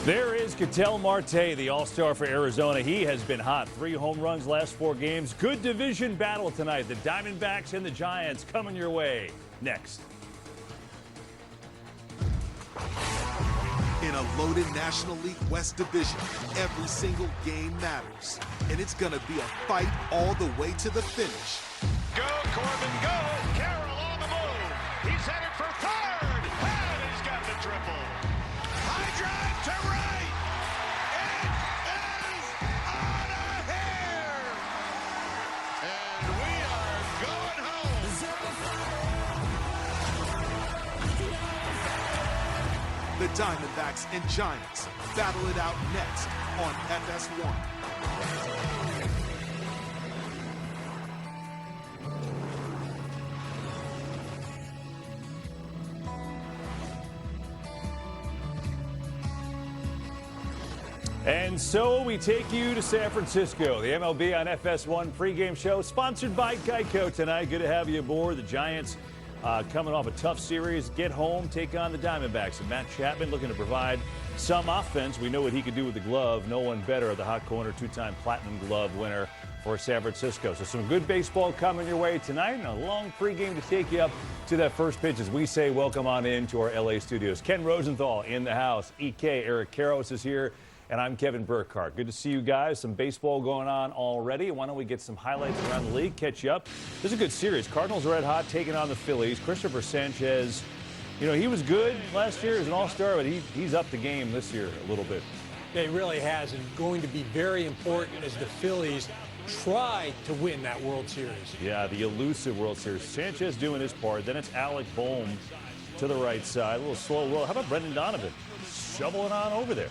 There is Ketel Marte, the all-star for Arizona. He has been hot. 3 home runs last 4 games. Good division battle tonight. The Diamondbacks and the Giants coming your way. Next. In a loaded National League West division, every single game matters. And it's going to be a fight all the way to the finish. Go, Corbin, go! Carroll on the move. He's headed for third. And he's got the triple. High drive to right. It is out of here. And we are going home. The Diamondbacks and Giants battle it out next on FS1. And so we take you to San Francisco. The MLB on FS1 pregame show sponsored by Geico tonight. Good to have you aboard. The Giants coming off a tough series. Get home, take on the Diamondbacks. And Matt Chapman looking to provide some offense. We know what he could do with the glove. No one better at the hot corner. 2-time platinum glove winner for San Francisco. So some good baseball coming your way tonight. And a long pregame to take you up to that first pitch as we say welcome on in to our LA studios. Ken Rosenthal in the house. EK, Eric Karros is here. And I'm Kevin Burkhardt. Good to see you guys. Some baseball going on already. Why don't we get some highlights around the league, catch you up. This is a good series. Cardinals red hot, taking on the Phillies. Christopher Sanchez, you know, he was good last year as an all-star, but he's up the game this year a little bit. Yeah, he really has, and going to be very important as the Phillies try to win that World Series. Yeah, the elusive World Series. Sanchez doing his part. Then it's Alec Bohm to the right side. A little slow roll. How about Brendan Donovan shoveling on over there?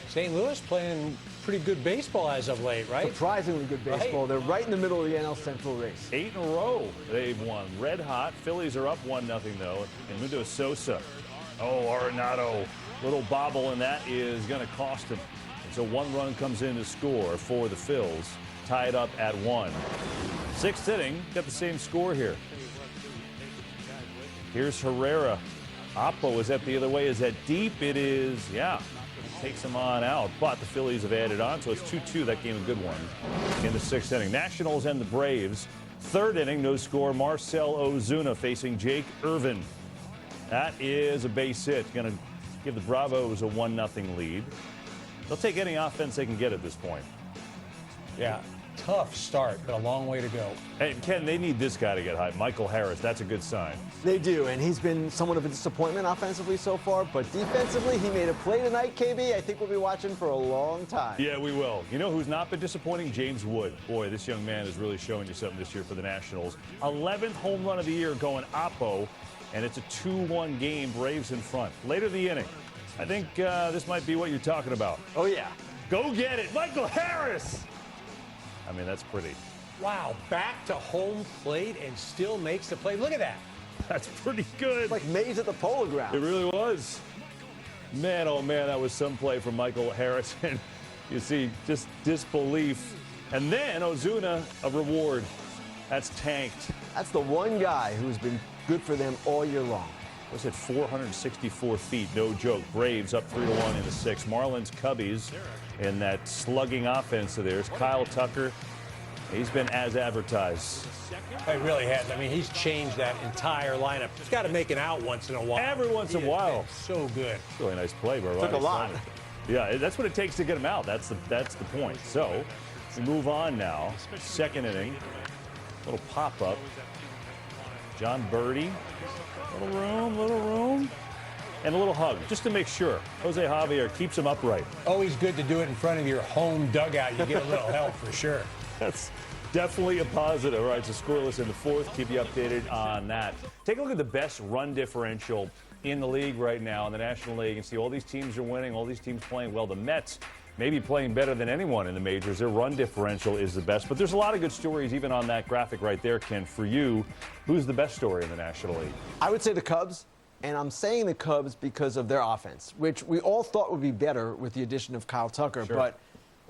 St. Louis playing pretty good baseball as of late, right? Surprisingly good baseball. Right. They're right in the middle of the NL Central race. 8 in a row they've won. Red hot. Phillies are up 1-0 though. And Mundo Sosa. Oh, Arenado. Little bobble, and that is going to cost him. And so 1 run comes in to score for the Phils. Tied up at 1. 6th inning. Got the same score here. Here's Herrera. Oppo is that the other way. Is that deep? It is, yeah. Takes him on out, but the Phillies have added on, so it's 2-2. That game a good one in the 6th inning. Nationals and the Braves. 3rd inning, no score. Marcell Ozuna facing Jake Irvin. That is a base hit. Going to give the Bravos a 1-0 lead. They'll take any offense they can get at this point. Yeah, tough start, but a long way to go. Hey, Ken, they need this guy to get hot. Michael Harris, that's a good sign. They do, and he's been somewhat of a disappointment offensively so far, but defensively, he made a play tonight, KB. I think we'll be watching for a long time. Yeah, we will. You know who's not been disappointing? James Wood. Boy, this young man is really showing you something this year for the Nationals. 11th home run of the year going Oppo, and it's a 2-1 game, Braves in front. Later in the inning, I think this might be what you're talking about. Oh, yeah. Go get it, Michael Harris! I mean, that's pretty. Wow, back to home plate and still makes the play. Look at that. That's pretty good. It's like Mays at the Polo Grounds. It really was. Man, oh man, that was some play from Michael Harris. And you see, just disbelief. And then Ozuna, a reward. That's tanked. That's the one guy who's been good for them all year long. Was it 464 feet? No joke. Braves up 3-1 in the 6th. Marlins, Cubbies in that slugging offense of theirs. Kyle Tucker, he's been as advertised. He really has. I mean, he's changed that entire lineup. He's got to make an out once in a while. Every once in a while. So good. Really nice play, bro. Took a lot. Yeah, that's what it takes to get him out. That's the point. So we move on now. 2nd inning. Little pop-up. John Birdie. Little room. And a little hug, just to make sure. Jose Javier keeps him upright. Always good to do it in front of your home dugout. You get a little help for sure. That's definitely a positive. All right, so scoreless in the 4th. Keep you updated on that. Take a look at the best run differential in the league right now in the National League and see all these teams are winning, all these teams playing well. The Mets maybe playing better than anyone in the majors. Their run differential is the best. But there's a lot of good stories even on that graphic right there, Ken. For you, who's the best story in the National League? I would say the Cubs. And I'm saying the Cubs because of their offense, which we all thought would be better with the addition of Kyle Tucker. Sure. But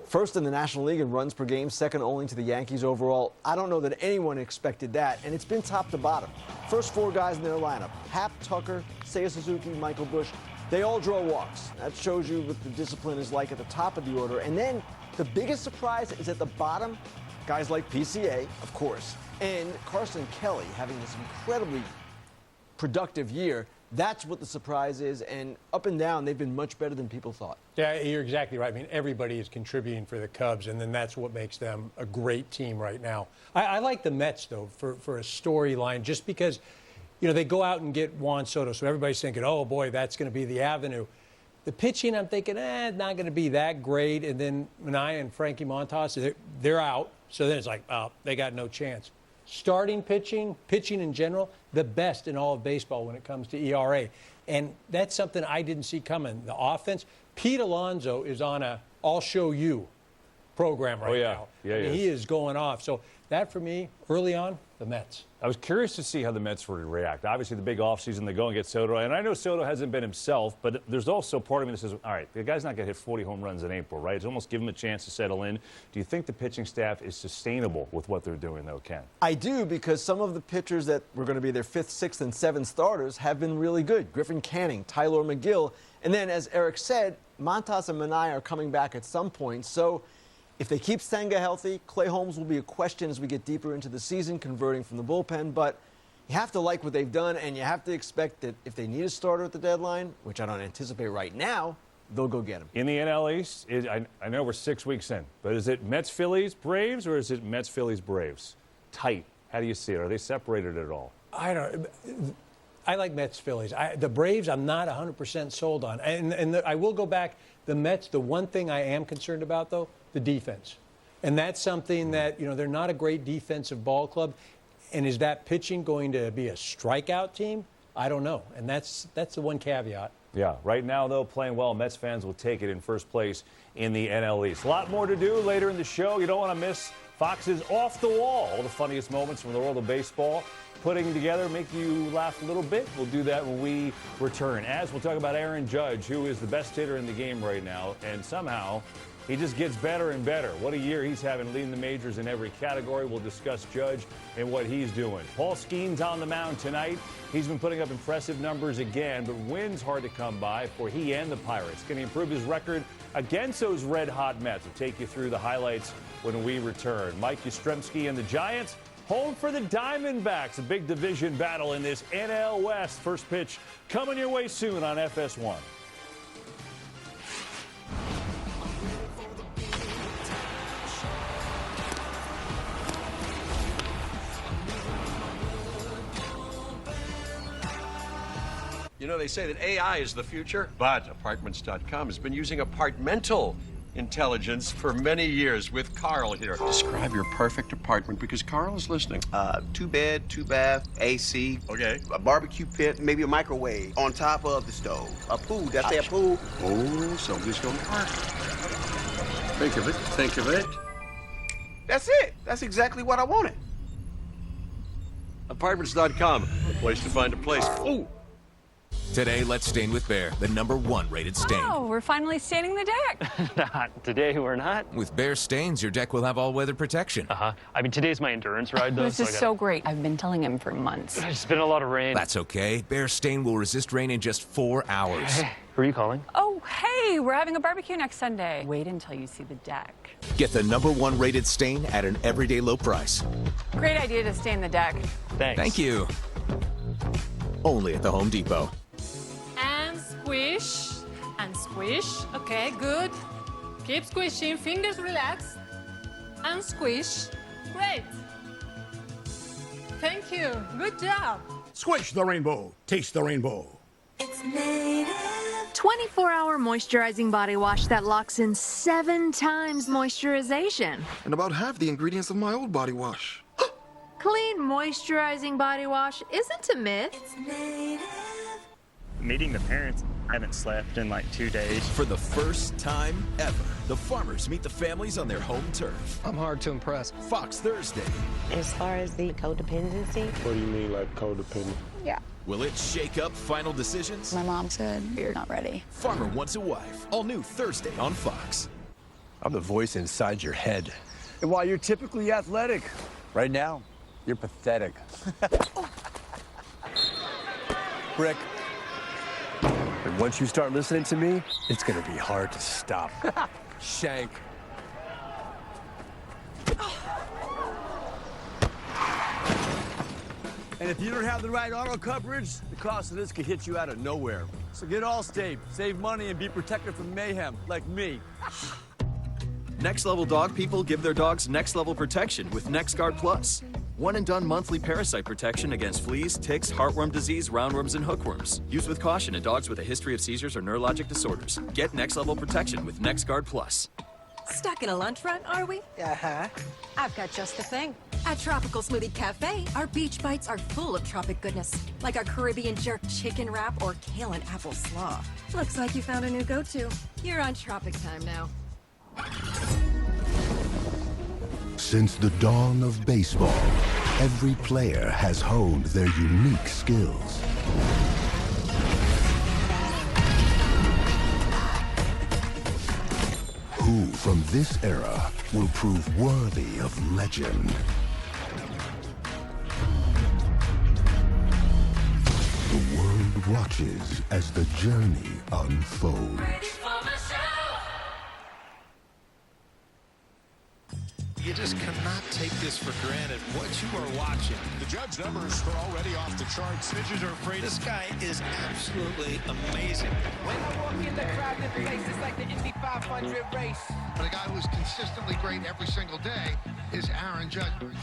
first in the National League in runs per game, second only to the Yankees overall. I don't know that anyone expected that, and it's been top to bottom. First 4 guys in their lineup: Happ, Tucker, Seiya Suzuki, Michael Busch. They all draw walks. That shows you what the discipline is like at the top of the order. And then the biggest surprise is at the bottom, guys like PCA, of course, and Carson Kelly having this incredibly productive year. That's what the surprise is, and up and down, they've been much better than people thought. Yeah, you're exactly right. I mean, everybody is contributing for the Cubs, and then that's what makes them a great team right now. I like the Mets, though, for a storyline, just because, you know, they go out and get Juan Soto, so everybody's thinking, oh, boy, that's going to be the avenue. The pitching, I'm thinking, not going to be that great, and then Manaea and Frankie Montas, they're out, so then it's like, oh, they got no chance. Starting pitching in general, the best in all of baseball when it comes to ERA. And that's something I didn't see coming. The offense, Pete Alonso is on a I'll show you program right now. Yeah, I mean, he is going off. So that, for me, early on, the Mets. I was curious to see how the Mets would react. Obviously, the big offseason, they go and get Soto. And I know Soto hasn't been himself, but there's also part of me that says, all right, the guy's not going to hit 40 home runs in April, right? It's almost give him a chance to settle in. Do you think the pitching staff is sustainable with what they're doing, though, Ken? I do, because some of the pitchers that were going to be their 5th, 6th, and 7th starters have been really good. Griffin Canning, Tyler McGill. And then, as Eric said, Montas and Manaea are coming back at some point. So if they keep Senga healthy, Clay Holmes will be a question as we get deeper into the season, converting from the bullpen. But you have to like what they've done, and you have to expect that if they need a starter at the deadline, which I don't anticipate right now, they'll go get him. In the NL East, I know we're 6 weeks in, but is it Mets, Phillies, Braves, or is it Mets, Phillies, Braves? Tight. How do you see it? Are they separated at all? I like Mets, Phillies. The Braves, I'm not 100% sold on. And I will go back. The Mets, the one thing I am concerned about, though, the defense. And that's something that, you know, they're not a great defensive ball club. And is that pitching going to be a strikeout team? I don't know. And that's the one caveat. Yeah, right now, though, playing well, Mets fans will take it in first place in the NL East. A lot more to do later in the show. You don't want to miss Fox's Off the Wall. All the funniest moments from the world of baseball putting together, make you laugh a little bit. We'll do that when we return. As we'll talk about Aaron Judge, who is the best hitter in the game right now, and somehow he just gets better and better. What a year he's having, leading the majors in every category. We'll discuss Judge and what he's doing. Paul Skeens on the mound tonight. He's been putting up impressive numbers again, but wins hard to come by for he and the Pirates. Can he improve his record against those red-hot Mets? We'll take you through the highlights when we return. Mike Yastrzemski and the Giants home for the Diamondbacks. A big division battle in this NL West. First pitch coming your way soon on FS1. You know, they say that AI is the future, but Apartments.com has been using apartmental intelligence for many years with Carl here. Describe your perfect apartment because Carl is listening. 2-bed, 2-bath, AC. Okay. A barbecue pit, maybe a microwave on top of the stove. A pool. Did I say a pool? Oh, somebody's going to park. Think of it. Think of it. That's it. That's exactly what I wanted. Apartments.com, the place to find a place. Ooh. Today, let's stain with Bear, the #1 rated stain. Oh, we're finally staining the deck. Not today, we're not. With Bear stains, your deck will have all-weather protection. I mean, today's my endurance ride, though. This is so great. I've been telling him for months. It's been a lot of rain. That's okay. Bear stain will resist rain in just 4 hours. Hey, who are you calling? Oh, hey, we're having a barbecue next Sunday. Wait until you see the deck. Get the #1 rated stain at an everyday low price. Great idea to stain the deck. Thanks. Thank you. Only at the Home Depot. And squish, and squish. Okay, good. Keep squishing, fingers relaxed. And squish. Great. Thank you. Good job. Squish the rainbow. Taste the rainbow. It's native. 24-hour moisturizing body wash that locks in 7 times moisturization. And about half the ingredients of my old body wash. Clean moisturizing body wash isn't a myth. It's native. Meeting the parents. I haven't slept in like 2 days. For the first time ever, the farmers meet the families on their home turf. I'm hard to impress. Fox Thursday. As far as the codependency. What do you mean, like codependent? Yeah. Will it shake up final decisions? My mom said, you're not ready. Farmer Wants a Wife. All new Thursday on Fox. I'm the voice inside your head. And while you're typically athletic, right now, you're pathetic. Rick. Once you start listening to me, it's going to be hard to stop. Shank. And if you don't have the right auto coverage, the cost of this could hit you out of nowhere. So get Allstate, save money, and be protected from mayhem, like me. Next level dog people give their dogs next level protection with NexGard Plus. One and done monthly parasite protection against fleas, ticks, heartworm disease, roundworms, and hookworms. Used with caution in dogs with a history of seizures or neurologic disorders. Get next level protection with NexGard Plus. Stuck in a lunch rut, are we? Uh-huh. I've got just the thing. At Tropical Smoothie Cafe, our beach bites are full of tropic goodness, like our Caribbean jerk chicken wrap or kale and apple slaw. Looks like you found a new go-to. You're on tropic time now. Since the dawn of baseball, every player has honed their unique skills. Who from this era will prove worthy of legend? The world watches as the journey unfolds. You just cannot take this for granted, what you are watching. The Judge numbers are already off the charts. Pitchers are afraid. This guy is absolutely amazing. When I walk in the crowded places like the Indy 500 race. But a guy who's consistently great every single day is Aaron Judge. There it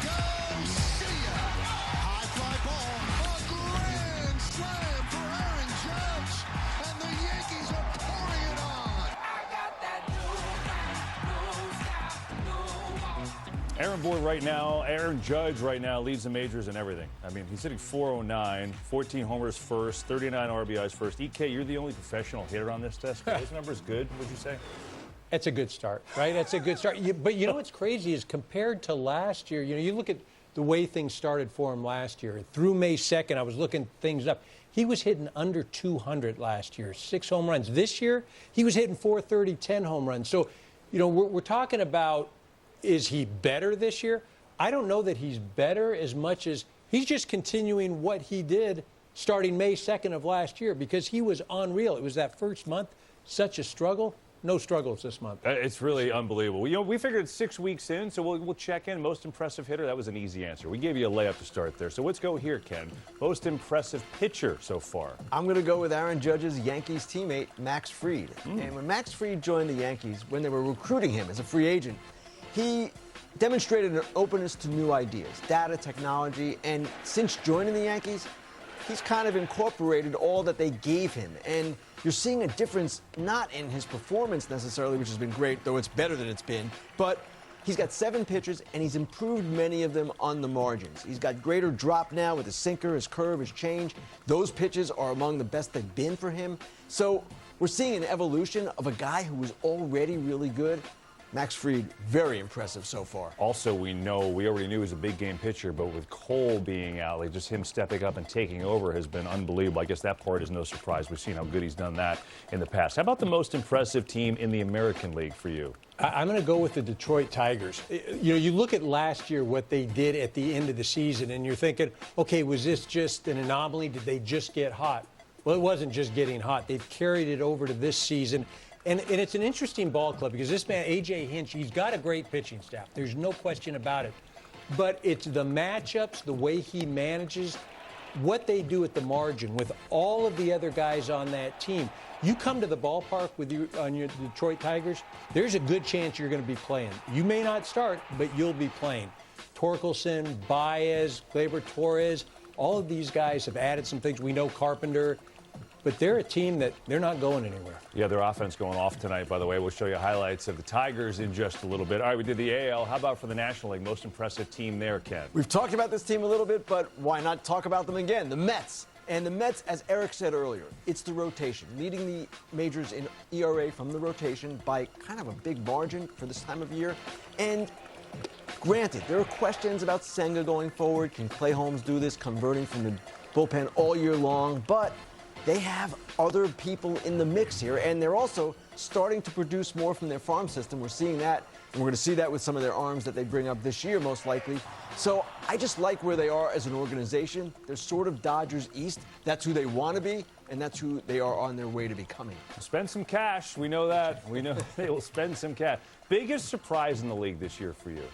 goes. See ya. High fly ball. A grand slam for Aaron Judge. And the Yankees are pouring it on. I got that Aaron Judge right now leads the majors in everything. I mean, he's hitting .409, 14 homers first, 39 RBIs first. EK, you're the only professional hitter on this test. Are those numbers good, would you say? It's a good start, right? That's a good start. But you know what's crazy is compared to last year, you look at the way things started for him last year. Through May 2nd, I was looking things up. He was hitting under 200 last year, 6 home runs. This year, he was hitting 430, 10 home runs. So, we're talking about, is he better this year? I don't know that he's better as much as he's just continuing what he did starting May 2nd of last year, because he was unreal. It was that first month, such a struggle. No struggles this month. It's really unbelievable. We figured 6 weeks in, so we'll check in. Most impressive hitter, that was an easy answer. We gave you a layup to start there. So let's go here, Ken. Most impressive pitcher so far. I'm going to go with Aaron Judge's Yankees teammate, Max Fried. And when Max Fried joined the Yankees, when they were recruiting him as a free agent, he demonstrated an openness to new ideas, data, technology, and since joining the Yankees, he's kind of incorporated all that they gave him. And you're seeing a difference, not in his performance necessarily, which has been great, though it's better than it's been, but he's got 7 pitches, and he's improved many of them on the margins. He's got greater drop now with his sinker, his curve, his change. Those pitches are among the best they've been for him. So we're seeing an evolution of a guy who was already really good. Max Fried, very impressive so far. Also, we already knew he was a big game pitcher, but with Cole being out, like just him stepping up and taking over has been unbelievable. I guess that part is no surprise. We've seen how good he's done that in the past. How about the most impressive team in the American League for you? I'm going to go with the Detroit Tigers. You look at last year, what they did at the end of the season, and you're thinking, okay, was this just an anomaly? Did they just get hot? Well, it wasn't just getting hot. They've carried it over to this season. And it's an interesting ball club because this man, A.J. Hinch, he's got a great pitching staff. There's no question about it. But it's the matchups, the way he manages, what they do at the margin with all of the other guys on that team. You come to the ballpark on your Detroit Tigers, there's a good chance you're going to be playing. You may not start, but you'll be playing. Torkelson, Baez, Gleyber Torres, all of these guys have added some things. We know Carpenter. But they're a team that they're not going anywhere. Yeah, their offense going off tonight, by the way. We'll show you highlights of the Tigers in just a little bit. All right, we did the AL. How about for the National League? Most impressive team there, Ken? We've talked about this team a little bit, but why not talk about them again? The Mets. And the Mets, as Eric said earlier, it's the rotation, leading the majors in ERA from the rotation by kind of a big margin for this time of year. And granted, there are questions about Senga going forward. Can Clay Holmes do this, converting from the bullpen all year long? But they have other people in the mix here, and they're also starting to produce more from their farm system. We're seeing that, and we're going to see that with some of their arms that they bring up this year, most likely. So I just like where they are as an organization. They're sort of Dodgers East. That's who they want to be, and that's who they are on their way to becoming. Spend some cash. We know that. We know they will spend some cash. Biggest surprise in the league this year for you?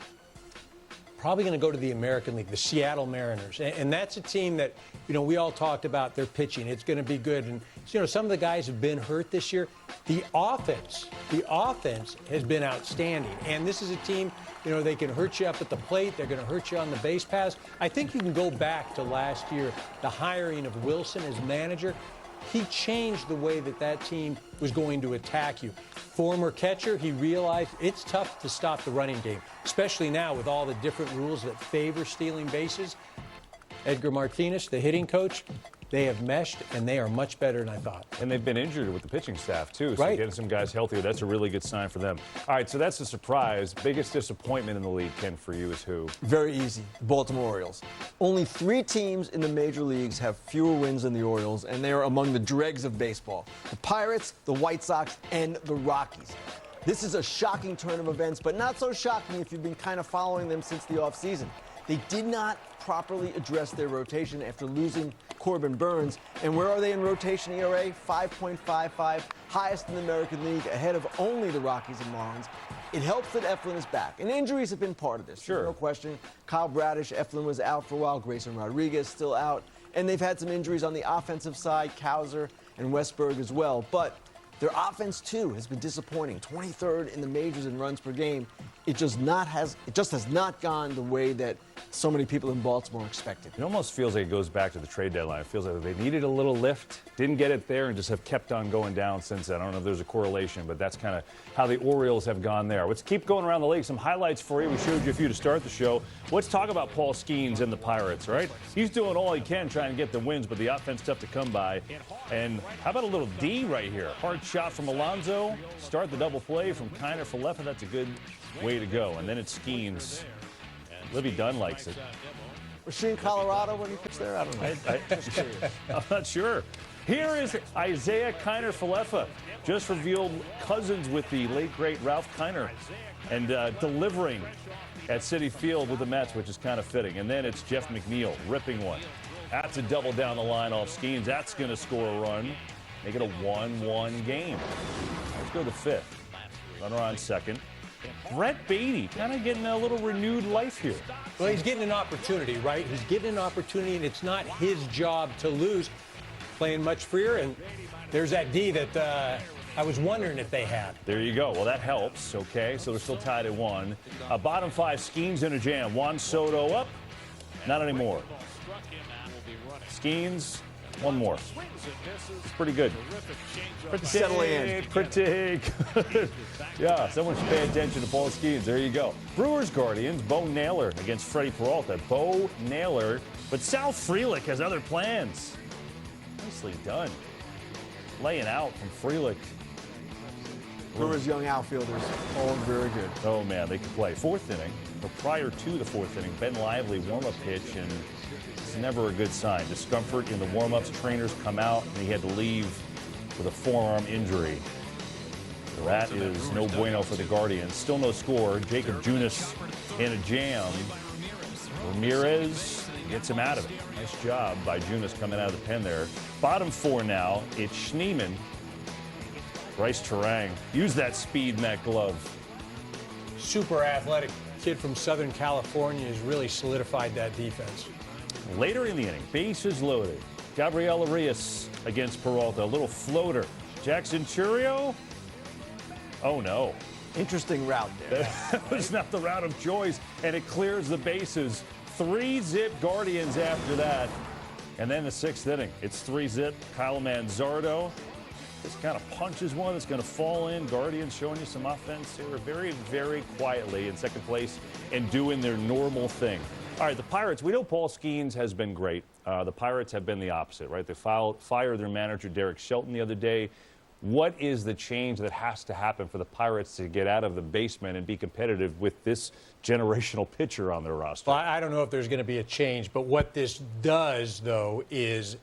Probably going to go to the American League, the Seattle Mariners. And that's a team that, we all talked about their pitching. It's going to be good. And, some of the guys have been hurt this year. The offense has been outstanding. And this is a team, they can hurt you up at the plate. They're going to hurt you on the base pass. I think you can go back to last year, the hiring of Wilson as manager. He changed the way that team was going to attack you. Former catcher, he realized it's tough to stop the running game, especially now with all the different rules that favor stealing bases. Edgar Martinez, the hitting coach, they have meshed, and they are much better than I thought. And they've been injured with the pitching staff, too. So right. Getting some guys healthier, that's a really good sign for them. All right, so that's a surprise. Biggest disappointment in the league, Ken, for you is who? Very easy. Baltimore Orioles. Only 3 teams in the major leagues have fewer wins than the Orioles, and they are among the dregs of baseball. The Pirates, the White Sox, and the Rockies. This is a shocking turn of events, but not so shocking if you've been kind of following them since the offseason. They did not properly address their rotation after losing Corbin Burns. And where are they in rotation ERA? 5.55, highest in the American League, ahead of only the Rockies and Marlins. It helps that Eflin is back. And injuries have been part of this. Sure. No question. Kyle Bradish, Eflin was out for a while. Grayson Rodriguez still out. And they've had some injuries on the offensive side, Kauser and Westberg as well. But their offense, too, has been disappointing. 23rd in the majors in runs per game. It just has not gone the way that so many people in Baltimore expected. It almost feels like it goes back to the trade deadline. It feels like they needed a little lift, didn't get it there, and just have kept on going down since then. I don't know if there's a correlation, but that's kind of how the Orioles have gone there. Let's keep going around the league. Some highlights for you. We showed you a few to start the show. Let's talk about Paul Skeens and the Pirates, right? He's doing all he can trying to get the wins, but the offense tough to come by. And how about a little D right here? Hard shot from Alonso. Start the double play from Kiner Falefa. That's a good way to go. And then it's Skeens. Libby Dunn likes it. Was she in Colorado when he pitched there? I don't know. I'm not sure. Here is Isaiah Kiner Falefa. Just revealed cousins with the late, great Ralph Kiner. And delivering at Citi Field with the Mets, which is kind of fitting. And then it's Jeff McNeil ripping one. That's a double down the line off Skeens. That's going to score a run. Make it a 1-1 game. Let's go to 5th. Runner on 2nd. Brett Beatty kind of getting a little renewed life here. Well, he's getting an opportunity, right? He's getting an opportunity, and it's not his job to lose. Playing much freer, and there's that D that I was wondering if they had. There you go. Well, that helps, okay? So they're still tied at 1. Bottom 5, Skeens in a jam. Juan Soto up. Not anymore. Skeens, one more. It's pretty good. Settling in. Pretty good. Yeah, someone should pay attention to Paul Skeens. There you go. Brewers Guardians, Bo Naylor against Freddie Peralta. Bo Naylor, but Sal Frelick has other plans. Nicely done. Laying out from Frelick. Brewers young outfielders, all very good. Oh, man, they can play. 4th inning, or prior to the 4th inning, Ben Lively warm-up pitch, and it's never a good sign. Discomfort in the warm-ups. Trainers come out, and he had to leave with a forearm injury. So that is no bueno for the Guardians. Still no score. Jacob Junis in a jam. Ramirez gets him out of it. Nice job by Junis coming out of the pen there. Bottom 4 now. It's Schneemann. Bryce Terang. Use that speed, Matt Glove. Super athletic kid from Southern California has really solidified that defense. Later in the inning, bases loaded. Gabriel Arias against Peralta. A little floater. Jackson Churio. Oh, no. Interesting route there. That was not the route of choice, and it clears the bases. 3-zip Guardians after that. And then the 6th inning. It's 3-zip. Kyle Manzardo just kind of punches one that's going to fall in. Guardians showing you some offense here very, very quietly in 2nd place and doing their normal thing. All right, the Pirates, we know Paul Skeens has been great. The Pirates have been the opposite, right? They fired their manager, Derek Shelton, the other day. What is the change that has to happen for the Pirates to get out of the basement and be competitive with this generational pitcher on their roster? Well, I don't know if there's going to be a change, but what this does, though, is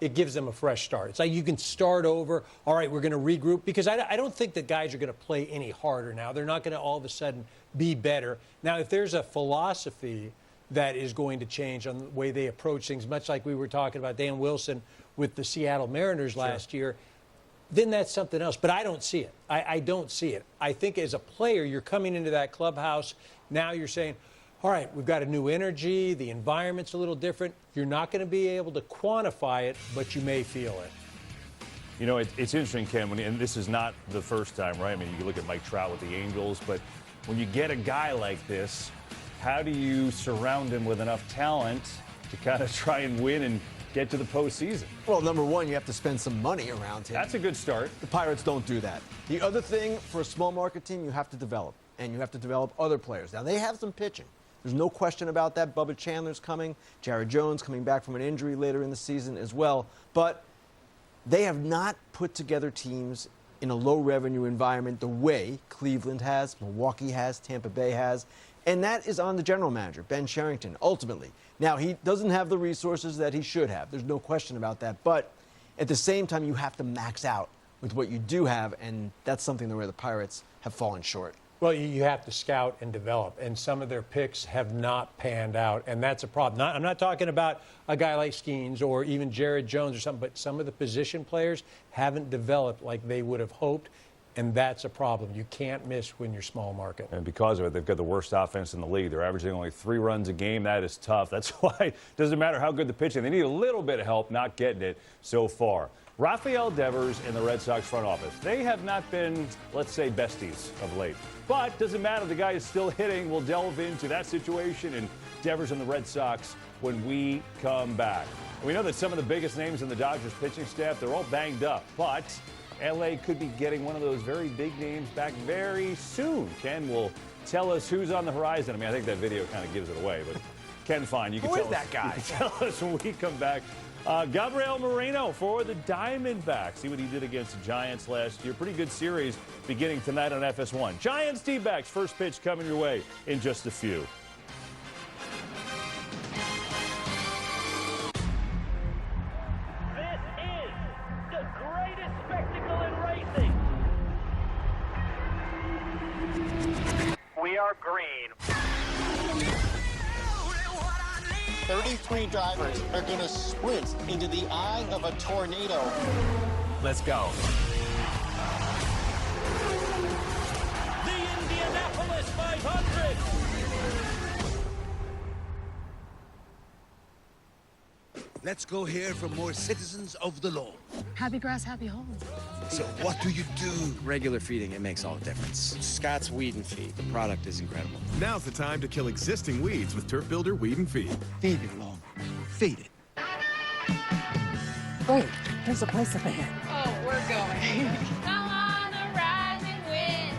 it gives them a fresh start. It's like you can start over. All right, we're going to regroup, because I don't think that guys are going to play any harder now. They're not going to all of a sudden be better. Now, if there's a philosophy that is going to change on the way they approach things, much like we were talking about Dan Wilson with the Seattle Mariners last year, then that's something else. But I don't see it. I don't see it. I think as a player, you're coming into that clubhouse. Now you're saying, all right, we've got a new energy. The environment's a little different. You're not going to be able to quantify it, but you may feel it. You know, it's interesting, Ken, and this is not the first time, right? I mean, you look at Mike Trout with the Angels, but when you get a guy like this, how do you surround him with enough talent to kind of try and win and get to the postseason? Well, number one, you have to spend some money around him. That's a good start. The Pirates don't do that. The other thing, for a small market team, you have to develop, and you have to develop other players. Now, they have some pitching. There's no question about that. Bubba Chandler's coming. Jared Jones coming back from an injury later in the season as well. But they have not put together teams in a low-revenue environment the way Cleveland has, Milwaukee has, Tampa Bay has, and that is on the general manager, Ben Cherington, ultimately. Now, he doesn't have the resources that he should have. There's no question about that. But at the same time, you have to max out with what you do have, and that's something where the Pirates have fallen short. Well, you have to scout and develop, and some of their picks have not panned out, and that's a problem. I'm not talking about a guy like Skeens or even Jared Jones or something, but some of the position players haven't developed like they would have hoped, and that's a problem. You can't miss when you're small market. And because of it, they've got the worst offense in the league. They're averaging only 3 runs a game. That is tough. That's why it doesn't matter how good the pitching. They need a little bit of help, not getting it so far. Rafael Devers and the Red Sox front office, they have not been, let's say, besties of late. But doesn't matter. The guy is still hitting. We'll delve into that situation and Devers and the Red Sox when we come back. And we know that some of the biggest names in the Dodgers pitching staff, they're all banged up. But L.A. could be getting one of those very big names back very soon. Ken will tell us who's on the horizon. I mean, I think that video kind of gives it away. But Ken Fine, you can tell us. Who is that guy? You can tell us when we come back. Gabriel Moreno for the Diamondbacks. See what he did against the Giants last year. Pretty good series beginning tonight on FS1. Giants D-backs, first pitch coming your way in just a few. This is the greatest spectacle in racing. We are green. 33 drivers are going to sprint into the eye of a tornado. Let's go. The Indianapolis 500. Let's go hear from more citizens of the law. Happy grass, happy home. So what do you do? Regular feeding, it makes all the difference. Scott's Weed and Feed. The product is incredible. Now's the time to kill existing weeds with Turf Builder Weed and Feed. Feed it, Long. Feed it. Wait, there's a place up ahead. Oh, we're going. Come on the rising wind.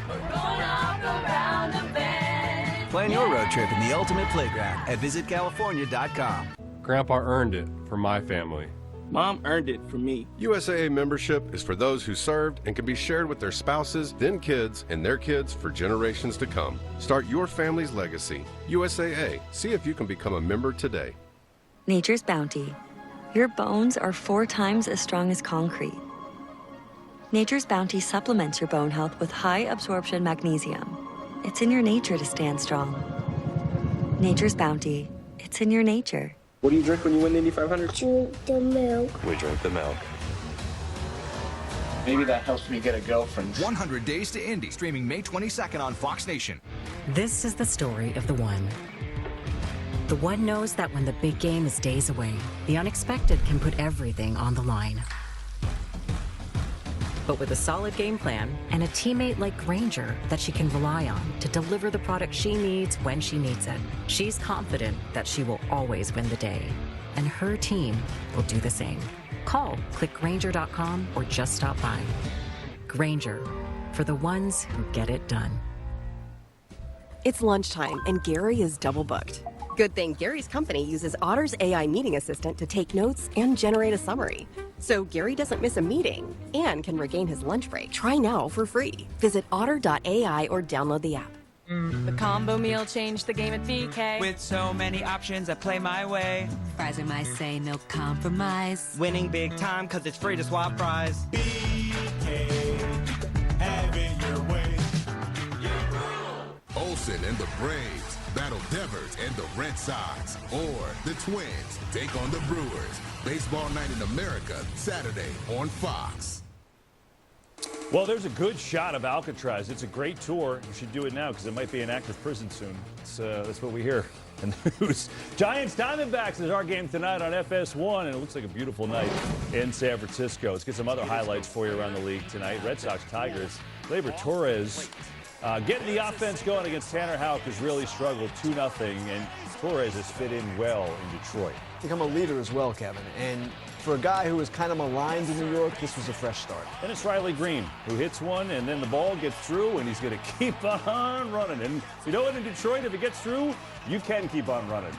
We're going off around the bend. Plan your road trip in the ultimate playground at visitcalifornia.com. Grandpa earned it for my family. Mom earned it for me. USAA membership is for those who served and can be shared with their spouses, then kids, and their kids for generations to come. Start your family's legacy. USAA. See if you can become a member today. Nature's Bounty. Your bones are 4 times as strong as concrete. Nature's Bounty supplements your bone health with high absorption magnesium. It's in your nature to stand strong. Nature's Bounty. It's in your nature. What do you drink when you win the Indy 500? Drink the milk. We drink the milk. Maybe that helps me get a girlfriend. 100 Days to Indy, streaming May 22nd on Fox Nation. This is the story of the one. The one knows that when the big game is days away, the unexpected can put everything on the line. But with a solid game plan and a teammate like Granger that she can rely on to deliver the product she needs when she needs it, she's confident that she will always win the day. And her team will do the same. Call, click Granger.com, or just stop by. Granger, for the ones who get it done. It's lunchtime, and Gary is double booked. Good thing Gary's company uses Otter's AI meeting assistant to take notes and generate a summary. So Gary doesn't miss a meeting and can regain his lunch break. Try now for free. Visit otter.ai or download the app. The combo meal changed the game at BK. With so many options, I play my way. Fries are my say, no compromise. Winning big time, cause it's free to swap fries. BK, have it your way. Olsen and the Braves, battle Devers and the Red Sox. Or the Twins take on the Brewers. Baseball Night in America, Saturday on Fox. Well, there's a good shot of Alcatraz. It's a great tour. You should do it now because it might be an active prison soon. That's what we hear in the news. Giants Diamondbacks is our game tonight on FS1, and it looks like a beautiful night in San Francisco. Let's get some other highlights for you around the league tonight. Red Sox Tigers. Gleyber Torres getting the offense going against Tanner Houck has really struggled 2-0, and Torres has fit in well in Detroit. Become a leader as well, Kevin. And for a guy who was kind of maligned in New York, this was a fresh start. And it's Riley Green who hits one, and then the ball gets through, and he's going to keep on running. And you know what, in Detroit, if it gets through, you can keep on running.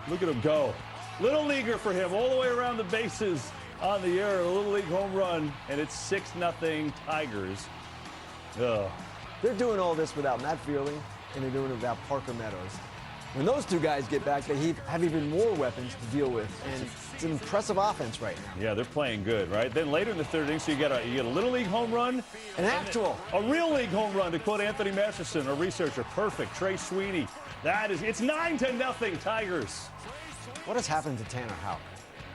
Look at him go. Little leaguer for him, all the way around the bases on the air. A little league home run, and it's 6-0 Tigers. Ugh. They're doing all this without Matt Fearling, and they're doing it without Parker Meadows. When those two guys get back, they have even more weapons to deal with, and it's an impressive offense right now. Yeah, they're playing good, right? Then later in the third inning, so you get a little league home run, an actual, a real league home run. To quote Anthony Masterson, a researcher, perfect. Trey Sweeney, it's 9-0 Tigers. What has happened to Tanner Houck?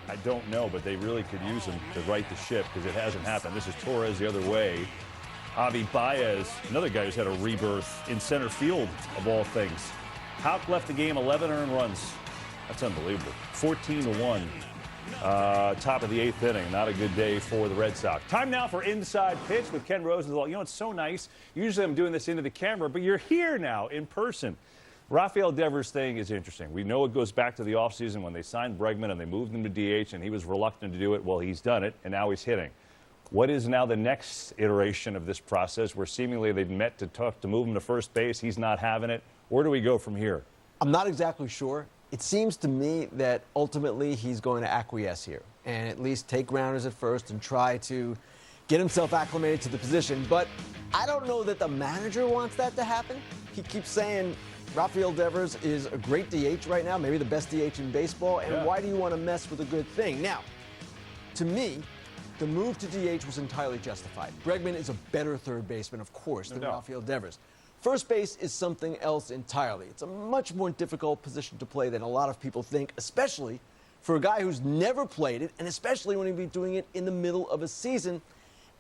I don't know, but they really could use him to right the ship because it hasn't happened. This is Torres the other way. Javi Baez, another guy who's had a rebirth in center field of all things. Houck left the game 11 earned runs. That's unbelievable. 14-1. Top of the 8th inning. Not a good day for the Red Sox. Time now for Inside Pitch with Ken Rosenthal. You know, it's so nice. Usually I'm doing this into the camera, but you're here now in person. Rafael Devers' thing is interesting. We know it goes back to the offseason when they signed Bregman and they moved him to DH, and he was reluctant to do it. Well, he's done it, and now he's hitting. What is now the next iteration of this process where seemingly they've met to talk to move him to first base? He's not having it. Where do we go from here? I'm not exactly sure. It seems to me that ultimately he's going to acquiesce here and at least take grounders at first and try to get himself acclimated to the position. But I don't know that the manager wants that to happen. He keeps saying Rafael Devers is a great DH right now, maybe the best DH in baseball, and why do you want to mess with a good thing? Now, to me, the move to DH was entirely justified. Bregman is a better third baseman, of course, than Rafael Devers. First base is something else entirely. It's a much more difficult position to play than a lot of people think, especially for a guy who's never played it, and especially when he'd be doing it in the middle of a season.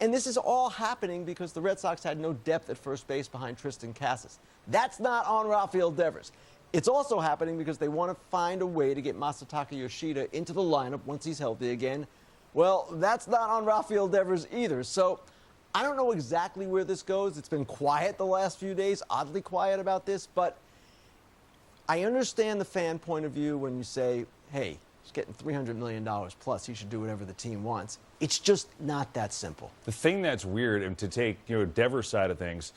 And this is all happening because the Red Sox had no depth at first base behind Tristan Casas. That's not on Rafael Devers. It's also happening because they want to find a way to get Masataka Yoshida into the lineup once he's healthy again. Well, that's not on Rafael Devers either. So I don't know exactly where this goes. It's been quiet the last few days, oddly quiet about this, but I understand the fan point of view when you say, hey, he's getting $300 million plus, he should do whatever the team wants. It's just not that simple. The thing that's weird, and to take Devers' side of things,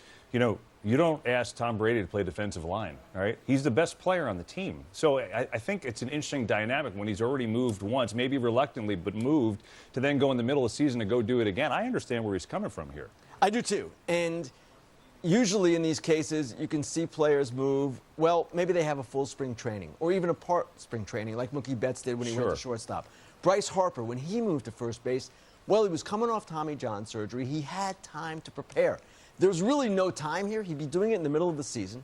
you don't ask Tom Brady to play defensive line, all right? He's the best player on the team. So I think it's an interesting dynamic when he's already moved once, maybe reluctantly, but moved, to then go in the middle of the season to go do it again. I understand where he's coming from here. I do too. And usually in these cases, you can see players move, well, maybe they have a full spring training or even a part spring training like Mookie Betts did when he went to shortstop. Bryce Harper, when he moved to first base, well, he was coming off Tommy John surgery. He had time to prepare. There's really no time here. He'd be doing it in the middle of the season,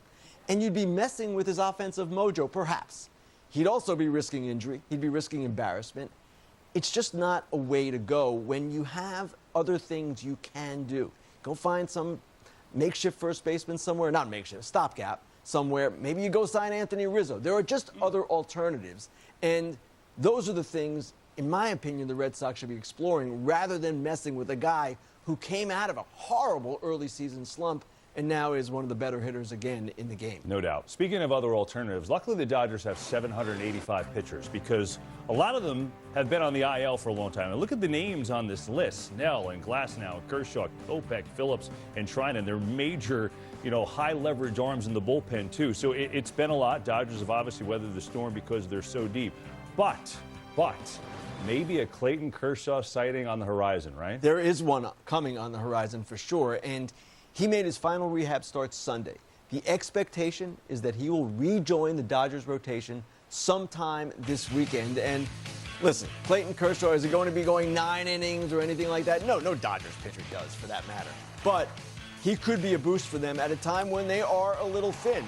and you'd be messing with his offensive mojo, perhaps. He'd also be risking injury. He'd be risking embarrassment. It's just not a way to go when you have other things you can do. Go find some makeshift first baseman somewhere, not makeshift, stopgap somewhere. Maybe you go sign Anthony Rizzo. There are just other alternatives, and those are the things, in my opinion, the Red Sox should be exploring rather than messing with a guy who came out of a horrible early season slump and now is one of the better hitters again in the game. No doubt. Speaking of other alternatives, luckily the Dodgers have 785 pitchers because a lot of them have been on the IL for a long time. And look at the names on this list. Snell and Glasnow, Kershaw, Kopech, Phillips, and Treinen. They're major, high leverage arms in the bullpen too. So it's been a lot. Dodgers have obviously weathered the storm because they're so deep. But maybe a Clayton Kershaw sighting on the horizon, right? There is one coming on the horizon for sure, and he made his final rehab start Sunday. The expectation is that he will rejoin the Dodgers rotation sometime this weekend. And listen, Clayton Kershaw, is he going to be going 9 innings or anything like that? No Dodgers pitcher does, for that matter. But he could be a boost for them at a time when they are a little thin.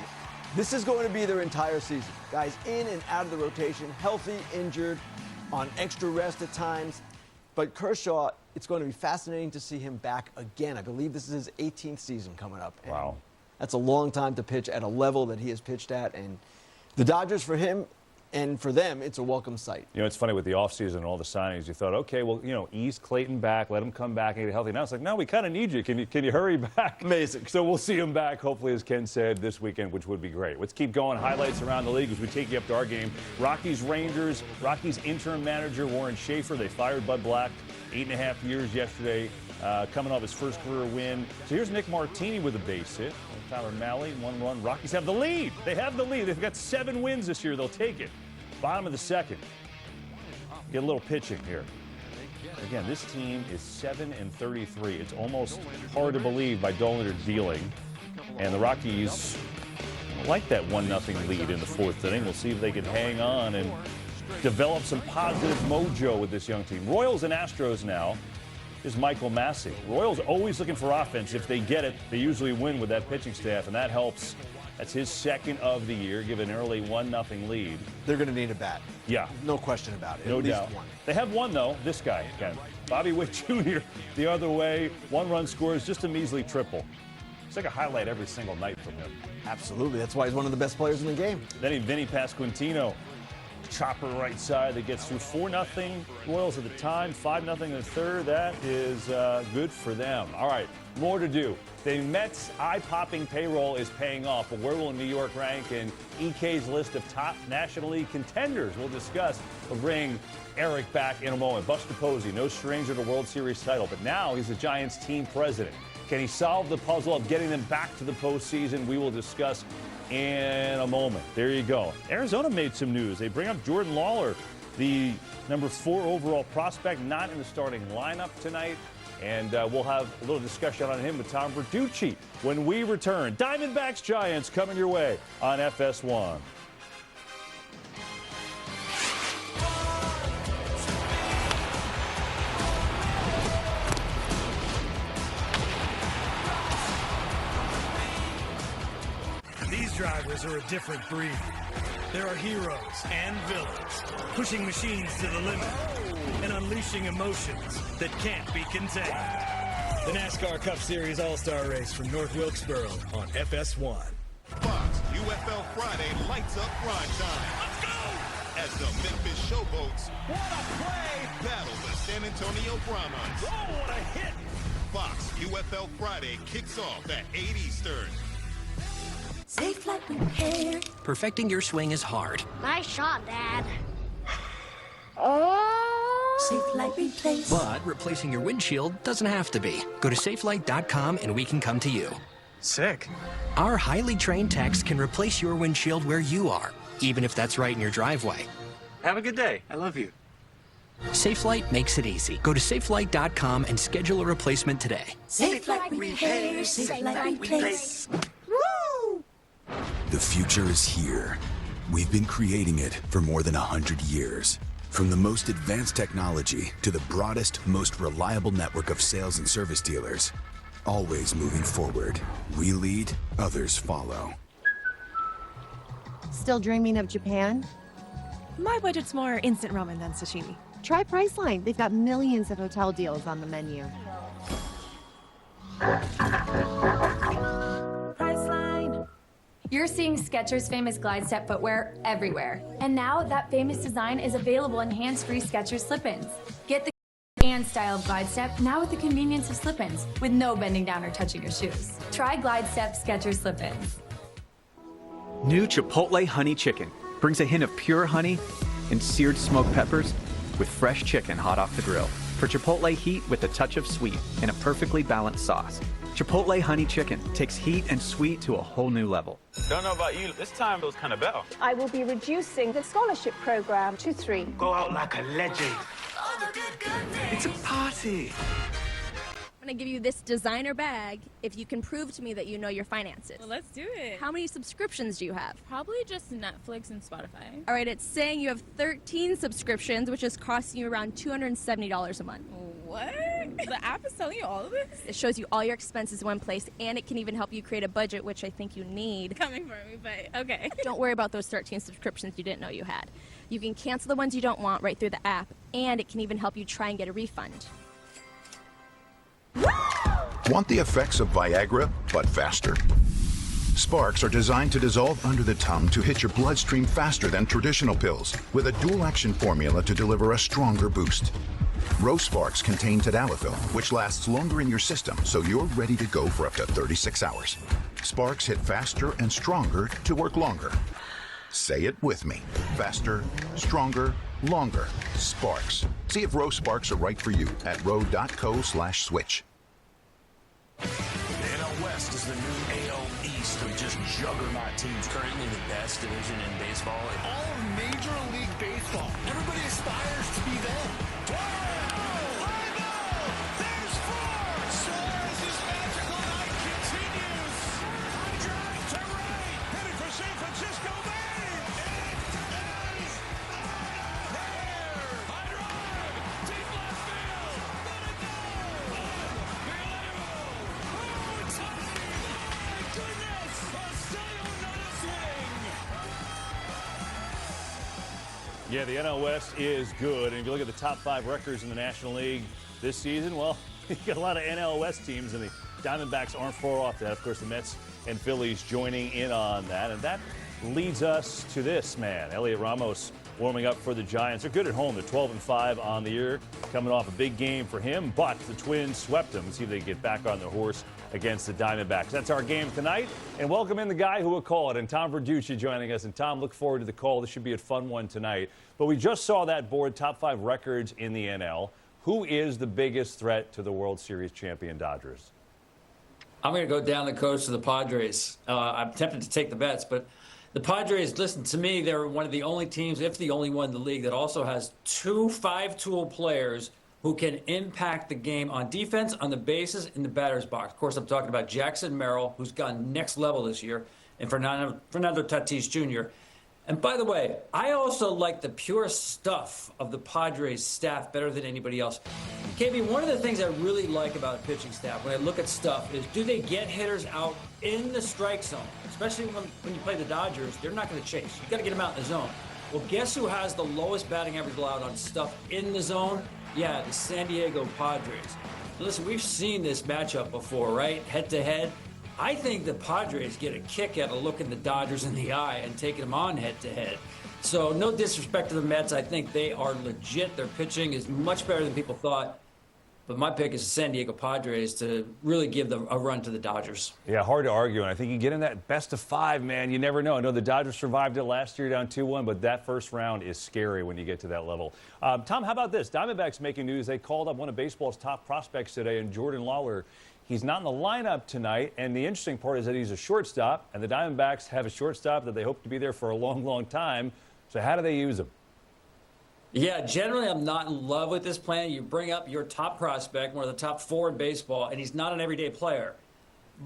This is going to be their entire season. Guys in and out of the rotation, healthy, injured, on extra rest at times. But Kershaw, it's going to be fascinating to see him back again. I believe this is his 18th season coming up. And wow. That's a long time to pitch at a level that he has pitched at. And the Dodgers, for him and for them, it's a welcome sight. You know, it's funny with the offseason and all the signings, you thought, okay, well, you know, ease Clayton back, let him come back and get healthy. Now it's like, no, we kind of need you. Can you hurry back? Amazing. So we'll see him back, hopefully, as Ken said, this weekend, which would be great. Let's keep going. Highlights around the league as we take you up to our game. Rockies Rangers. Rockies interim manager Warren Schaefer. They fired Bud Black 8.5 years yesterday, coming off his first career win. So here's Nick Martini with a base hit. Tyler Malley, 1 run. Rockies have the lead. They have the lead. They've got 7 wins this year. They'll take it. Bottom of the second. Get a little pitching here. Again, this team is 7-33. It's almost hard to believe by Dolan dealing. And the Rockies like that 1-0 lead in the 4th inning. We'll see if they can hang on and develop some positive mojo with this young team. Royals and Astros now is Michael Massey. Royals always looking for offense. If they get it, they usually win with that pitching staff, and that helps. That's his 2nd of the year, give an early 1-0 lead. They're going to need a bat. Yeah. No question about it. No At least doubt. one. They have one, though. This guy, again. Bobby Witt Jr. the other way. 1 run scores, just a measly triple. It's like a highlight every single night from him. Absolutely. That's why he's one of the best players in the game. Then Vinny Pasquantino. Chopper right side that gets through 4-0 Royals at the time, 5-0 in the 3rd. That is good for them. All right, more to do. The Mets' eye-popping payroll is paying off, but where will New York rank in EK's list of top National League contenders? We'll discuss. We'll bring Eric back in a moment. Buster Posey, no stranger to World Series title, but now he's the Giants team president. Can he solve the puzzle of getting them back to the postseason? We will discuss in a moment. There you go. Arizona made some news. They bring up Jordan Lawler, the number 4 overall prospect, not in the starting lineup tonight. And we'll have a little discussion on him with Tom Verducci when we return. Diamondbacks Giants coming your way on FS1. These drivers are a different breed. There are heroes and villains, pushing machines to the limit and unleashing emotions that can't be contained. The NASCAR Cup Series All-Star Race from North Wilkesboro on FS1. Fox UFL Friday lights up prime time. Let's go! As the Memphis Showboats, what a play! Battle the San Antonio Brahmas. Oh, what a hit! Fox UFL Friday kicks off at 8 Eastern. Safe Flight Repair. Perfecting your swing is hard. Nice shot, Dad. Safe Light Replace. But replacing your windshield doesn't have to be. Go to safelight.com and we can come to you. Sick. Our highly trained techs can replace your windshield where you are, even if that's right in your driveway. Have a good day. I love you. SafeLight makes it easy. Go to safelight.com and schedule a replacement today. Safe Light Repair. Safe Light Replace. The future is here. We've been creating it for more than 100 years. From the most advanced technology to the broadest, most reliable network of sales and service dealers. Always moving forward. We lead, others follow. Still dreaming of Japan? My budget's more instant ramen than sashimi. Try Priceline. They've got millions of hotel deals on the menu. Priceline. You're seeing Skechers' famous glide step footwear everywhere. And now that famous design is available in hands-free Skechers slip-ins. Get the and style of glide step now with the convenience of slip-ins with no bending down or touching your shoes. Try glide step Skechers slip-ins. New Chipotle Honey Chicken brings a hint of pure honey and seared smoked peppers with fresh chicken hot off the grill. For Chipotle heat with a touch of sweet and a perfectly balanced sauce. Chipotle Honey Chicken takes heat and sweet to a whole new level. Don't know about you, this time feels kind of better. I will be reducing the scholarship program to 3. Go out like a legend. It's a party. I'm gonna give you this designer bag if you can prove to me that you know your finances. Well, let's do it. How many subscriptions do you have? Probably just Netflix and Spotify. All right, it's saying you have 13 subscriptions, which is costing you around $270 a month. What? The app is telling you all of this? It shows you all your expenses in one place, and it can even help you create a budget, which I think you need. Coming for me, but okay. Don't worry about those 13 subscriptions you didn't know you had. You can cancel the ones you don't want right through the app, and it can even help you try and get a refund. Want the effects of Viagra, but faster? Sparks are designed to dissolve under the tongue to hit your bloodstream faster than traditional pills, with a dual-action formula to deliver a stronger boost. Rose Sparks contain tadalafil, which lasts longer in your system, so you're ready to go for up to 36 hours. Sparks hit faster and stronger to work longer. Say it with me. Faster, stronger, longer. Sparks. See if Rose Sparks are right for you at ro.co/switch. The NL West is the new AL East of just juggernaut teams. Currently the best division in baseball. All of Major League Baseball. Everybody aspires to be them. There's four. Suarez's magical night continues. High drive to right. Headed for San Francisco Bay. It is there. High drive. Deep left field. Let it go. Oh, it's high. My goodness. A sayonara swing. Yeah, the NL West is good. And if you look at the top 5 records in the National League this season, well, you got a lot of NL West teams, and the Diamondbacks aren't far off that. Of course, the Mets and Phillies joining in on that. And that leads us to this man, Elliot Ramos, warming up for the Giants. They're good at home. They're 12-5 on the year, coming off a big game for him. But the Twins swept them. See if they can get back on their horse against the Diamondbacks. That's our game tonight. And welcome in the guy who will call it, and Tom Verducci joining us. And Tom, look forward to the call. This should be a fun one tonight. But we just saw that board, top 5 records in the NL. Who is the biggest threat to the World Series champion Dodgers? I'm going to go down the coast to the Padres. I'm tempted to take the bets, but the Padres, listen, to me, they're one of the only teams, if the only one in the league, that also has 2 5-tool players who can impact the game on defense, on the bases, in the batter's box. Of course, I'm talking about Jackson Merrill, who's gone next level this year, and Fernando Tatis Jr. And by the way, I also like the pure stuff of the Padres staff better than anybody else. KB, one of the things I really like about a pitching staff when I look at stuff is, do they get hitters out in the strike zone? Especially when you play the Dodgers, they're not going to chase. You got to get them out in the zone. Well, guess who has the lowest batting average allowed on stuff in the zone? Yeah, the San Diego Padres. Listen, we've seen this matchup before, right? Head to head. I think the Padres get a kick out of looking the Dodgers in the eye and taking them on head to head. So no disrespect to the Mets. I think they are legit. Their pitching is much better than people thought. But my pick is the San Diego Padres to really give a run to the Dodgers. Yeah, hard to argue. And I think you get in that best of 5, man. You never know. I know the Dodgers survived it last year down 2-1, but that first round is scary when you get to that level. Tom, how about this? Diamondbacks making news. They called up one of baseball's top prospects today, and Jordan Lawler. He's not in the lineup tonight, and the interesting part is that he's a shortstop, and the Diamondbacks have a shortstop that they hope to be there for a long, long time. So how do they use him? Yeah, generally I'm not in love with this plan. You bring up your top prospect, one of the top 4 in baseball, and he's not an everyday player.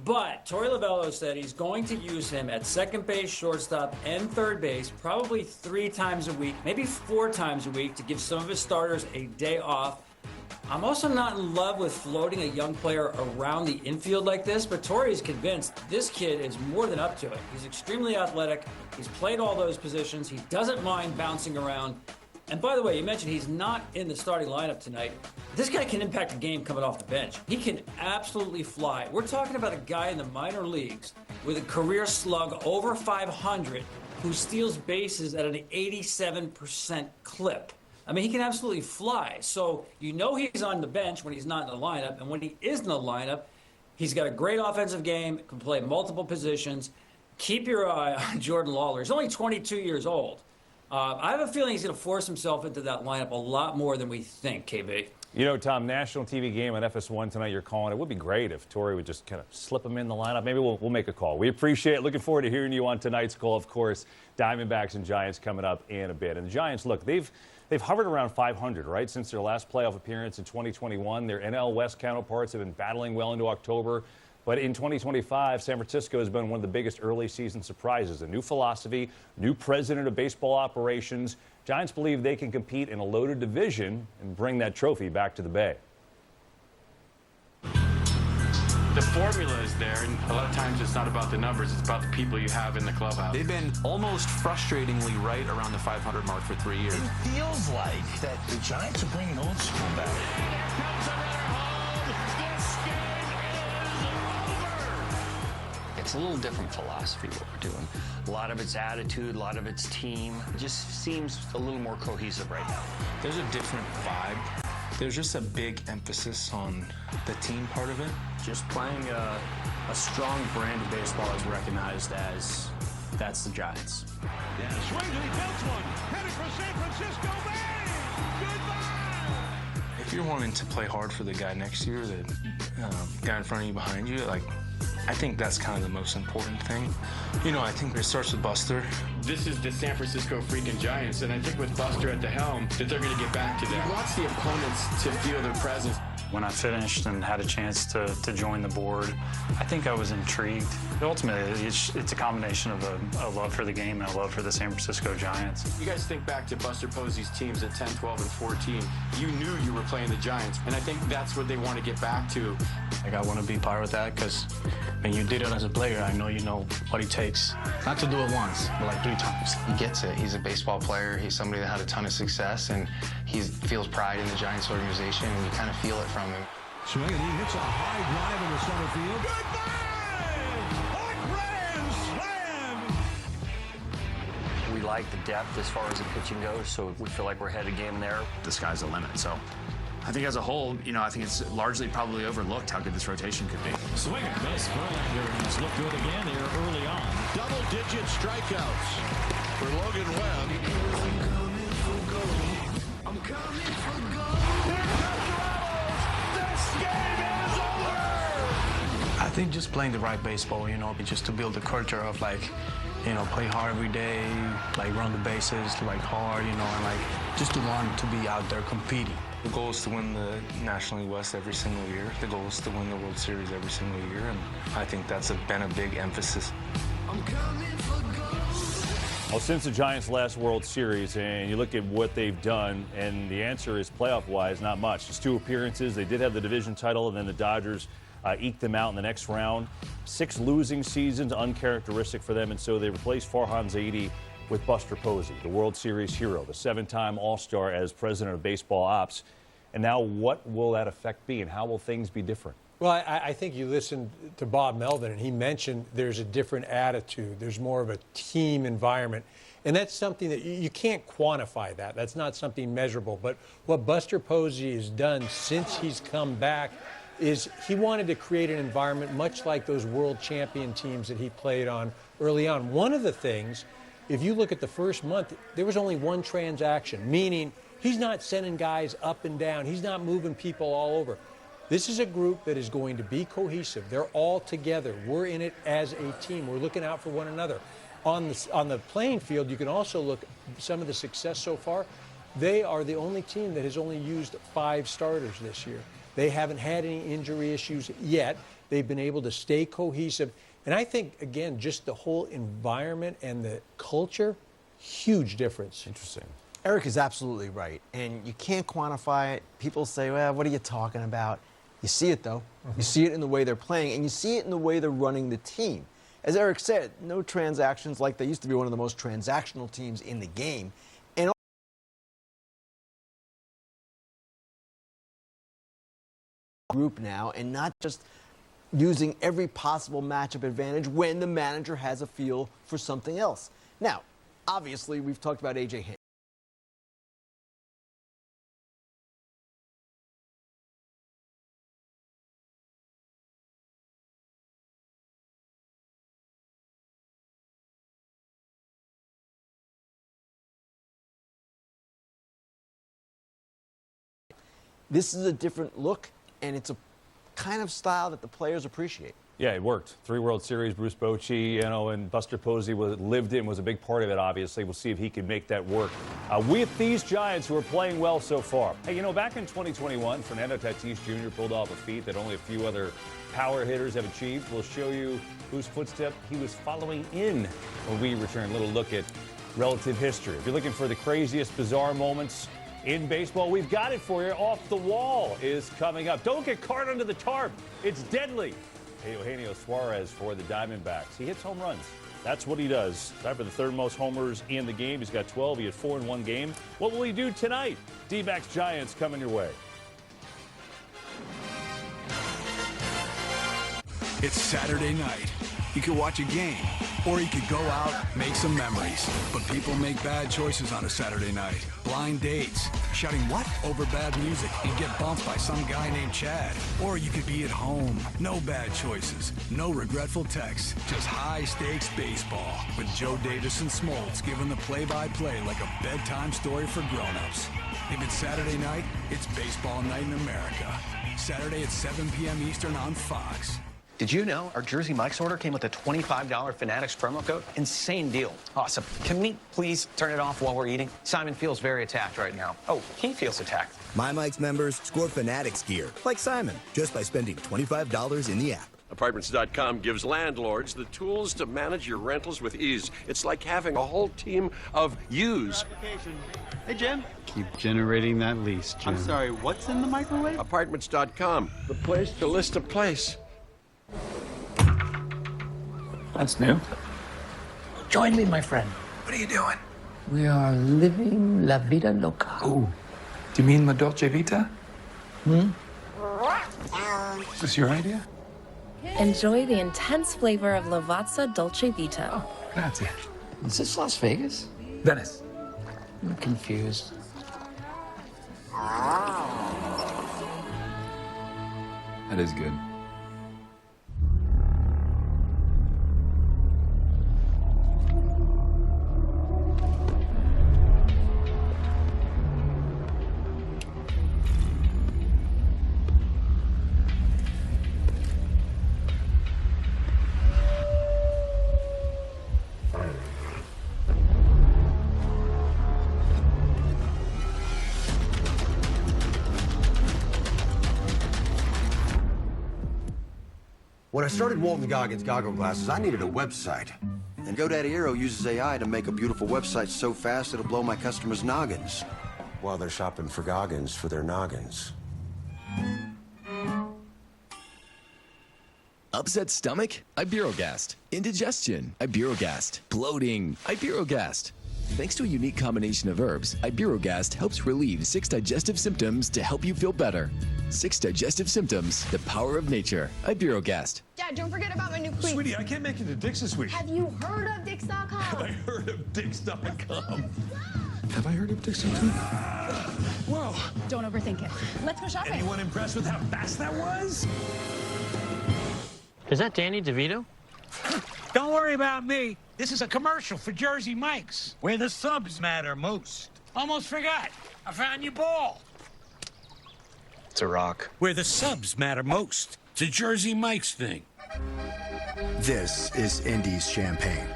But Torey Lovullo said he's going to use him at second base, shortstop, and third base, probably 3 times a week, maybe 4 times a week, to give some of his starters a day off. I'm also not in love with floating a young player around the infield like this, but Torey is convinced this kid is more than up to it. He's extremely athletic. He's played all those positions. He doesn't mind bouncing around. And by the way, you mentioned he's not in the starting lineup tonight. This guy can impact the game coming off the bench. He can absolutely fly. We're talking about a guy in the minor leagues with a career slug over 500 who steals bases at an 87% clip. I mean, he can absolutely fly. So you know he's on the bench when he's not in the lineup. And when he is in the lineup, he's got a great offensive game, can play multiple positions. Keep your eye on Jordan Lawler. He's only 22 years old. I have a feeling he's going to force himself into that lineup a lot more than we think, KB. You know, Tom, national TV game on FS1 tonight, you're calling. It would be great if Torey would just kind of slip him in the lineup. Maybe we'll make a call. We appreciate it. Looking forward to hearing you on tonight's call, of course. Diamondbacks and Giants coming up in a bit. And the Giants, look, they've hovered around 500, right, since their last playoff appearance in 2021. Their NL West counterparts have been battling well into October. But in 2025, San Francisco has been one of the biggest early season surprises. A new philosophy, new president of baseball operations. Giants believe they can compete in a loaded division and bring that trophy back to the Bay. The formula is there, and a lot of times it's not about the numbers, it's about the people you have in the clubhouse. They've been almost frustratingly right around the 500 mark for 3 years. It feels like that the Giants are bringing old school back. Here comes another hold. This game is over. It's a little different philosophy what we're doing. A lot of it's attitude, a lot of it's team. It just seems a little more cohesive right now. There's a different vibe. There's just a big emphasis on the team part of it. Just playing a strong brand of baseball is recognized as that's the Giants. Yeah, swings and he belts one. Headed for San Francisco Bay. Goodbye. If you're wanting to play hard for the guy next year, the guy in front of you, behind you, like, I think that's kind of the most important thing. You know, I think it starts with Buster. This is the San Francisco freaking Giants, and I think with Buster at the helm, that they're going to get back to that. He wants the opponents to feel their presence. When I finished and had a chance to join the board, I think I was intrigued. Ultimately, it's a combination of a love for the game and a love for the San Francisco Giants. You guys think back to Buster Posey's teams at 10, 12, and 14. You knew you were playing the Giants, and I think that's what they want to get back to. Like, I want to be part of that because when you did it as a player, I know you know what it takes. Not to do it once, but like 3 times. He gets it. He's a baseball player. He's somebody that had a ton of success, and he feels pride in the Giants organization, and you kind of feel it from him. Swing, and he hits a high drive in the center field. Goodbye! A grand slam! We like the depth as far as the pitching goes, so we feel like we're ahead of game there. The sky's the limit, so I think as a whole, you know, I think it's largely probably overlooked how good this rotation could be. Swing and miss. Verlander has looked good again here early on. Double-digit strikeouts for Logan Webb. I'm coming for gold. Here comes Ramos. This game is over. I think just playing the right baseball, you know, just to build a culture of, like, you know, play hard every day, like run the bases, like hard, you know, and like just to want to be out there competing. The goal is to win the National League West every single year. The goal is to win the World Series every single year, and I think that's been a big emphasis. I'm coming for gold. Well, since the Giants' last World Series, and you look at what they've done, and the answer is playoff-wise, not much. Just 2 appearances. They did have the division title, and then the Dodgers eked them out in the next round. 6 losing seasons, uncharacteristic for them, and so they replaced Farhan Zaidi with Buster Posey, the World Series hero, the 7-time All-Star as president of baseball ops. And now what will that effect be, and how will things be different? Well, I think you listened to Bob Melvin, and he mentioned there's a different attitude. There's more of a team environment. And that's something that you can't quantify that. That's not something measurable. But what Buster Posey has done since he's come back is he wanted to create an environment much like those world champion teams that he played on early on. One of the things, if you look at the first month, there was only 1 transaction, meaning he's not sending guys up and down. He's not moving people all over. This is a group that is going to be cohesive. They're all together. We're in it as a team. We're looking out for one another. On the playing field, you can also look at some of the success so far. They are the only team that has only used 5 starters this year. They haven't had any injury issues yet. They've been able to stay cohesive. And I think, again, just the whole environment and the culture, huge difference. Interesting. Eric is absolutely right. And you can't quantify it. People say, well, what are you talking about? You see it, though. Mm-hmm. You see it in the way they're playing, and you see it in the way they're running the team. As Eric said, no transactions, like they used to be one of the most transactional teams in the game. And group now, and not just using every possible matchup advantage when the manager has a feel for something else. Now, obviously, we've talked about A.J. Hinch. This is a different look, and it's a kind of style that the players appreciate. Yeah, it worked. 3 World Series, Bruce Bochy, you know, and Buster Posey lived was a big part of it, obviously. We'll see if he can make that work with these Giants who are playing well so far. Hey, you know, back in 2021, Fernando Tatis Jr. pulled off a feat that only a few other power hitters have achieved. We'll show you whose footstep he was following in when we return. A little look at relative history. If you're looking for the craziest, bizarre moments in baseball, we've got it for you. Off the Wall is coming up. Don't get caught under the tarp. It's deadly. Eugenio Suarez for the Diamondbacks. He hits home runs. That's what he does. Tied for the third most homers in the game. He's got 12. He had 4 in one game. What will he do tonight? D-backs Giants coming your way. It's Saturday night. You could watch a game, or you could go out, make some memories. But people make bad choices on a Saturday night. Blind dates, shouting what over bad music and get bumped by some guy named Chad. Or you could be at home. No bad choices, no regretful texts, just high-stakes baseball with Joe Davis and Smoltz giving the play-by-play like a bedtime story for grown-ups. If it's Saturday night, it's baseball night in America. Saturday at 7 p.m. Eastern on Fox. Did you know our Jersey Mike's order came with a $25 Fanatics promo code? Insane deal. Awesome. Can we please turn it off while we're eating? Simon feels very attacked right now. Oh, he feels attacked. My Mike's members score Fanatics gear, like Simon, just by spending $25 in the app. Apartments.com gives landlords the tools to manage your rentals with ease. It's like having a whole team of yous. Hey, Jim. Keep generating that lease, Jim. I'm sorry, what's in the microwave? Apartments.com, the place to list a place. That's new. Join me, my friend. What are you doing? We are living la vida loca. Oh, do you mean la dolce vita? Is this your idea? Enjoy the intense flavor of Lavazza Dolce Vita. Oh, grazie. Is this Las Vegas? Venice. I'm confused. That is good. When I started Walton Goggins Goggle Glasses, I needed a website. And GoDaddy Aero uses AI to make a beautiful website so fast it'll blow my customers' noggins while they're shopping for Goggins for their noggins. Upset stomach? Iberogast. Indigestion? Iberogast. Bloating? Iberogast. Thanks to a unique combination of herbs, Iberogast helps relieve 6 digestive symptoms to help you feel better. 6 digestive symptoms, the power of nature. Iberogast. Dad, don't forget about my new cleats. Sweetie, I can't make it to Dick's this week. Have you heard of Dix.com? I heard of Dix.com. Have I heard of Dix.com? Whoa. Don't overthink it. Let's go shopping. Anyone impressed with how fast that was? Is that Danny DeVito? Don't worry about me. This is a commercial for Jersey Mike's, where the subs matter most. Almost forgot. I found your ball. It's a rock. Where the subs matter most. It's a Jersey Mike's thing. This is Indy's champagne.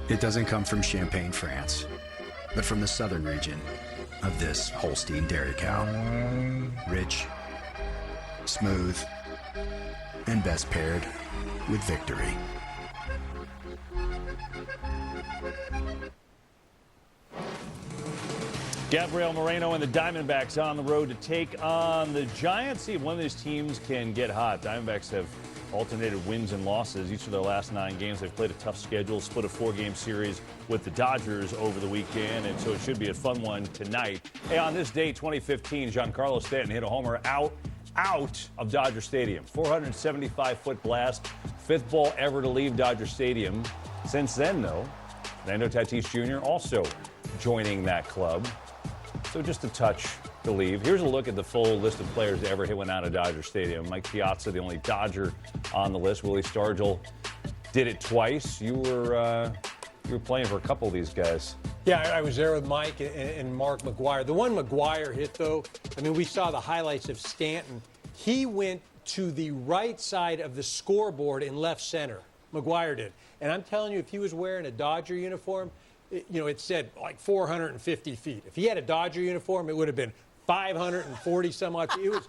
It doesn't come from Champagne, France, but from the southern region of this Holstein dairy cow. Rich, smooth, and best paired with victory. Gabriel Moreno and the Diamondbacks on the road to take on the Giants. See if one of these teams can get hot. Diamondbacks have alternated wins and losses each of their last 9 games. They've played a tough schedule, split a 4-game series with the Dodgers over the weekend, and so it should be a fun one tonight. Hey, on this day, 2015, Giancarlo Stanton hit a homer out of Dodger Stadium. 475-foot blast, 5th ball ever to leave Dodger Stadium. Since then, though, Fernando Tatis Jr. also joining that club. So just a touch to leave. Here's a look at the full list of players to ever hit one out of Dodger Stadium. Mike Piazza, the only Dodger on the list. Willie Stargell did it twice. You were playing for a couple of these guys. Yeah, I was there with Mike and Mark McGwire. The one McGwire hit, though, I mean, we saw the highlights of Stanton. He went to the right side of the scoreboard in left center. McGwire did. And I'm telling you, if he was wearing a Dodger uniform, it said like 450 feet. If he had a Dodger uniform, it would have been 540 some odd. It was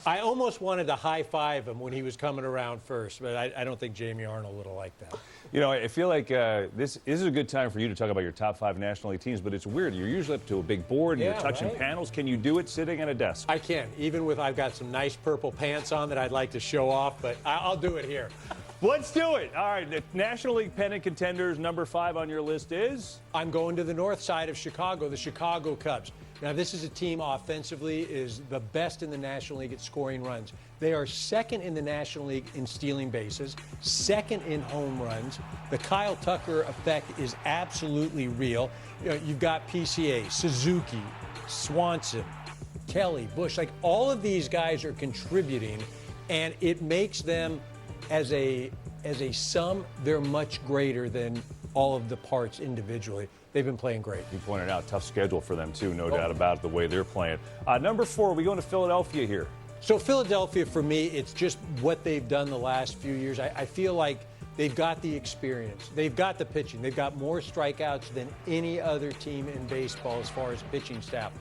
I almost wanted to high-five him when he was coming around first, but I don't think Jamie Arnold would have liked that. You know, I feel like this is a good time for you to talk about your top 5 National League teams, but it's weird. You're usually up to a big board and you're touching panels. Can you do it sitting at a desk? I can, even with I've got some nice purple pants on that I'd like to show off, but I'll do it here. Let's do it. All right, the National League pennant contenders, number 5 on your list is? I'm going to the north side of Chicago, the Chicago Cubs. Now, this is a team offensively is the best in the National League at scoring runs. They are second in the National League in stealing bases, second in home runs. The Kyle Tucker effect is absolutely real. You know, you've got PCA, Suzuki, Swanson, Kelly, Bush. Like, all of these guys are contributing, and it makes them, as a sum, they're much greater than all of the parts individually. They've been playing great. You pointed out, tough schedule for them, too, no doubt about it, the way they're playing. Number 4, we go into Philadelphia here. So Philadelphia, for me, it's just what they've done the last few years. I feel like they've got the experience. They've got the pitching. They've got more strikeouts than any other team in baseball as far as pitching staff.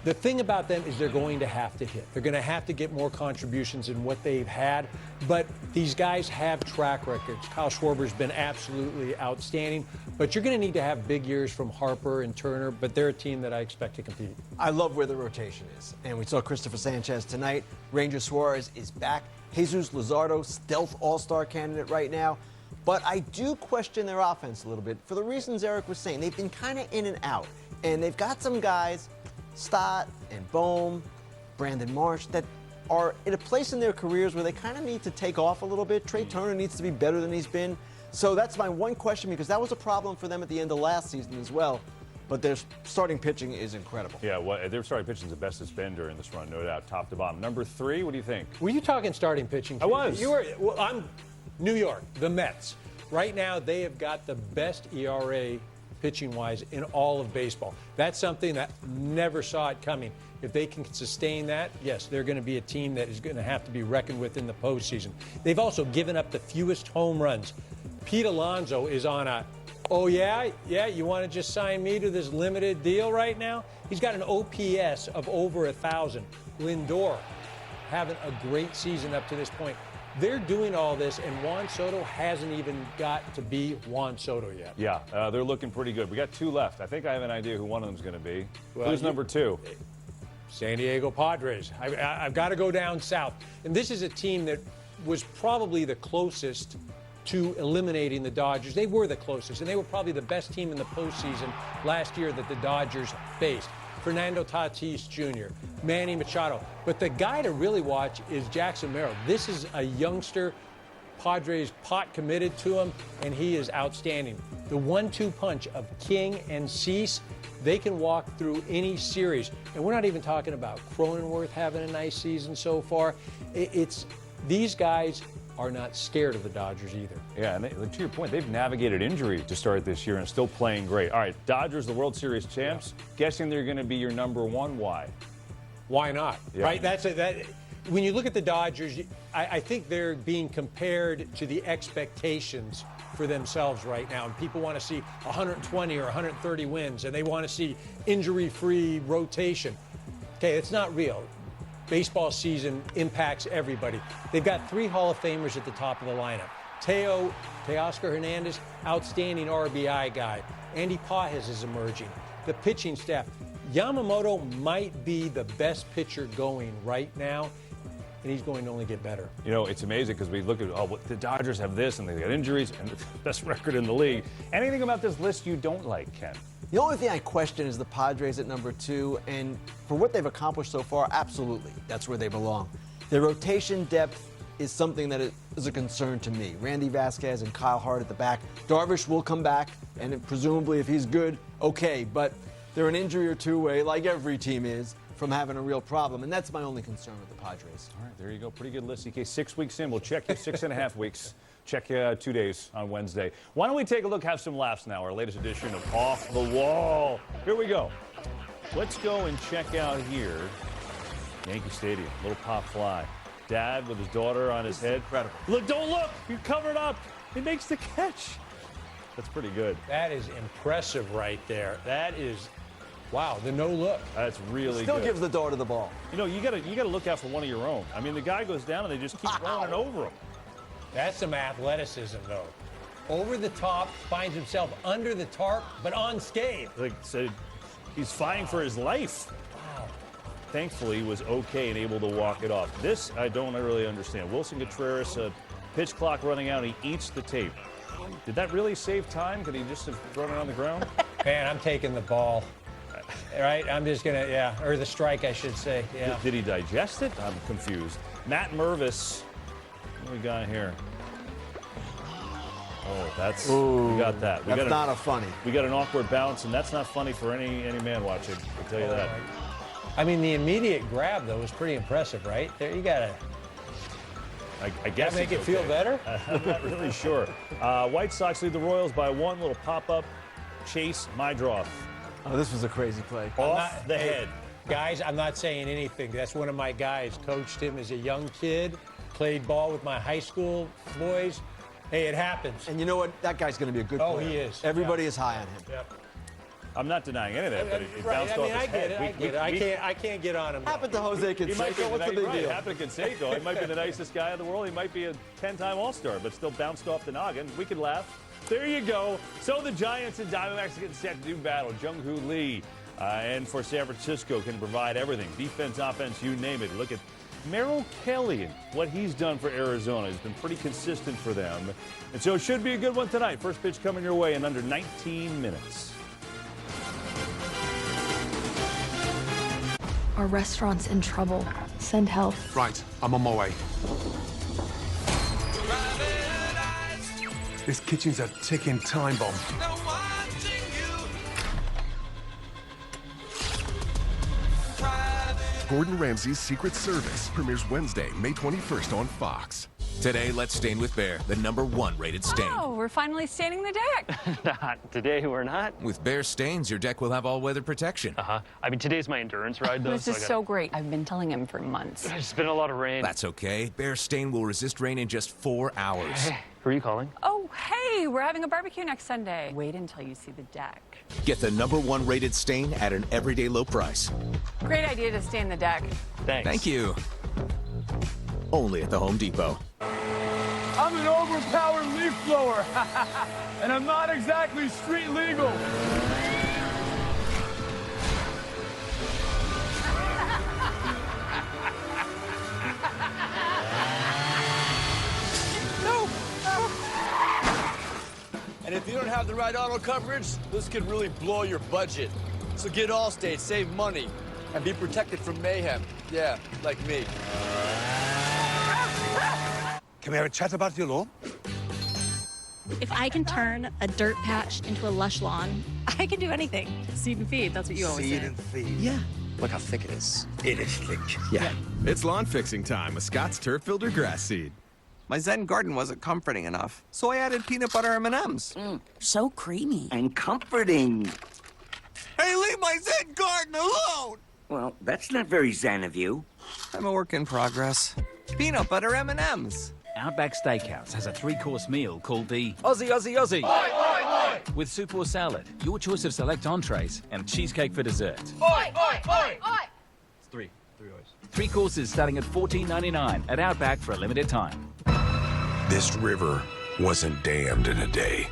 The thing about them is they're going to have to hit. They're going to have to get more contributions than what they've had. But these guys have track records. Kyle Schwarber's been absolutely outstanding. But you're going to need to have big years from Harper and Turner. But they're a team that I expect to compete. I love where the rotation is. And we saw Christopher Sanchez tonight. Ranger Suarez is back. Jesus Luzardo, stealth all-star candidate right now. But I do question their offense a little bit for the reasons Eric was saying. They've been kind of in and out. And they've got some guys, Stott and Bohm, Brandon Marsh, that are in a place in their careers where they kind of need to take off a little bit. Trey Turner needs to be better than he's been. So that's my one question, because that was a problem for them at the end of last season as well. But their starting pitching is incredible. Yeah, well, their starting pitching is the best it's been during this run, no doubt, top to bottom. Number 3, what do you think? Were you talking starting pitching? I was. You were. Well, I'm New York, the Mets. Right now, they have got the best ERA pitching-wise in all of baseball. That's something that never saw it coming. If they can sustain that, yes, they're going to be a team that is going to have to be reckoned with in the postseason. They've also given up the fewest home runs. Pete Alonso is on a, oh, yeah, you want to just sign me to this limited deal right now? He's got an OPS of over 1,000. Lindor having a great season up to this point. They're doing all this, and Juan Soto hasn't even got to be Juan Soto yet. Yeah, they're looking pretty good. We got 2 left. I think I have an idea who one of them is going to be. Well, who's number 2? San Diego Padres. I've got to go down south. And this is a team that was probably the closest to eliminating the Dodgers. They were the closest, and they were probably the best team in the postseason last year that the Dodgers faced. Fernando Tatis Jr., Manny Machado. But the guy to really watch is Jackson Merrill. This is a youngster. Padres pot committed to him, and he is outstanding. The 1-2 punch of King and Cease, they can walk through any series. And we're not even talking about Cronenworth having a nice season so far. It's these guys are not scared of the Dodgers either. Yeah, and to your point, they've navigated injury to start this year and still playing great. All right, Dodgers, the World Series champs. Yeah. Guessing they're going to be your number 1. Why? Why not? Yeah. Right? When you look at the Dodgers, I think they're being compared to the expectations for themselves right now. And people want to see 120 or 130 wins, and they want to see injury-free rotation. Okay, it's not real. Baseball season impacts everybody. They've got 3 Hall of Famers at the top of the lineup. Teoscar Hernandez, outstanding RBI guy. Andy Pages is emerging. The pitching staff. Yamamoto might be the best pitcher going right now, and he's going to only get better. You know, it's amazing because we look at, the Dodgers have this, and they got injuries, and the best record in the league. Anything about this list you don't like, Ken? The only thing I question is the Padres at number 2, and for what they've accomplished so far, absolutely, that's where they belong. Their rotation depth is something that is a concern to me. Randy Vasquez and Kyle Hart at the back. Darvish will come back, and presumably if he's good, okay, but they're an injury or 2 away, like every team is, from having a real problem, and that's my only concern with the Padres. All right, there you go. Pretty good list, EK. 6 weeks in. We'll check you 6.5 weeks. Check you 2 days on Wednesday. Why don't we take a look, have some laughs now, our latest edition of Off the Wall. Here we go. Let's go and check out here, Yankee Stadium, little pop fly. Dad with his daughter on his head. Incredible. Look, don't look. You're covered up. He makes the catch. That's pretty good. That is impressive right there. That is Wow, the no look. That's really Still good. gives the daughter the ball. You know, you gotta look out for one of your own. I mean, the guy goes down and they just keep running over him. That's some athleticism, though. Over the top, finds himself under the tarp, but unscathed. Like said, he's fighting for his life. Wow. Thankfully, he was okay and able to walk it off. This I don't really understand. Wilson Contreras, pitch clock running out, he eats the tape. Did that really save time? Could he just have thrown it on the ground? Man, I'm taking the ball. Right? I'm just going to, yeah, or the strike, I should say. Yeah. Did he digest it? I'm confused. Matt Mervis. What do we got here? Oh, that's, we got that. That's not a funny. We got an awkward bounce, and that's not funny for any man watching, I'll tell you that. I mean, the immediate grab, though, was pretty impressive, right? There, you got to. I guess that make it feel better? I'm not really sure. White Sox lead the Royals by 1. Little pop-up chase, my draw. Oh, this was a crazy play. Off the head. Guys, I'm not saying anything. That's one of my guys. Coached him as a young kid. Played ball with my high school boys. Hey, it happens. And you know what? That guy's going to be a good player. Oh, he is. Everybody is high on him. Yep. I'm not denying any of that, but it bounced off his head. I get it. I can't get on him. Happened to Jose Canseco. What's the big deal? Happened to Canseco. He might be the nicest guy in the world. He might be a 10-time All-Star, but still bounced off the noggin. We can laugh. There you go. So the Giants and Diamondbacks are getting set to do battle. Jung-Hoo Lee and for San Francisco can provide everything. Defense, offense, you name it. Look at Merrill Kelly and what he's done for Arizona. He's been pretty consistent for them. And so it should be a good one tonight. First pitch coming your way in under 19 minutes. Our restaurant's in trouble. Send help. Right, I'm on my way. This kitchen's a ticking time bomb. Gordon Ramsay's Secret Service premieres Wednesday, May 21st on Fox. Today, let's stain with Bear, the #1 rated stain. Oh, we're finally staining the deck. Not today, we're not. With Bear stains, your deck will have all-weather protection. I mean, today's my endurance ride, though. This is so great. I've been telling him for months. It's been a lot of rain. That's okay. Bear stain will resist rain in just 4 hours. Hey, who are you calling? Oh, hey, we're having a barbecue next Sunday. Wait until you see the deck. Get the #1 rated stain at an everyday low price. Great idea to stain the deck. Thanks. Thank you. Only at the Home Depot. I'm an overpowered leaf blower, and I'm not exactly street legal. And if you don't have the right auto coverage, this could really blow your budget. So get Allstate, save money, and be protected from mayhem. Yeah, like me. Can we have a chat about your lawn? If I can turn a dirt patch into a lush lawn, I can do anything. Seed and feed, that's what you always say. Seed and feed. Yeah. Look how thick it is. It is thick. Yeah. It's lawn fixing time with Scott's Turf Builder Grass Seed. My Zen garden wasn't comforting enough, so I added peanut butter M&Ms. So creamy. And comforting. Hey, leave my Zen garden alone! Well, that's not very zen of you. I'm a work in progress. Peanut butter M&Ms. Outback Steakhouse has a 3-course meal called the Aussie, Aussie, Aussie. Oi, oi, oi! With soup or salad, your choice of select entrees, and cheesecake for dessert. Oi, oi, oi, oi! It's 3 oys. 3 courses starting at $14.99 at Outback for a limited time. This river wasn't dammed in a day,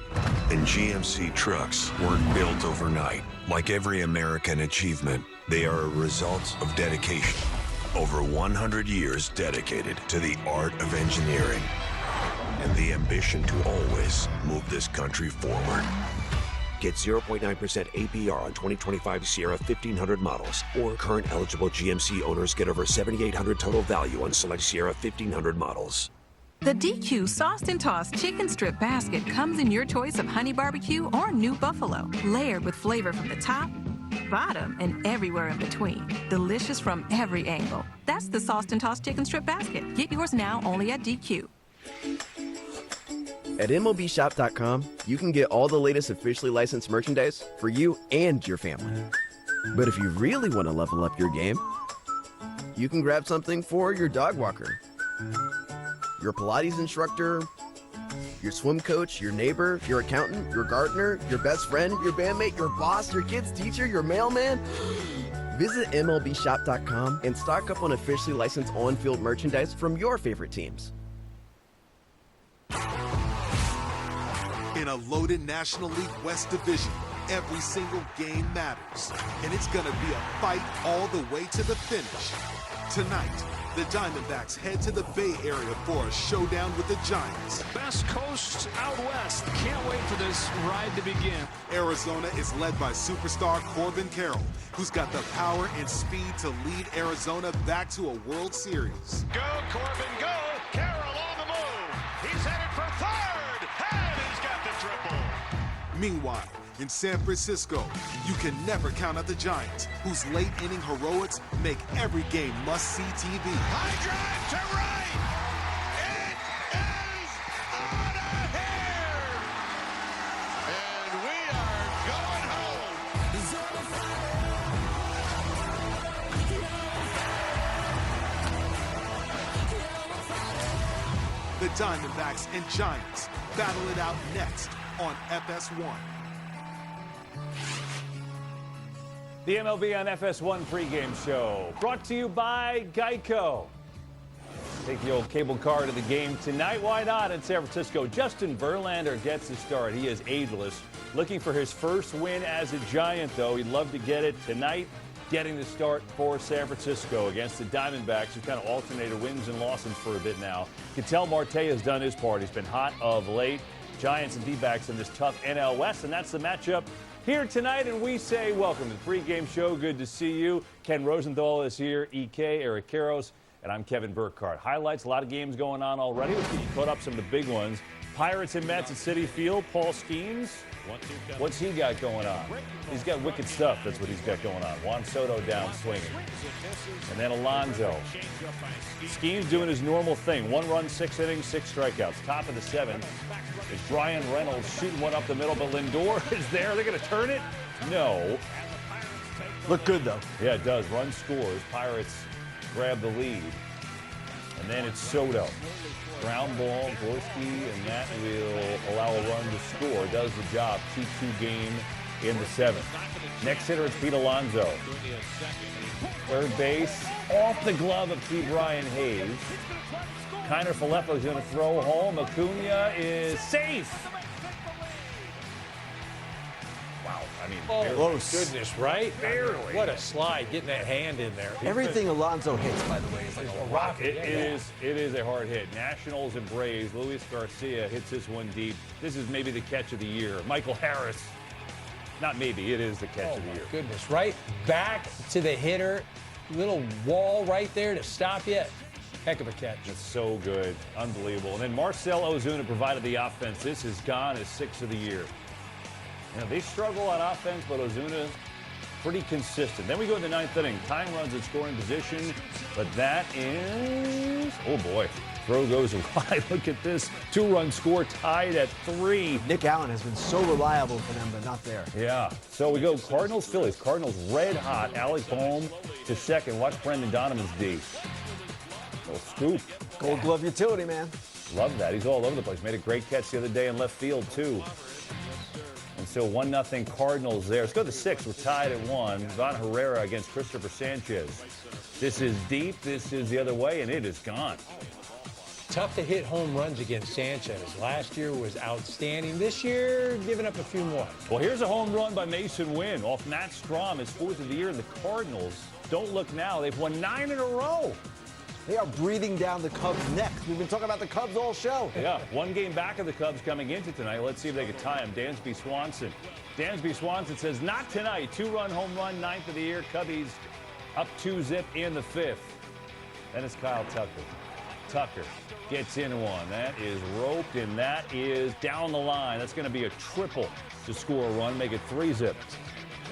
and GMC trucks weren't built overnight. Like every American achievement, they are a result of dedication. Over 100 years dedicated to the art of engineering and the ambition to always move this country forward. Get 0.9% APR on 2025 Sierra 1500 models, or current eligible GMC owners get over $7,800 total value on select Sierra 1500 models. The DQ Sauced and Tossed Chicken Strip Basket comes in your choice of honey barbecue or new buffalo, layered with flavor from the top, bottom, and everywhere in between. Delicious from every angle. That's the Sauced and Tossed Chicken Strip Basket. Get yours now only at DQ. At MLBshop.com, you can get all the latest officially licensed merchandise for you and your family. But if you really want to level up your game, you can grab something for your dog walker, your Pilates instructor, your swim coach, your neighbor, your accountant, your gardener, your best friend, your bandmate, your boss, your kid's teacher, your mailman. Visit MLBshop.com and stock up on officially licensed on-field merchandise from your favorite teams. In a loaded National League West division, every single game matters, and it's gonna be a fight all the way to the finish. Tonight, the Diamondbacks head to the Bay Area for a showdown with the Giants. Best coast out west. Can't wait for this ride to begin. Arizona is led by superstar Corbin Carroll, who's got the power and speed to lead Arizona back to a World Series. Go, Corbin, go. Carroll on the move. He's headed for third, and he's got the triple. Meanwhile, in San Francisco, you can never count out the Giants, whose late-inning heroics make every game must-see TV. High drive to right. It is out of here. And we are going home. The Diamondbacks and Giants battle it out next on FS1. The MLB on FS1 pregame show, brought to you by Geico. Take the old cable car to the game tonight. Why not in San Francisco? Justin Verlander gets the start. He is ageless. Looking for his first win as a Giant, though. He'd love to get it tonight. Getting the start for San Francisco against the Diamondbacks, who kind of alternated wins and losses for a bit now. Ketel Marte has done his part. He's been hot of late. Giants and D-backs in this tough NL West, and that's the matchup here tonight, and we say welcome to the pregame show. Good to see you. Ken Rosenthal is here, EK, Eric Karros, and I'm Kevin Burkhardt. Highlights, a lot of games going on already. Let's get you caught up some of the big ones. Pirates and Mets at Citi Field. Paul Skeens, what's he got going on? He's got wicked stuff. That's what he's got going on. Juan Soto down swinging. And then Alonso. Skeens doing his normal thing. 1 run, 6 innings, 6 strikeouts. Top of the 7th is Brian Reynolds shooting one up the middle, but Lindor is there. They're going to turn it? No. Look good, though. Yeah, it does. Run scores. Pirates grab the lead. And then it's Soto. Ground ball, Gorski, and that will allow a run to score. Does the job. 2-2 game in the 7th. Next hitter is Pete Alonso. Third base, off the glove of T. Brian Hayes. Kiner Falefa is going to throw home. Acuna is safe. Wow, I mean, Goodness, right? Barely. What a slide, getting that hand in there. Everything Alonso hits, by the way, is like a rocket. It is a hard hit. Nationals and Braves. Luis Garcia hits this one deep. This is maybe the catch of the year. Michael Harris. Not maybe, it is the catch of the year. Goodness, right back to the hitter. Little wall right there to stop you. Heck of a catch. It's so good. Unbelievable. And then Marcell Ozuna provided the offense. This is gone his 6th of the year. You know, they struggle on offense, but Ozuna pretty consistent. Then we go in the 9th inning. Time runs in scoring position, but that is, oh boy, throw goes wide. Look at this. 2-run score tied at 3. Nick Allen has been so reliable for them, but not there. Yeah. So we go Cardinals, Phillies. Cardinals red hot. Alec Boehm to second. Watch Brendan Donovan's D. Little scoop. Gold glove utility, man. Love that. He's all over the place. Made a great catch the other day in left field, too. And so 1-0 Cardinals there. Let's go to the 6th. We're tied at 1. Von Herrera against Christopher Sanchez. This is deep. This is the other way, and it is gone. Tough to hit home runs against Sanchez. Last year was outstanding. This year, giving up a few more. Well, here's a home run by Mason Wynn off Matt Strom, his 4th of the year. And the Cardinals, don't look now, they've won 9 in a row. They are breathing down the Cubs' necks. We've been talking about the Cubs all show. Yeah, 1 game back of the Cubs coming into tonight. Let's see if they can tie him. Dansby Swanson. Dansby Swanson says, not tonight. 2-run home run, 9th of the year. Cubbies up 2-zip in the 5th. Then it's Kyle Tucker. Tucker gets in one. That is roped, and that is down the line. That's going to be a triple to score a run, make it 3-zip.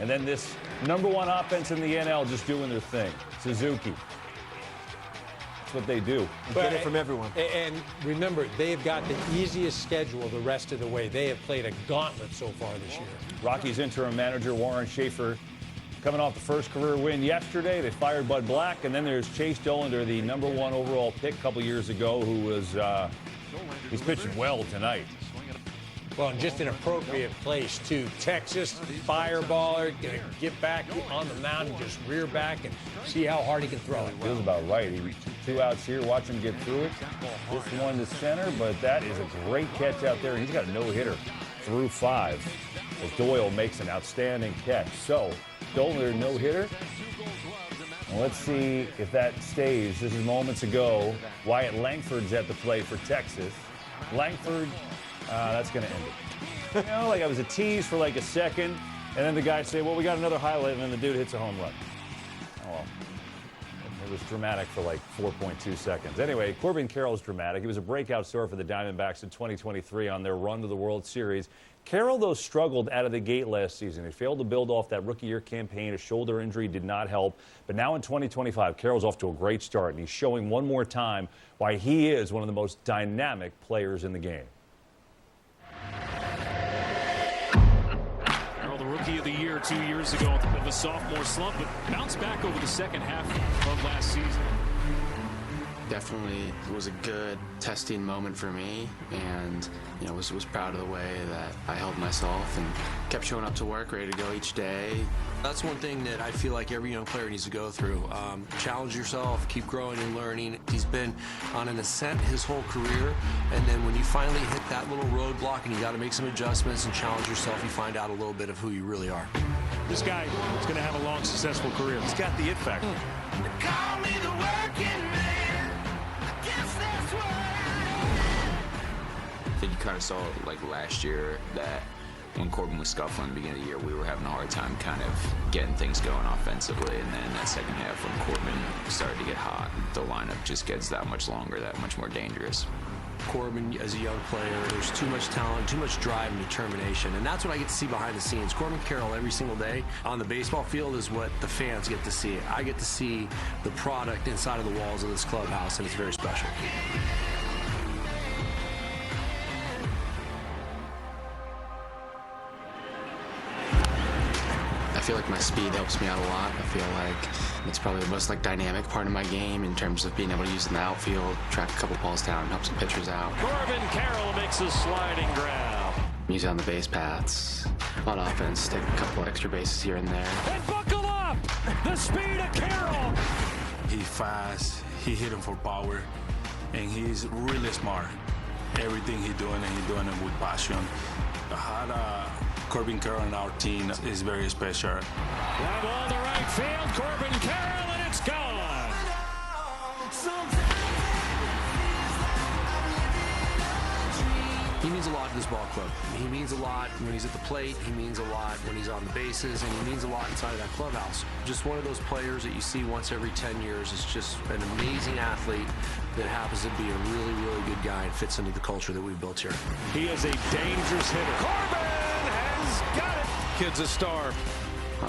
And then this #1 offense in the NL just doing their thing. Suzuki. That's what they do. Get it from everyone. And remember, they've got the easiest schedule the rest of the way. They have played a gauntlet so far this year. Rockies interim manager Warren Schaefer coming off the first career win yesterday. They fired Bud Black, and then there's Chase Dollander, the #1 overall pick a couple years ago, who was He's pitching well tonight. Well, and just an appropriate place, too. Texas, fireballer, going to get back on the mound and just rear back and see how hard he can throw it. Feels about right. He reached 2 outs here. Watch him get through it. This one to center, but that is a great catch out there. He's got a no-hitter through 5 as Doyle makes an outstanding catch. So, Doyle, no-hitter. Well, let's see if that stays. This is moments ago. Wyatt Langford's at the plate for Texas. Langford, that's going to end it. You know, like I was a tease for like a second, and then the guy say, well, we got another highlight, and then the dude hits a home run. Oh, well. It was dramatic for like 4.2 seconds. Anyway, Corbin Carroll's dramatic. He was a breakout star for the Diamondbacks in 2023 on their run to the World Series. Carroll, though, struggled out of the gate last season. He failed to build off that rookie year campaign. A shoulder injury did not help. But now in 2025, Carroll's off to a great start, and he's showing one more time why he is one of the most dynamic players in the game. Carroll, the rookie of the year 2 years ago of a sophomore slump, but bounced back over the second half of last season. Definitely was a good testing moment for me, and was proud of the way that I held myself and kept showing up to work, ready to go each day. That's one thing that I feel like every young player needs to go through. Challenge yourself, keep growing and learning. He's been on an ascent his whole career, and then when you finally hit that little roadblock and you got to make some adjustments and challenge yourself, you find out a little bit of who you really are. This guy is going to have a long, successful career. He's got the it factor. Call me the working man. I guess that's what I think you kind of saw like last year that when Corbin was scuffling at the beginning of the year, we were having a hard time kind of getting things going offensively. And then that second half when Corbin started to get hot, the lineup just gets that much longer, that much more dangerous. Corbin, as a young player, there's too much talent, too much drive and determination. And that's what I get to see behind the scenes. Corbin Carroll every single day on the baseball field is what the fans get to see. I get to see the product inside of the walls of this clubhouse, and it's very special. I feel like my speed helps me out a lot. I feel like it's probably the most dynamic part of my game in terms of being able to use it in the outfield, track a couple balls down, help some pitchers out. Corbin Carroll makes a sliding grab. Use it on the base paths. On offense, take a couple extra bases here and there. And buckle up! The speed of Carroll! He's fast, he hit him for power, and he's really smart. Everything he's doing, and he's doing it with passion. Corbin Carroll on our team is very special. Fly ball to right field, Corbin Carroll, and it's gone. He means a lot to this ball club. He means a lot when he's at the plate. He means a lot when he's on the bases, and he means a lot inside of that clubhouse. Just one of those players that you see once every 10 years. Is just an amazing athlete that happens to be a really, really good guy and fits into the culture that we've built here. He is a dangerous hitter. Corbin has got it. Kid's a star.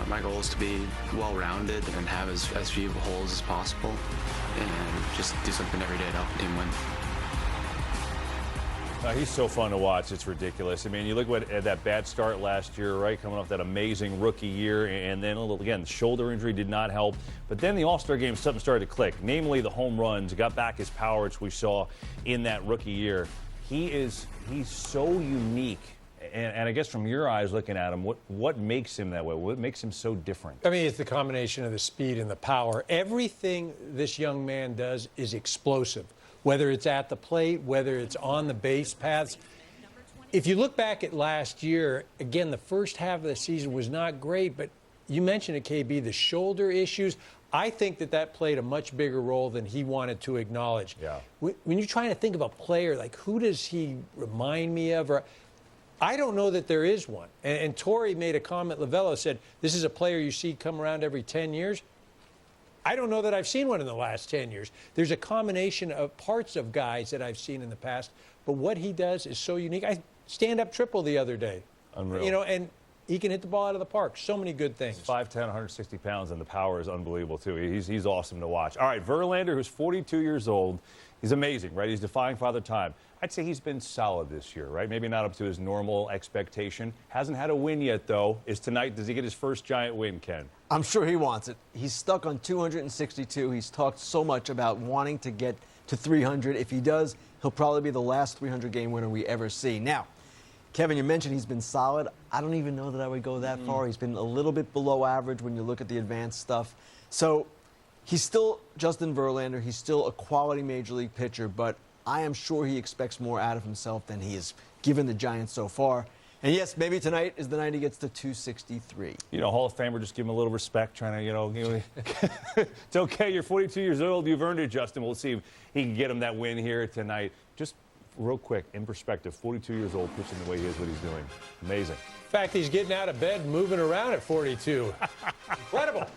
My goal is to be well-rounded and have as few holes as possible, and just do something every day to help the team win. He's so fun to watch. It's ridiculous. I mean, you look at that bad start last year, right? Coming off that amazing rookie year, and then again, the shoulder injury did not help. But then the All-Star game, something started to click. Namely, the home runs. Got back his power, which we saw in that rookie year. He's so unique. And I guess from your eyes looking at him, what makes him that way? What makes him so different? I mean, it's the combination of the speed and the power. Everything this young man does is explosive, whether it's at the plate, whether it's on the base paths. If you look back at last year, again, the first half of the season was not great, but you mentioned it, KB, the shoulder issues. I think that played a much bigger role than he wanted to acknowledge. Yeah. When you're trying to think of a player, like who does he remind me of? I don't know that there is one. And Torrey made a comment, Lavello said, this is a player you see come around every 10 years. I don't know that I've seen one in the last 10 years. There's a combination of parts of guys that I've seen in the past, but what he does is so unique. I stand-up triple the other day. Unreal. And he can hit the ball out of the park. So many good things. 5'10", 160 pounds, and the power is unbelievable, too. He's awesome to watch. All right, Verlander, who's 42 years old, he's amazing, right? He's defying Father Time. I'd say he's been solid this year, right? Maybe not up to his normal expectation. Hasn't had a win yet, though. Does he get his first giant win, Ken? I'm sure he wants it. He's stuck on 262. He's talked so much about wanting to get to 300. If he does, he'll probably be the last 300-game winner we ever see. Now, Kevin, you mentioned he's been solid. I don't even know that I would go that far. He's been a little bit below average when you look at the advanced stuff. So he's still Justin Verlander. He's still a quality major league pitcher, but I am sure he expects more out of himself than he has given the Giants so far. And yes, maybe tonight is the night he gets to 263. You know, Hall of Famer, just give him a little respect, trying to, it's okay, you're 42 years old, you've earned it, Justin. We'll see if he can get him that win here tonight. Just real quick, in perspective, 42 years old, pitching the way he is, what he's doing. Amazing. In fact, he's getting out of bed, moving around at 42. Incredible.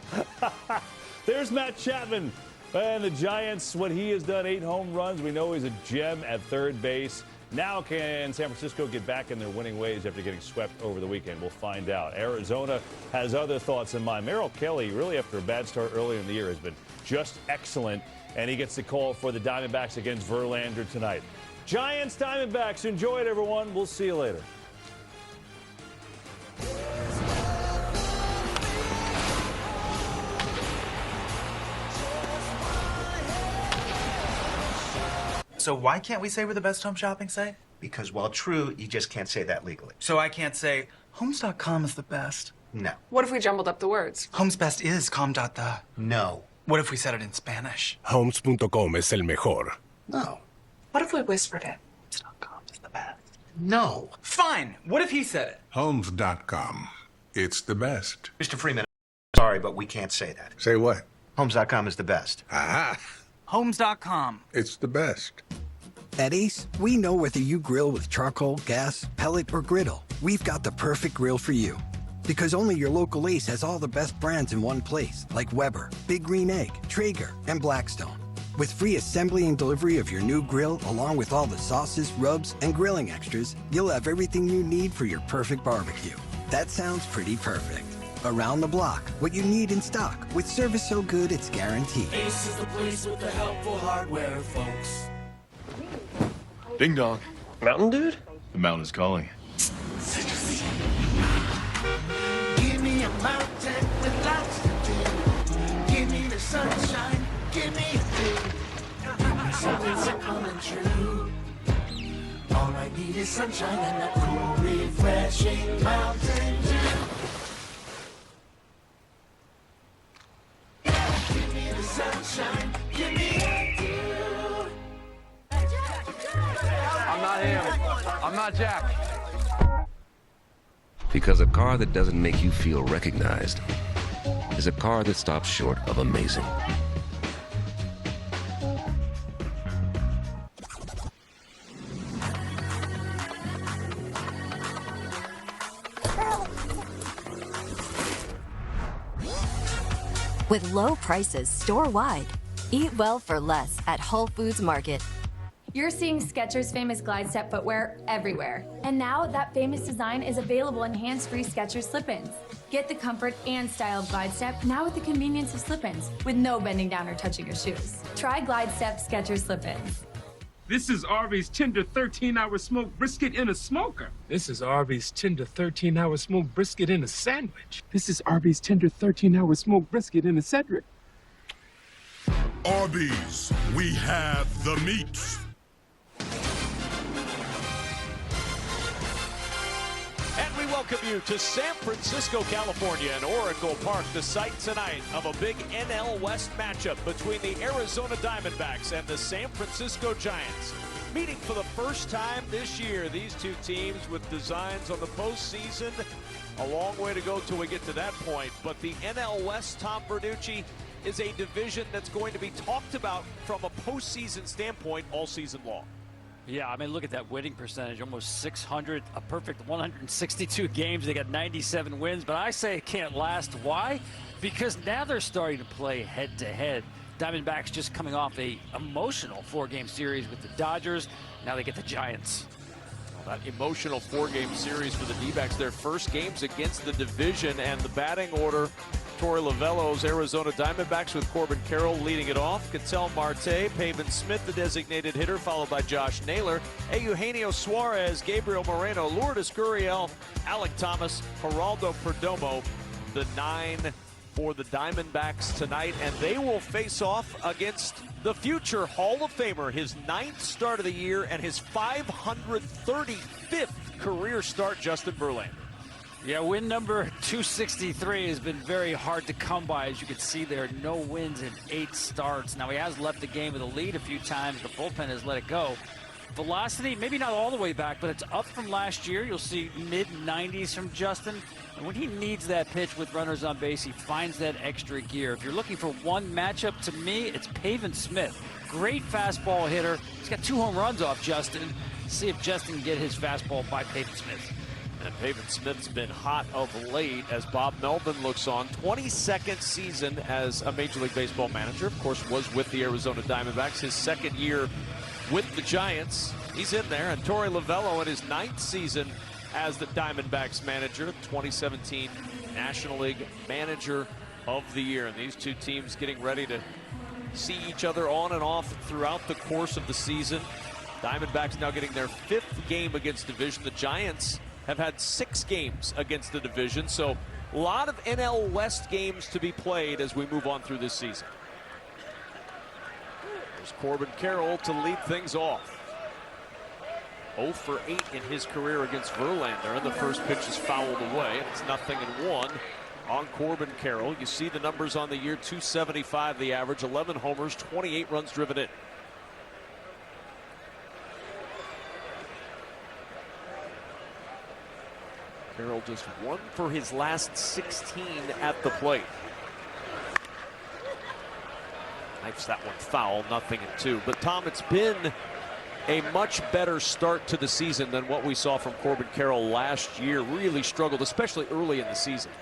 There's Matt Chapman. And the Giants, what he has done, 8 home runs. We know he's a gem at third base. Now can San Francisco get back in their winning ways after getting swept over the weekend? We'll find out. Arizona has other thoughts in mind. Merrill Kelly, really after a bad start earlier in the year, has been just excellent. And he gets the call for the Diamondbacks against Verlander tonight. Giants, Diamondbacks, enjoy it, everyone. We'll see you later. So why can't we say we're the best home shopping site? Because while true, you just can't say that legally. So I can't say homes.com is the best? No. What if we jumbled up the words? Homes best is com.the. No. What if we said it in Spanish? Homes.com es el mejor. No. What if we whispered it? Homes.com is the best. No. Fine. What if he said it? Homes.com. It's the best. Mr. Freeman, sorry, but we can't say that. Say what? Homes.com is the best. Aha. Homes.com. It's the best. At Ace, we know whether you grill with charcoal, gas, pellet, or griddle, we've got the perfect grill for you. Because only your local Ace has all the best brands in one place, like Weber, Big Green Egg, Traeger, and Blackstone. With free assembly and delivery of your new grill, along with all the sauces, rubs, and grilling extras, you'll have everything you need for your perfect barbecue. That sounds pretty perfect. Around the block, what you need in stock, with service so good it's guaranteed. Ace is the place with the helpful hardware, folks. Ding dong. Mountain Dude? The mountain is calling. Give me a mountain with lots to do. Give me the sunshine. Give me a dew. Something's coming true. All I need is sunshine and a cool, refreshing Mountain Dew. Give me the sunshine. Give me a dew. I'm not him. I'm not Jack. Because a car that doesn't make you feel recognized is a car that stops short of amazing. With low prices store-wide, eat well for less at Whole Foods Market. You're seeing Skechers' famous glide step footwear everywhere. And now that famous design is available in hands-free Skechers slip-ins. Get the comfort and style of glide step now with the convenience of slip-ins with no bending down or touching your shoes. Try glide step Skechers slip-ins. This is Arby's tender 13-hour smoked brisket in a smoker. This is Arby's tender 13-hour smoked brisket in a sandwich. This is Arby's tender 13-hour smoked brisket in a Cedric. Arby's, we have the meats. And we welcome you to San Francisco, California, and Oracle Park, the site tonight of a big NL West matchup between the Arizona Diamondbacks and the San Francisco Giants. Meeting for the first time this year, these two teams with designs on the postseason. A long way to go till we get to that point, but the NL West, Tom Verducci, is a division that's going to be talked about from a postseason standpoint all season long. Yeah, I mean, look at that winning percentage, almost 600, a perfect 162 games. They got 97 wins, but I say it can't last. Why? Because now they're starting to play head-to-head. Diamondbacks just coming off a emotional 4-game series with the Dodgers. Now they get the Giants. That emotional 4-game series for the D-backs, their first games against the division, and the batting order. Torey Lovullo's Arizona Diamondbacks with Corbin Carroll leading it off. Ketel Marte, Pavin Smith, the designated hitter, followed by Josh Naylor. Eugenio Suarez, Gabriel Moreno, Lourdes Gurriel, Alec Thomas, Geraldo Perdomo, the 9 for the Diamondbacks tonight, and they will face off against the future Hall of Famer, his 9th start of the year and his 535th career start, Justin Verlander. Yeah, win number 263 has been very hard to come by. As you can see there, no wins in 8 starts. Now, he has left the game with a lead a few times. The bullpen has let it go. Velocity, maybe not all the way back, but it's up from last year. You'll see mid-90s from Justin. And when he needs that pitch with runners on base, he finds that extra gear. If you're looking for one matchup, to me, it's Pavin Smith. Great fastball hitter. He's got 2 home runs off Justin. See if Justin can get his fastball by Pavin Smith. And Pavin Smith's been hot of late as Bob Melvin looks on. 22nd season as a Major League Baseball manager. Of course, was with the Arizona Diamondbacks. His 2nd year with the Giants. He's in there. And Torey Lovullo in his 9th season as the Diamondbacks manager, 2017 National League Manager of the Year. And these two teams getting ready to see each other on and off throughout the course of the season. Diamondbacks now getting their 5th game against division. The Giants have had 6 games against the division. So a lot of NL West games to be played as we move on through this season. There's Corbin Carroll to lead things off. 0 for 8 in his career against Verlander, and the first pitch is fouled away. It's 0-1 on Corbin Carroll. You see the numbers on the year, 275 the average, 11 homers, 28 runs driven in. Carroll just 1 for his last 16 at the plate. Knifes that one foul, 0-2. But Tom, it's been a much better start to the season than what we saw from Corbin Carroll last year. Really struggled, especially early in the season.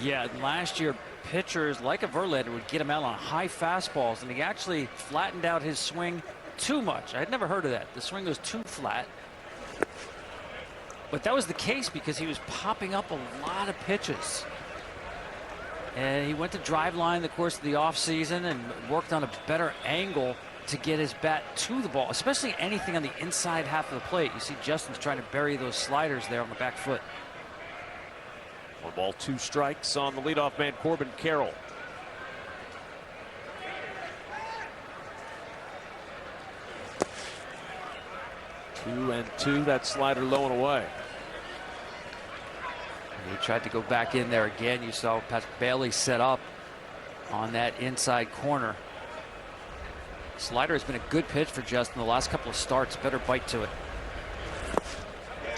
Yeah, last year pitchers like a Verlander would get him out on high fastballs, and he actually flattened out his swing too much. I had never heard of that. The swing was too flat. But that was the case because he was popping up a lot of pitches. And he went to drive line the course of the offseason and worked on a better angle to get his bat to the ball, especially anything on the inside half of the plate. You see Justin's trying to bury those sliders there on the back foot. 1 ball, 2 strikes on the leadoff man, Corbin Carroll. 2-2, that slider low and away. He tried to go back in there again. You saw Patrick Bailey set up on that inside corner. Slider has been a good pitch for Justin the last couple of starts. Better bite to it.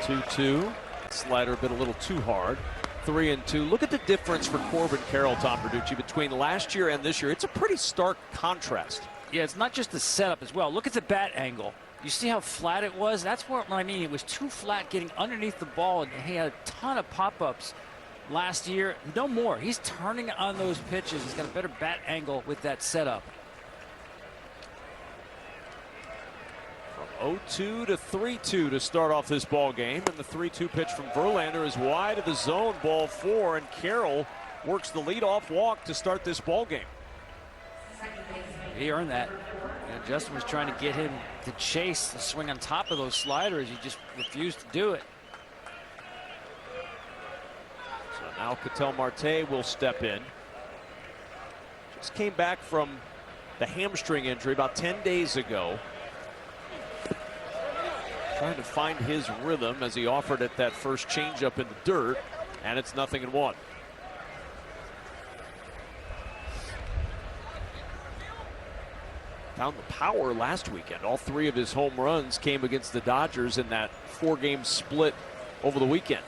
2-2. Slider bit a little too hard. 3-2. Look at the difference for Corbin Carroll, Tom Verducci, between last year and this year. It's a pretty stark contrast. Yeah, it's not just the setup as well. Look at the bat angle. You see how flat it was? That's what I mean. It was too flat getting underneath the ball, and he had a ton of pop-ups last year. No more. He's turning on those pitches. He's got a better bat angle with that setup. From 0-2 to 3-2 to start off this ball game, and the 3-2 pitch from Verlander is wide of the zone, ball 4, and Carroll works the leadoff walk to start this ball game. He earned that. And Justin was trying to get him to chase the swing on top of those sliders. He just refused to do it. So now Ketel Marte will step in. Just came back from the hamstring injury about 10 days ago. Trying to find his rhythm as he offered it that first changeup in the dirt, and it's 0-1. Found the power last weekend. All 3 of his home runs came against the Dodgers in that 4-game split over the weekend.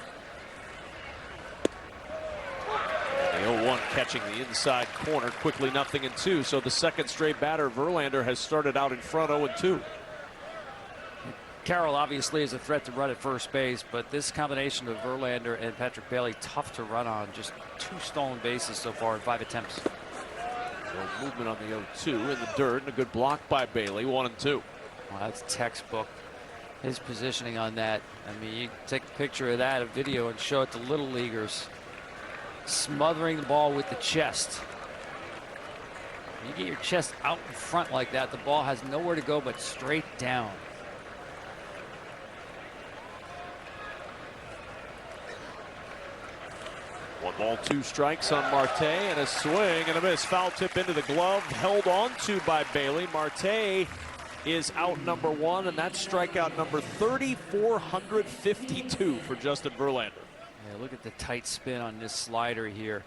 The 0-1 catching the inside corner quickly, 0-2. So the second straight batter, Verlander, has started out in front 0-2. Carroll obviously is a threat to run at first base, but this combination of Verlander and Patrick Bailey, tough to run on. Just 2 stolen bases so far in 5 attempts. No movement on the 0-2 in the dirt, and a good block by Bailey, 1-2. Well, that's textbook. His positioning on that. I mean, you take a picture of that, a video, and show it to little leaguers. Smothering the ball with the chest. You get your chest out in front like that, the ball has nowhere to go but straight down. 1 ball, 2 strikes on Marte, and a swing and a miss. Foul tip into the glove, held on to by Bailey. Marte is out number 1, and that's strikeout number 3,452 for Justin Verlander. Yeah, look at the tight spin on this slider here.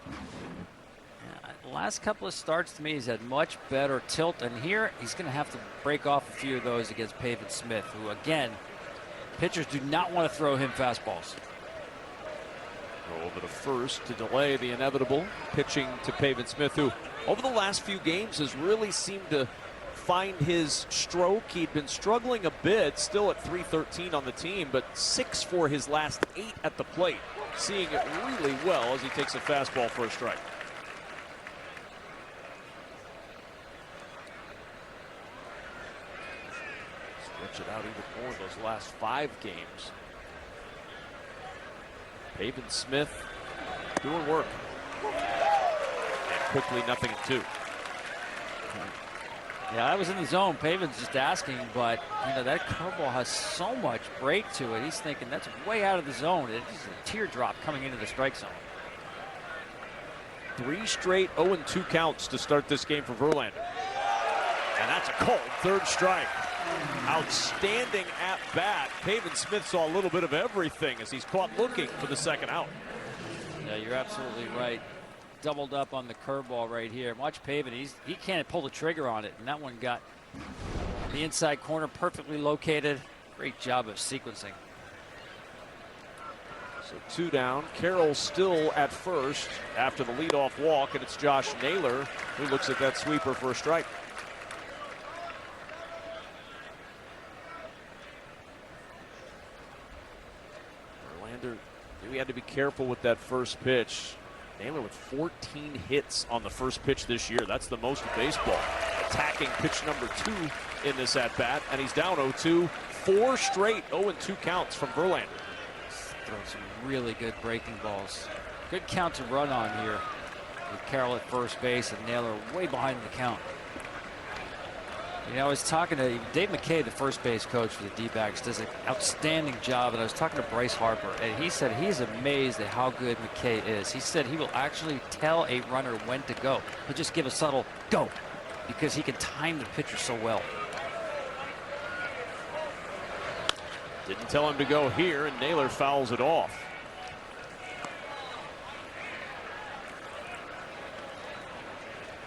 The last couple of starts to me, he's had much better tilt, and here he's going to have to break off a few of those against Pavin Smith, who, again, pitchers do not want to throw him fastballs. Go over to first to delay the inevitable. Pitching to Pavin Smith, who over the last few games has really seemed to find his stroke. He'd been struggling a bit, still at 313 on the team, but 6 for his last 8 at the plate. Seeing it really well as he takes a fastball for a strike. Stretch it out even more in those last 5 games. Pavin Smith doing work. And quickly 0-2. Yeah, I was in the zone. Pavin's just asking, but you know that curveball has so much break to it. He's thinking that's way out of the zone. It's just a teardrop coming into the strike zone. 3 straight 0-2 counts to start this game for Verlander. And that's a cold 3rd strike. Outstanding at bat. Pavin Smith saw a little bit of everything as he's caught looking for the 2nd out. Yeah, you're absolutely right. Doubled up on the curveball right here. Watch Pavin. He can't pull the trigger on it, and that one got the inside corner perfectly located. Great job of sequencing. So 2 down. Carroll still at first after the leadoff walk, and it's Josh Naylor who looks at that sweeper for a strike. Verlander knew he had to be careful with that first pitch. Naylor with 14 hits on the first pitch this year. That's the most in baseball. Attacking pitch number 2 in this at-bat, and he's down 0-2. 4 straight 0-2 counts from Verlander. Throwing some really good breaking balls. Good count to run on here with Carroll at first base and Naylor way behind the count. You know, I was talking to Dave McKay, the first base coach for the D-backs, does an outstanding job. And I was talking to Bryce Harper, and he said he's amazed at how good McKay is. He said he will actually tell a runner when to go. He'll just give a subtle go because he can time the pitcher so well. Didn't tell him to go here, and Naylor fouls it off.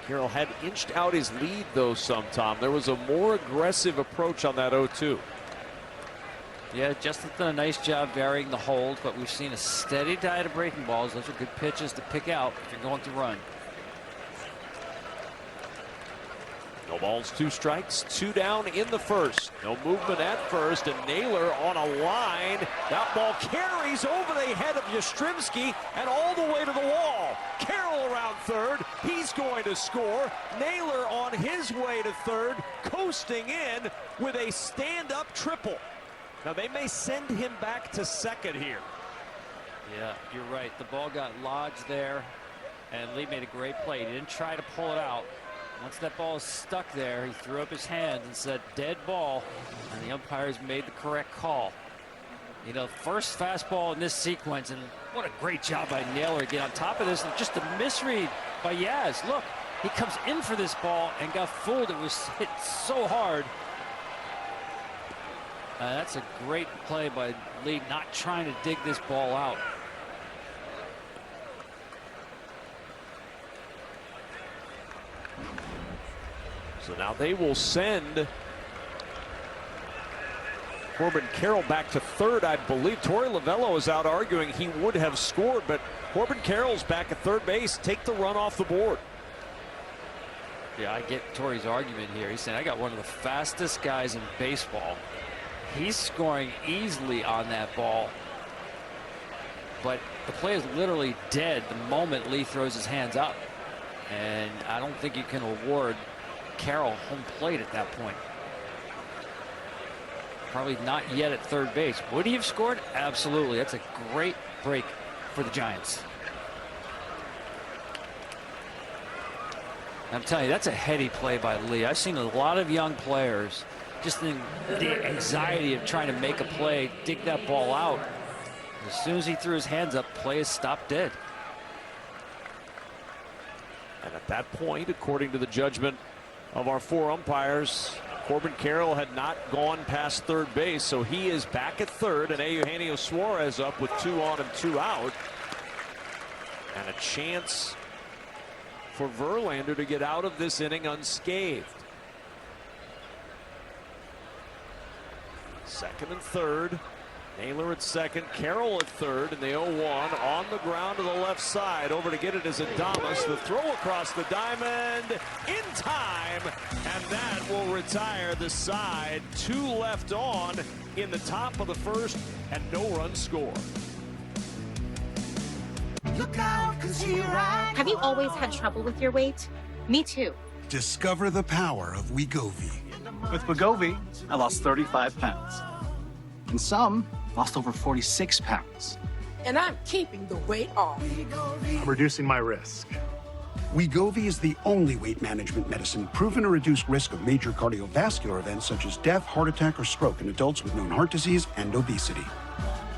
Carroll had inched out his lead, though, some, Tom. There was a more aggressive approach on that 0-2. Yeah, Justin's done a nice job varying the hold, but we've seen a steady diet of breaking balls. Those are good pitches to pick out if you're going to run. No balls, 2 strikes, 2 down in the first. No movement at first, and Naylor on a line. That ball carries over the head of Yastrzemski and all the way to the wall. Carroll around third. He's going to score. Naylor on his way to third, coasting in with a stand-up triple. Now they may send him back to second here. Yeah, you're right. The ball got lodged there, and Lee made a great play. He didn't try to pull it out. Once that ball is stuck there, he threw up his hands and said, dead ball, and the umpires made the correct call. You know, first fastball in this sequence, and what a great job by Naylor to get on top of this, and just a misread by Yaz. Look, he comes in for this ball and got fooled. It was hit so hard. That's a great play by Lee, not trying to dig this ball out. So now they will send Corbin Carroll back to third, I believe. Torey Lovello is out arguing he would have scored, but Corbin Carroll's back at third base. Take the run off the board. Yeah, I get Torey's argument here. He's saying, I got one of the fastest guys in baseball. He's scoring easily on that ball. But the play is literally dead the moment Lee throws his hands up. And I don't think you can award Carroll home plate at that point. Probably not yet at third base. Would he have scored? Absolutely. That's a great break for the Giants. I'm telling you, that's a heady play by Lee. I've seen a lot of young players just in the anxiety of trying to make a play, dig that ball out. As soon as he threw his hands up, play is stopped dead. And at that point, according to the judgment of our 4 umpires, Corbin Carroll had not gone past third base, so he is back at third, and Eugenio Suarez up with 2 on and 2 out. And a chance for Verlander to get out of this inning unscathed. Second and third. Naylor at second, Carroll at third, and the 0-1 on the ground to the left side. Over to get it is Adames. The throw across the diamond in time, and that will retire the side. 2 left on in the top of the first, and no runs scored. Look out, 'cause here I Have you always had trouble with your weight? Me too. Discover the power of Wegovy. With Wegovy, I lost 35 pounds. And some lost over 46 pounds. And I'm keeping the weight off. I'm reducing my risk. Wegovy is the only weight management medicine proven to reduce risk of major cardiovascular events such as death, heart attack, or stroke in adults with known heart disease and obesity.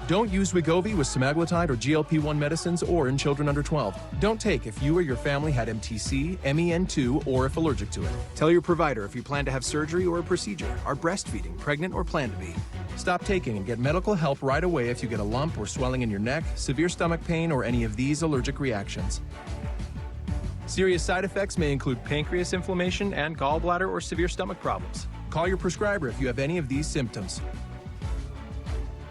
Don't use Wegovy with semaglutide or GLP-1 medicines or in children under 12. Don't take if you or your family had MTC, MEN2, or if allergic to it. Tell your provider if you plan to have surgery or a procedure, are breastfeeding, pregnant, or plan to be. Stop taking and get medical help right away if you get a lump or swelling in your neck, severe stomach pain, or any of these allergic reactions. Serious side effects may include pancreas inflammation and gallbladder or severe stomach problems. Call your prescriber if you have any of these symptoms.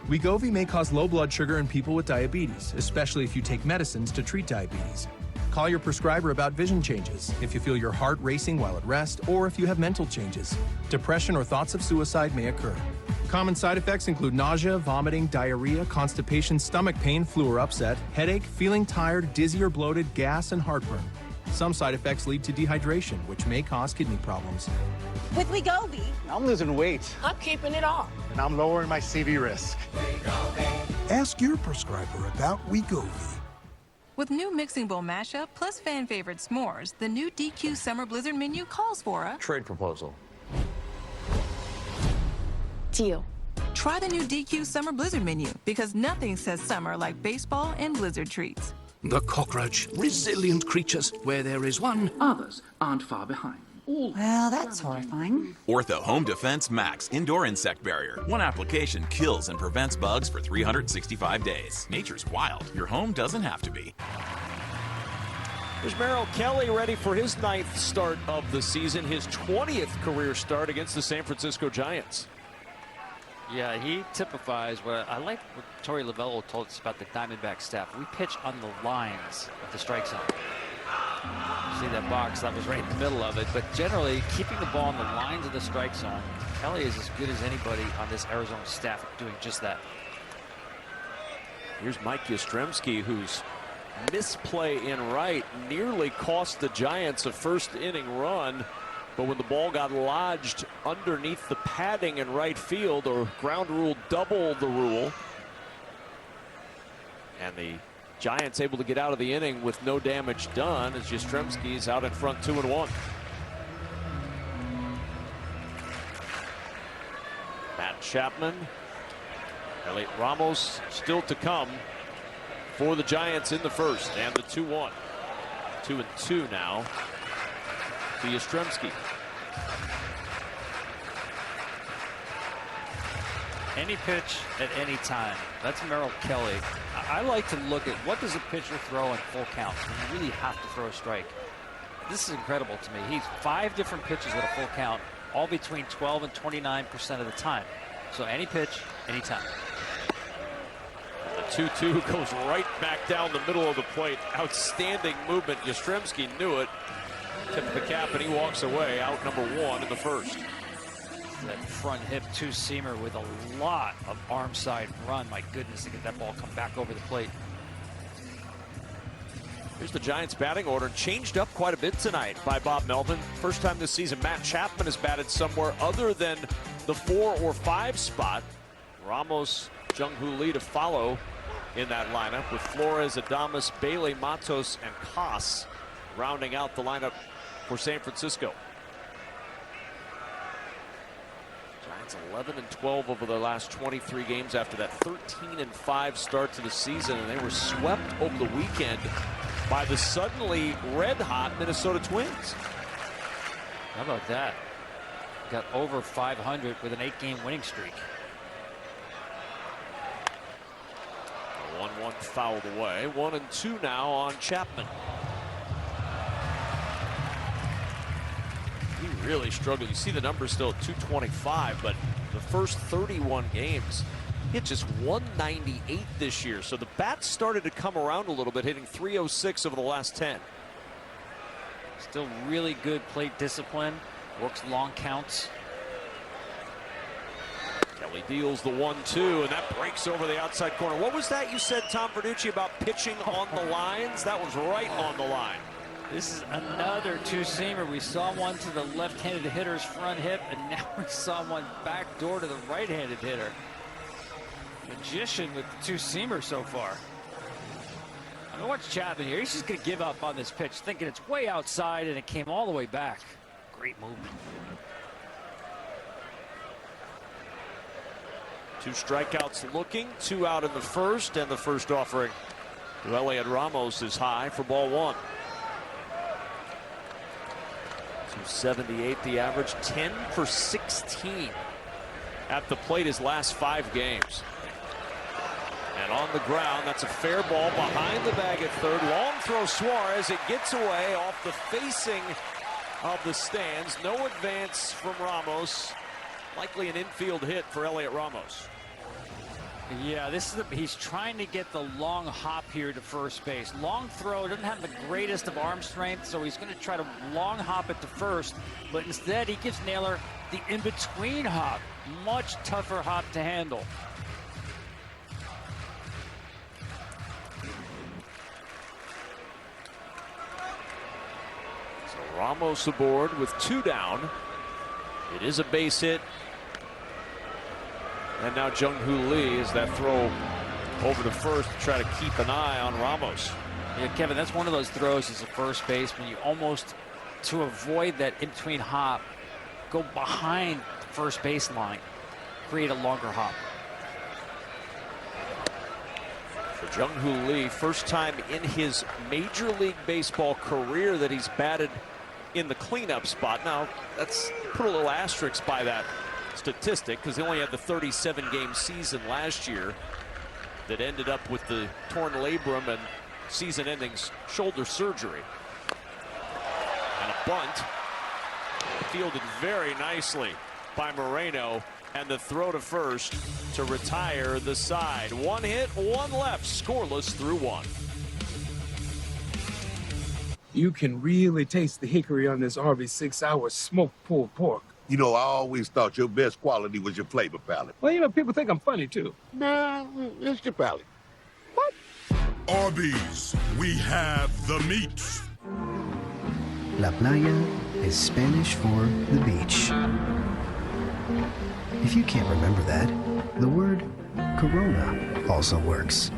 Wegovy may cause low blood sugar in people with diabetes, especially if you take medicines to treat diabetes. Call your prescriber about vision changes, if you feel your heart racing while at rest, or if you have mental changes. Depression or thoughts of suicide may occur. Common side effects include nausea, vomiting, diarrhea, constipation, stomach pain, flu or upset, headache, feeling tired, dizzy or bloated, gas, and heartburn. Some side effects lead to dehydration, which may cause kidney problems. With Wegovy, I'm losing weight, I'm keeping it off. and I'm lowering my CV risk. Ask your prescriber about Wegovy. With new Mixing Bowl mashup plus fan favorite s'mores, the new DQ Summer Blizzard menu calls for a trade proposal. deal. Try the new DQ Summer Blizzard menu because nothing says summer like baseball and blizzard treats. The cockroach, resilient creatures. Where there is one, others aren't far behind. Well, that's horrifying. Ortho Home Defense Max Indoor Insect Barrier. One application kills and prevents bugs for 365 days. Nature's wild. Your home doesn't have to be. Here's Merrill Kelly ready for his 9th start of the season, his 20th career start against the San Francisco Giants. Yeah, he typifies what I like what Torey Lovello told us about the Diamondback staff. We pitch on the lines of the strike zone. See that box? That was right in the middle of it. But generally, keeping the ball on the lines of the strike zone, Kelly is as good as anybody on this Arizona staff at doing just that. Here's Mike Yastrzemski, whose misplay in right nearly cost the Giants a first inning run. But when the ball got lodged underneath the padding in right field, or ground rule double the rule, and the Giants able to get out of the inning with no damage done as Yastrzemski's out in front 2-1. Matt Chapman, Elliot Ramos still to come for the Giants in the first, and the 2-1. 2-2 now to Yastrzemski. Any pitch at any time. That's Merrill Kelly. I like to look at what does a pitcher throw in full counts when you really have to throw a strike. This is incredible to me. He's 5 different pitches at a full count, all between 12 and 29% of the time. So any pitch, anytime. The 2-2 goes right back down the middle of the plate. Outstanding movement. Yastrzemski knew it. Tipped the cap and he walks away. Out number 1 in the first. That front hip two-seamer with a lot of arm side run. My goodness, to get that ball come back over the plate. Here's the Giants batting order. Changed up quite a bit tonight by Bob Melvin. First time this season Matt Chapman has batted somewhere other than the 4 or 5 spot. Ramos, Jung-Hoo Lee to follow in that lineup, with Flores, Adames, Bailey, Matos, and Koss rounding out the lineup for San Francisco. Giants 11-12 over their last 23 games after that 13-5 start to the season, and they were swept over the weekend by the suddenly red-hot Minnesota Twins. How about that? Got over 500 with an 8-game winning streak. 1-1 fouled away. 1-2 now on Chapman. He really struggled. You see the numbers still at 225, but the first 31 games hit just 198 this year. So the bats started to come around a little bit, hitting 306 over the last 10. Still really good plate discipline. Works long counts. Kelly deals the 1-2, and that breaks over the outside corner. What was that you said, Tom Verducci, about pitching on the lines? That was right on the line. This is another two-seamer. We saw one to the left-handed hitter's front hip, and now we saw one back door to the right-handed hitter. Magician with the two-seamer so far. I mean, watch Chapman here. He's just going to give up on this pitch, thinking it's way outside, and it came all the way back. Great movement. 2 strikeouts looking, 2 out in the first, and the first offering to Elliot Ramos is high for ball 1. 278 the average, 10 for 16 at the plate his last 5 games. And on the ground, that's a fair ball behind the bag at third. Long throw Suarez. It gets away off the facing of the stands. No advance from Ramos. Likely an infield hit for Elliot Ramos. Yeah, this is he's trying to get the long hop here to first base. Long throw, doesn't have the greatest of arm strength, so he's going to try to long hop it to first, but instead he gives Naylor the in-between hop. Much tougher hop to handle. So Ramos aboard with 2 down. It is a base hit. And now Jung-Hoo Lee is that throw over to first to try to keep an eye on Ramos. Yeah, Kevin, that's one of those throws as a first baseman. You almost, to avoid that in-between hop, go behind the first baseline, create a longer hop. For Jung-Hoo Lee, first time in his Major League Baseball career that he's batted in the cleanup spot. Now, that's put a little asterisk by that statistic because he only had the 37-game season last year that ended up with the torn labrum and season-ending shoulder surgery. And a bunt fielded very nicely by Moreno, and the throw to first to retire the side. 1 hit, 1 left, scoreless through 1. You can really taste the hickory on this Arby's 6-hour smoked pulled pork. You know, I always thought your best quality was your flavor palette. Well, you know, people think I'm funny, too. Nah, it's your palate. What? Arby's, we have the meats. La playa is Spanish for the beach. If you can't remember that, the word Corona also works.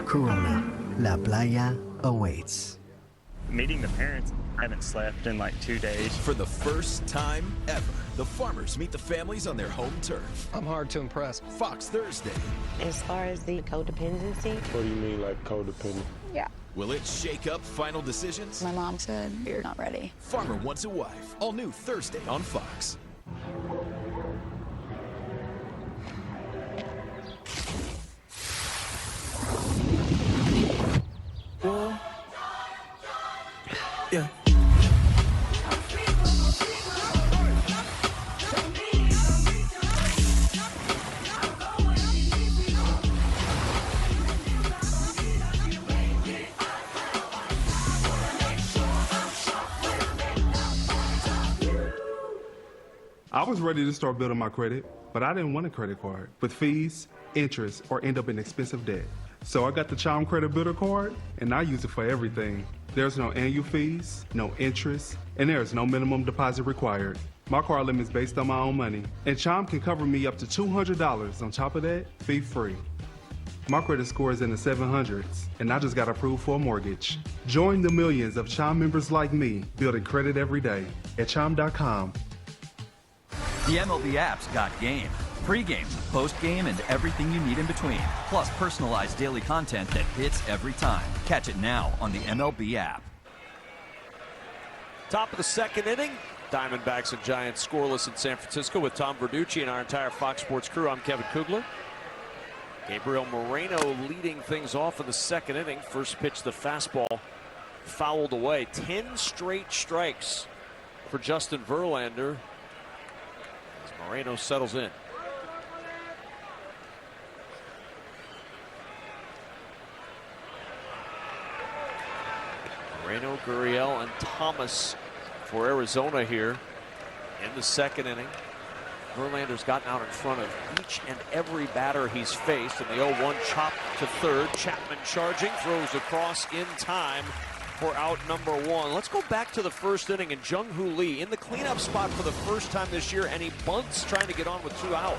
Corona, La playa awaits. Meeting the parents, I haven't slept in like 2 days. For the first time ever, the farmers meet the families on their home turf. I'm hard to impress. Fox Thursday. As far as the codependency. What do you mean, like codependent? Yeah. Will it shake up final decisions? My mom said, you're not ready. Farmer Wants a Wife, all new Thursday on Fox. Yeah. I was ready to start building my credit, but I didn't want a credit card with fees, interest, or end up in expensive debt. So I got the Chime Credit Builder card, and I use it for everything. There's no annual fees, no interest, and there is no minimum deposit required. My card limit is based on my own money, and Chime can cover me up to $200. On top of that, fee-free. My credit score is in the 700s, and I just got approved for a mortgage. Join the millions of Chime members like me building credit every day at Chime.com. The MLB app's got game. Pre-game, post-game, and everything you need in between. Plus personalized daily content that hits every time. Catch it now on the MLB app. Top of the second inning. Diamondbacks and Giants scoreless in San Francisco with Tom Verducci and our entire Fox Sports crew. I'm Kevin Kugler. Gabriel Moreno leading things off in the second inning. First pitch, the fastball fouled away. 10 straight strikes for Justin Verlander as Moreno settles in. Moreno, Gurriel, and Thomas for Arizona here in the second inning. Verlander's gotten out in front of each and every batter he's faced, and the 0-1 chop to third. Chapman charging, throws across in time for out number 1. Let's go back to the first inning, and Jung-Hoo Lee in the cleanup spot for the first time this year, and he bunts trying to get on with 2 out.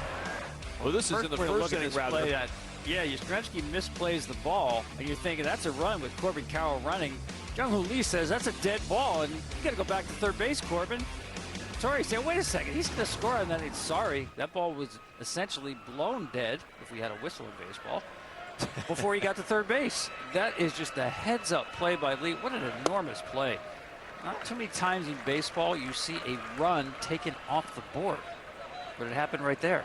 Well, this is in the first inning, rather. Yeah, Yastrzemski misplays the ball, and you're thinking that's a run with Corbin Carroll running. Jung-Hoo Lee says that's a dead ball, and you got to go back to third base, Corbin. Torrey said, wait a second, he's going to score, and then it's sorry. That ball was essentially blown dead, if we had a whistle in baseball, before he got to third base. That is just a heads-up play by Lee. What an enormous play. Not too many times in baseball you see a run taken off the board, but it happened right there.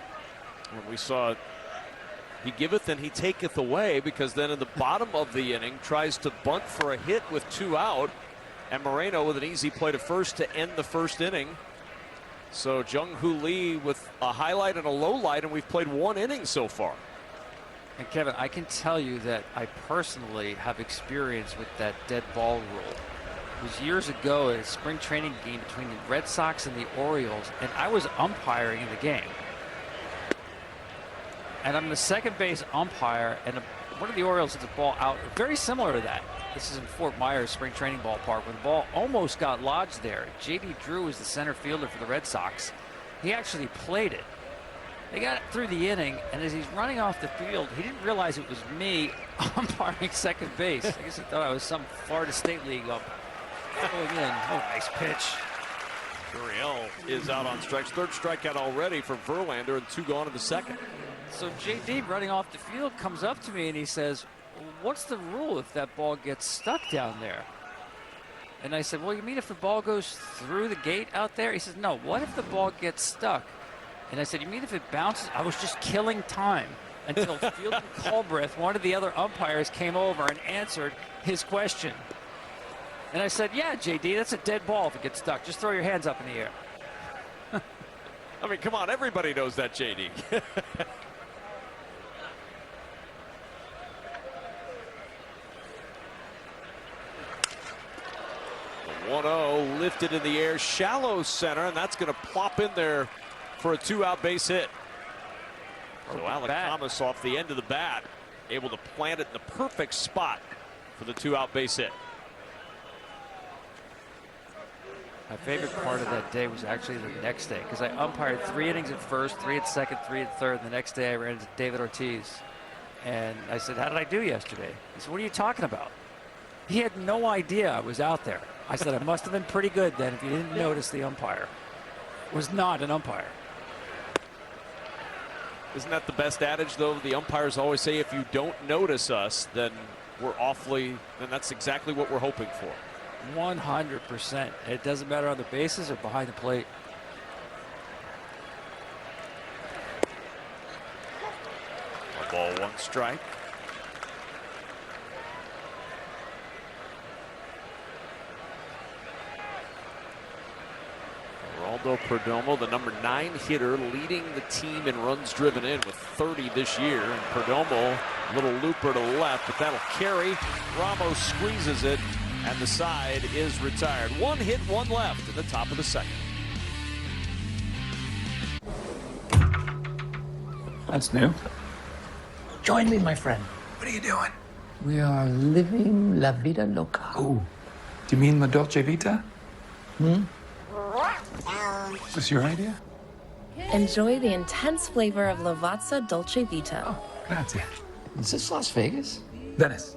When we saw he giveth and he taketh away, because then in the bottom of the inning tries to bunt for a hit with 2 out, and Moreno with an easy play to first to end the first inning. So Jung-Hoo Lee with a highlight and a low light, and we've played 1 inning so far. And Kevin, I can tell you that I personally have experience with that dead ball rule. It was years ago at a spring training game between the Red Sox and the Orioles, and I was umpiring in the game. And I'm the second base umpire, and one of the Orioles hit the ball out, very similar to that. This is in Fort Myers spring training ballpark, when the ball almost got lodged there. J.D. Drew is the center fielder for the Red Sox. He actually played it. They got it through the inning, and as he's running off the field, he didn't realize it was me umpiring second base. I guess he thought I was some Florida State League ump. Going in. Oh, nice pitch. Gurriel is out on strikes. Third strikeout already for Verlander, and 2 gone in the second. So J.D. running off the field comes up to me and he says, what's the rule if that ball gets stuck down there? And I said, well, you mean if the ball goes through the gate out there? He says, no, what if the ball gets stuck? And I said, you mean if it bounces? I was just killing time until Field and Culbreth, one of the other umpires, came over and answered his question. And I said, yeah, J.D., that's a dead ball if it gets stuck. Just throw your hands up in the air. I mean, come on, everybody knows that, J.D. 1-0 lifted in the air, shallow center, and that's going to plop in there for a 2-out base hit. So Alec Thomas off the end of the bat, able to plant it in the perfect spot for the 2-out base hit. My favorite part of that day was actually the next day, because I umpired 3 innings at first, 3 at second, 3 at third. And the next day I ran into David Ortiz, and I said, how did I do yesterday? He said, what are you talking about? He had no idea I was out there. I said, I must have been pretty good then if you didn't notice the umpire. Was not an umpire. Isn't that the best adage, though? The umpires always say, if you don't notice us, then then that's exactly what we're hoping for. 100%. It doesn't matter on the bases or behind the plate. A ball, 1 strike. Geraldo Perdomo, the number 9 hitter, leading the team in runs driven in with 30 this year. And Perdomo, a little looper to the left, but that'll carry. Ramos squeezes it, and the side is retired. 1 hit, 1 left in the top of the second. That's new. Join me, my friend. What are you doing? We are living la vida loca. Oh, do you mean La Dolce Vita? Is this your idea? Enjoy the intense flavor of Lavazza Dolce Vita. Oh, grazie. Is this Las Vegas? Venice.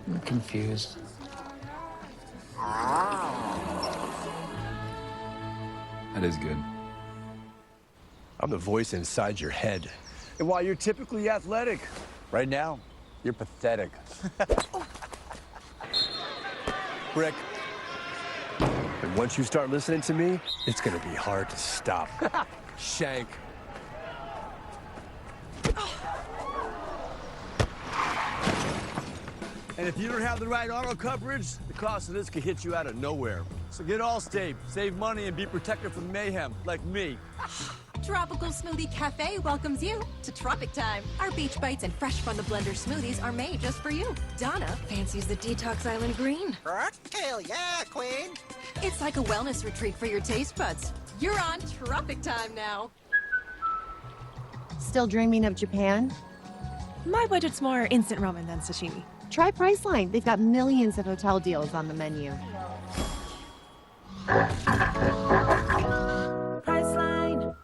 I'm confused. That is good. I'm the voice inside your head. And while you're typically athletic, right now, you're pathetic. Rick. And once you start listening to me, it's gonna be hard to stop. Shank. And if you don't have the right auto coverage, the cost of this could hit you out of nowhere. So get Allstate, save money, and be protected from mayhem, like me. Tropical Smoothie Cafe welcomes you to Tropic Time. Our beach bites and fresh from the blender smoothies are made just for you. Donna fancies the Detox Island Green. Hell yeah, Queen. It's like a wellness retreat for your taste buds. You're on Tropic Time now. Still dreaming of Japan? My budget's more instant ramen than sashimi. Try Priceline. They've got millions of hotel deals on the menu. Priceline.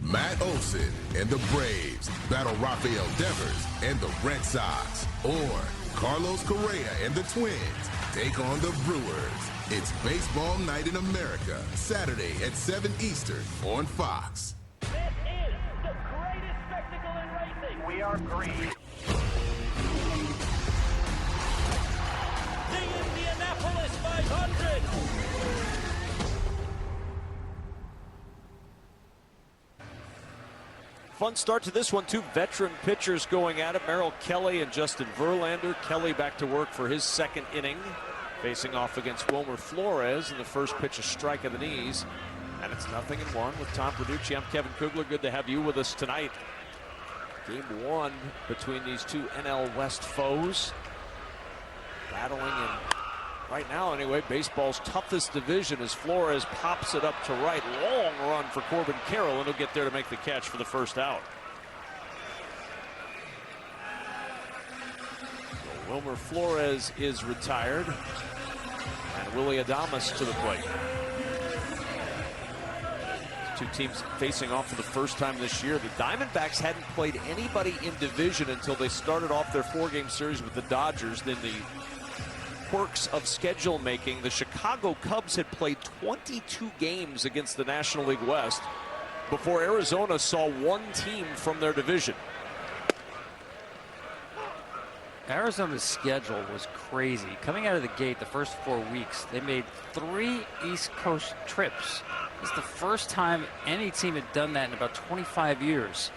Matt Olson and the Braves battle Rafael Devers and the Red Sox. Or Carlos Correa and the Twins take on the Brewers. It's Baseball Night in America, Saturday at 7 Eastern on Fox. This is the greatest spectacle in racing. We are green. The Indianapolis 500. Fun start to this one. Two veteran pitchers going at it. Merrill Kelly and Justin Verlander. Kelly back to work for his second inning, facing off against Wilmer Flores. And the first pitch, a strike of the knees. And it's 0-1 with Tom Verducci. I'm Kevin Kugler. Good to have you with us tonight. Game one between these two NL West foes. Battling in, right now anyway, baseball's toughest division as Flores pops it up to right. Long run for Corbin Carroll, and he'll get there to make the catch for the first out. So Wilmer Flores is retired, and Willie Adames to the plate. Two teams facing off for the first time this year. The Diamondbacks hadn't played anybody in division until they started off their 4-game series with the Dodgers. Then the quirks of schedule making, the Chicago Cubs had played 22 games against the National League West before Arizona saw one team from their division. Arizona's schedule was crazy. Coming out of the gate, the first 4 weeks, they made 3 East Coast trips. It's the first time any team had done that in about 25 years.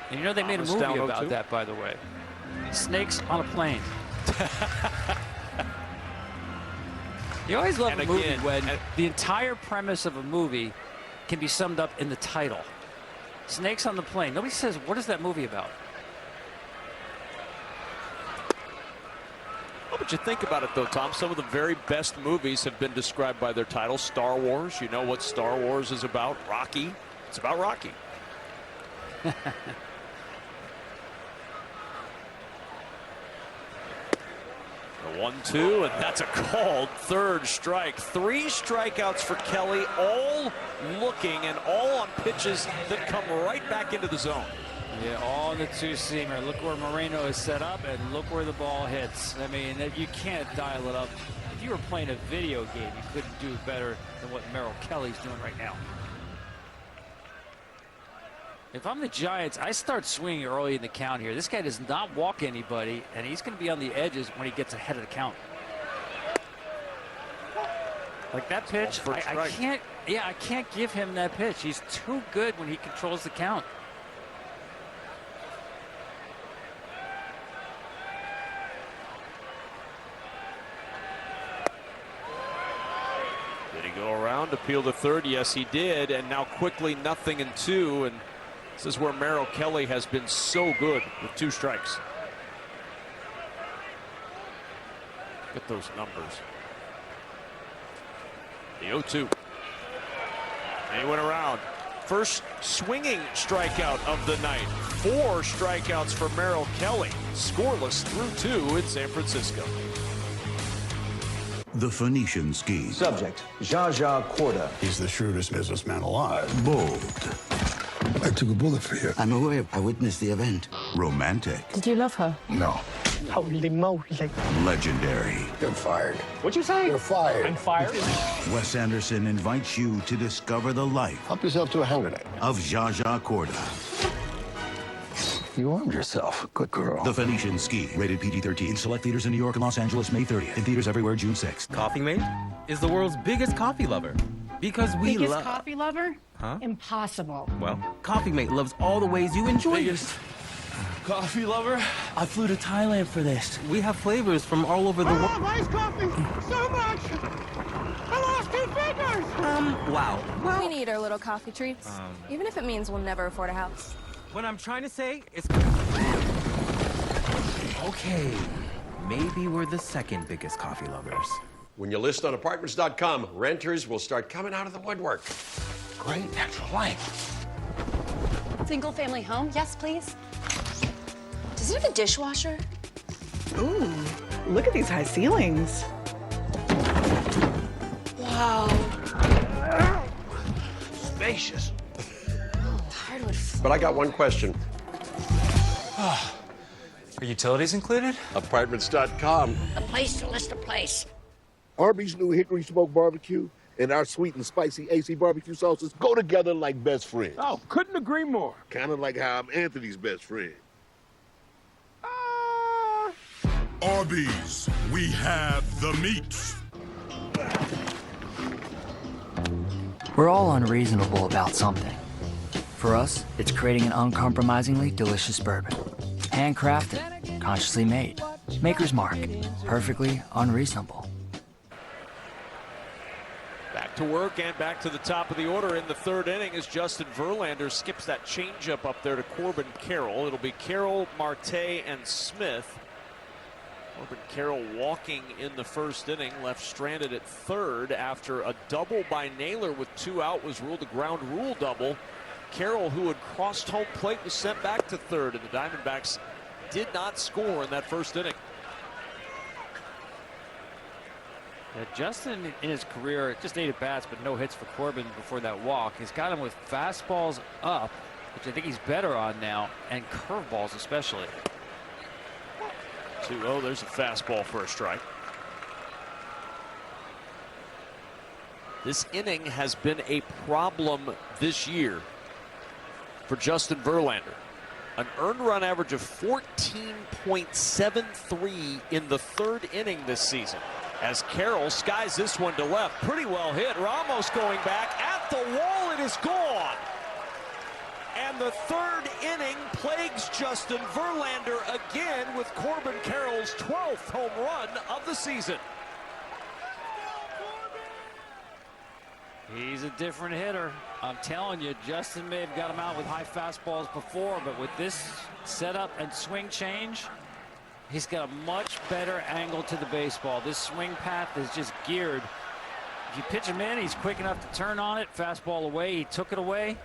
And you know, they made a movie about that, by the way. Snakes on a Plane. You always love a movie when the entire premise of a movie can be summed up in the title. Snakes on the Plane. Nobody says, what is that movie about? Well, but you think about it, though, Tom, some of the very best movies have been described by their title. Star Wars, you know what Star Wars is about. Rocky, it's about Rocky. The 1-2, and that's a called third strike. 3 strikeouts for Kelly, all looking and all on pitches that come right back into the zone. Yeah, all in the two-seamer. Look where Moreno is set up, and look where the ball hits. I mean, you can't dial it up. If you were playing a video game, you couldn't do better than what Merrill Kelly's doing right now. If I'm the Giants, I start swinging early in the count here. This guy does not walk anybody, and he's going to be on the edges when he gets ahead of the count. Like that pitch, I can't. Yeah, I can't give him that pitch. He's too good when he controls the count. Did he go around, appeal to third? Yes, he did. And now quickly 0-2. And this is where Merrill Kelly has been so good with 2 strikes. Look at those numbers. The 0-2. And he went around. First swinging strikeout of the night. 4 strikeouts for Merrill Kelly. Scoreless through 2 in San Francisco. The Phoenician scheme. Subject, Zsa Corda. He's the shrewdest businessman alive. Bold. I took a bullet for you. I'm aware. I witnessed the event. Romantic. Did you love her? No. Holy moly. Legendary. You're fired. What'd you say? You're fired. I'm fired? Wes Anderson invites you to discover the life. Help yourself to a hand grenade. Of Zsa Zsa Corda. You armed yourself. Good girl. The Phoenician Ski. Rated PG-13. Select theaters in New York and Los Angeles May 30th. In theaters everywhere June 6th. Coffee Mate is the world's biggest coffee lover. Because we Biggest love... coffee lover? Huh? Impossible. Well, Coffee Mate loves all the ways you enjoy Biggest coffee lover? I flew to Thailand for this. We have flavors from all over the world. I love iced coffee so much. I lost 2 fingers. Wow. Well, We need our little coffee treats, even if it means we'll never afford a house. what I'm trying to say is... Okay, maybe we're the second biggest coffee lovers. When you list on apartments.com, renters will start coming out of the woodwork. Great natural light. Single family home? Yes, please. Does it have a dishwasher? Ooh, look at these high ceilings. Wow. Spacious. Hardwood. But I got one question. Are utilities included? Apartments.com. A place to list a place. Arby's new hickory smoked barbecue and our sweet and spicy AC barbecue sauces go together like best friends. Oh, couldn't agree more. Kind of like how I'm Anthony's best friend. Arby's, we have the meats. We're all unreasonable about something. For us, it's creating an uncompromisingly delicious bourbon. Handcrafted, consciously made. Maker's Mark, perfectly unreasonable. Back to work and back to the top of the order in the third inning as Justin Verlander skips that changeup up there to Corbin Carroll. It'll be Carroll, Marte, and Smith. Corbin Carroll walking in the first inning, left stranded at third after a double by Naylor with 2 out was ruled a ground rule double. Carroll, who had crossed home plate, was sent back to third, and the Diamondbacks did not score in that first inning. Yeah, Justin in his career just 8 at-bats, but no hits for Corbin before that walk. He's got him with fastballs up, which I think he's better on now, and curveballs especially. 2-0, there's a fastball for a strike. This inning has been a problem this year for Justin Verlander. An earned run average of 14.73 in the third inning this season. As Carroll skies this one to left. Pretty well hit. Ramos going back at the wall. It is gone. And the third inning plagues Justin Verlander again with Corbin Carroll's 12th home run of the season. He's a different hitter. I'm telling you, Justin may have got him out with high fastballs before, but with this setup and swing change, he's got a much better angle to the baseball. This swing path is just geared. If you pitch him in, he's quick enough to turn on it. Fastball away. He took it away.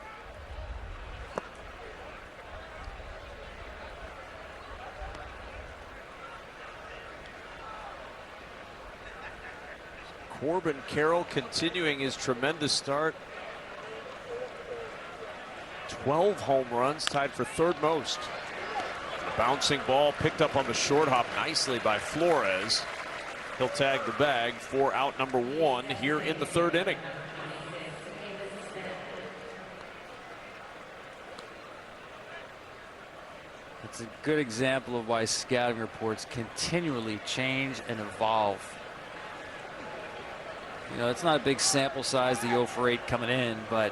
Corbin Carroll continuing his tremendous start. 12 home runs, tied for third most. The bouncing ball picked up on the short hop nicely by Flores. He'll tag the bag for out number 1 here in the third inning. It's a good example of why scouting reports continually change and evolve. You know, it's not a big sample size, the 0 for 8 coming in, but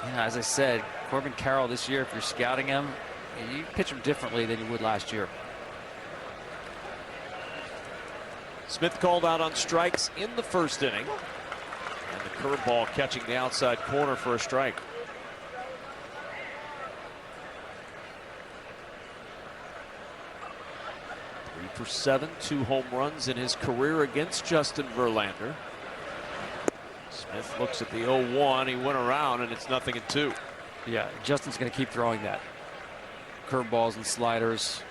you know, as I said, Corbin Carroll this year, if you're scouting him, you pitch him differently than you would last year. Smith called out on strikes in the first inning. And the curveball catching the outside corner for a strike. Three for 7, 2 home runs in his career against Justin Verlander. Smith looks at the 0-1. He went around, and it's 0-2. Yeah, Justin's going to keep throwing that. Curveballs and sliders.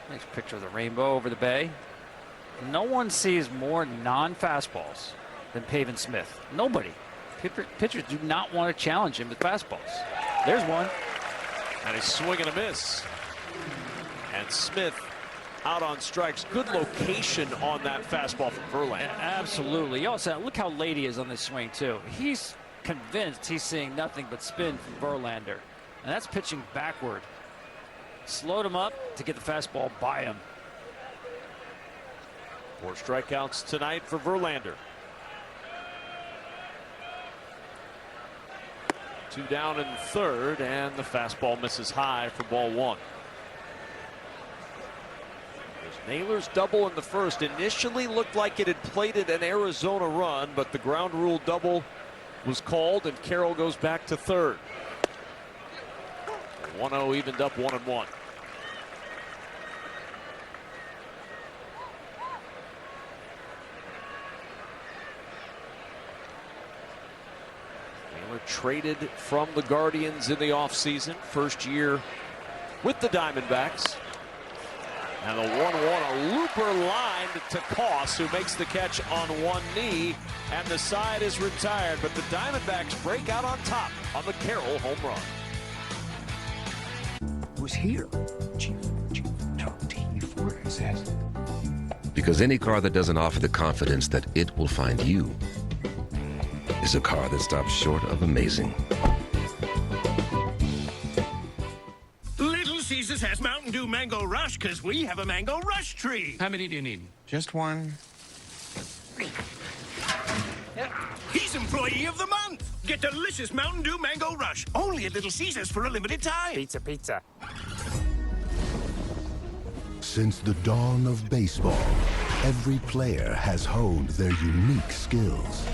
Nice picture of the rainbow over the bay. No one sees more non-fastballs than Pavin Smith. Nobody. Pitchers do not want to challenge him with fastballs. There's one. And a swing and a miss. And Smith out on strikes. Good location on that fastball from Verlander. Absolutely. You also look how late he is on this swing too. He's convinced he's seeing nothing but spin from Verlander, and that's pitching backward. Slowed him up to get the fastball by him. 4 strikeouts tonight for Verlander. 2 down in the third, and the fastball misses high for ball 1. There's Naylor's double in the first. Initially looked like it had plated an Arizona run, but the ground rule double was called, and Carroll goes back to third. 1-0 evened up 1-1. Traded from the Guardians in the offseason. First year with the Diamondbacks. And the 1-1, a looper lined to Koss, who makes the catch on one knee, and the side is retired. But the Diamondbacks break out on top on the Carroll home run. Who's here? Chief T4 says. Because any car that doesn't offer the confidence that it will find you is a car that stops short of amazing. Little Caesars has Mountain Dew Mango Rush because we have a Mango Rush tree. How many do you need? Just one. He's Employee of the Month. Get delicious Mountain Dew Mango Rush. Only at Little Caesars for a limited time. Pizza. Since the dawn of baseball, every player has honed their unique skills.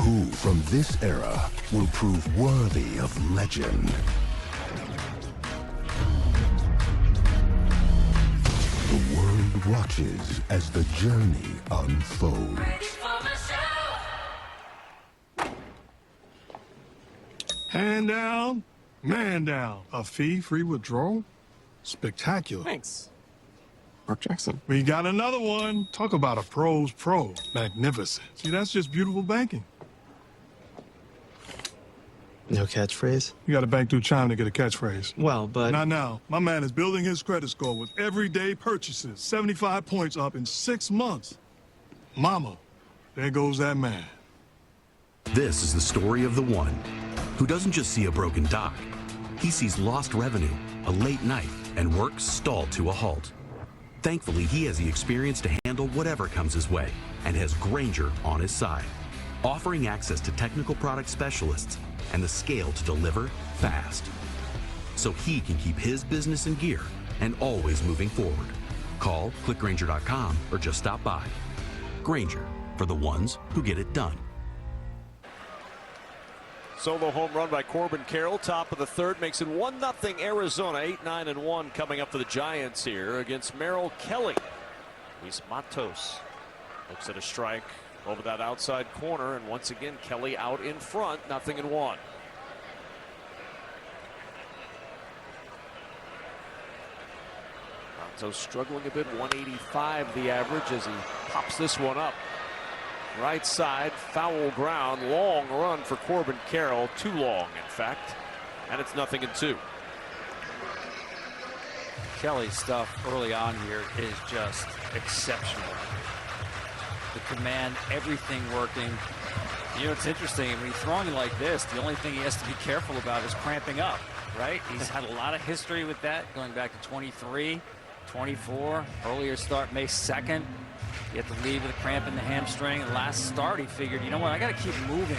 Who from this era will prove worthy of legend? The world watches as the journey unfolds. Hand down, man down. A fee-free withdrawal? Spectacular. Thanks. Mark Jackson. We got another one. Talk about a pro's pro. Magnificent. See, that's just beautiful banking. No catchphrase? You got to bank through Chime to get a catchphrase. Well, but... Not now. My man is building his credit score with everyday purchases. 75 points up in 6 months. Mama, there goes that man. This is the story of the one who doesn't just see a broken dock. He sees lost revenue, a late night, and work stalled to a halt. Thankfully, he has the experience to handle whatever comes his way and has Grainger on his side, offering access to technical product specialists and the scale to deliver fast, so he can keep his business in gear and always moving forward. Call, click Grainger.com, or just stop by. Grainger, for the ones who get it done. Solo home run by Corbin Carroll, top of the third, makes it 1-0 Arizona. 8-9-1 coming up for the Giants here against Merrill Kelly. Luis Matos looks at a strike over that outside corner, and once again Kelly out in front, 0-1. Matos struggling a bit, 185 the average as he pops this one up. Right side, foul ground, long run for Corbin Carroll, too long in fact, and it's 0-2. Kelly's stuff early on here is just exceptional. The command, everything working. You know, it's interesting, when he's throwing like this, the only thing he has to be careful about is cramping up, right? He's had a lot of history with that, going back to 23, 24, earlier start May 2nd. You have to leave with a cramp in the hamstring. And last start, he figured, you know what, I got to keep moving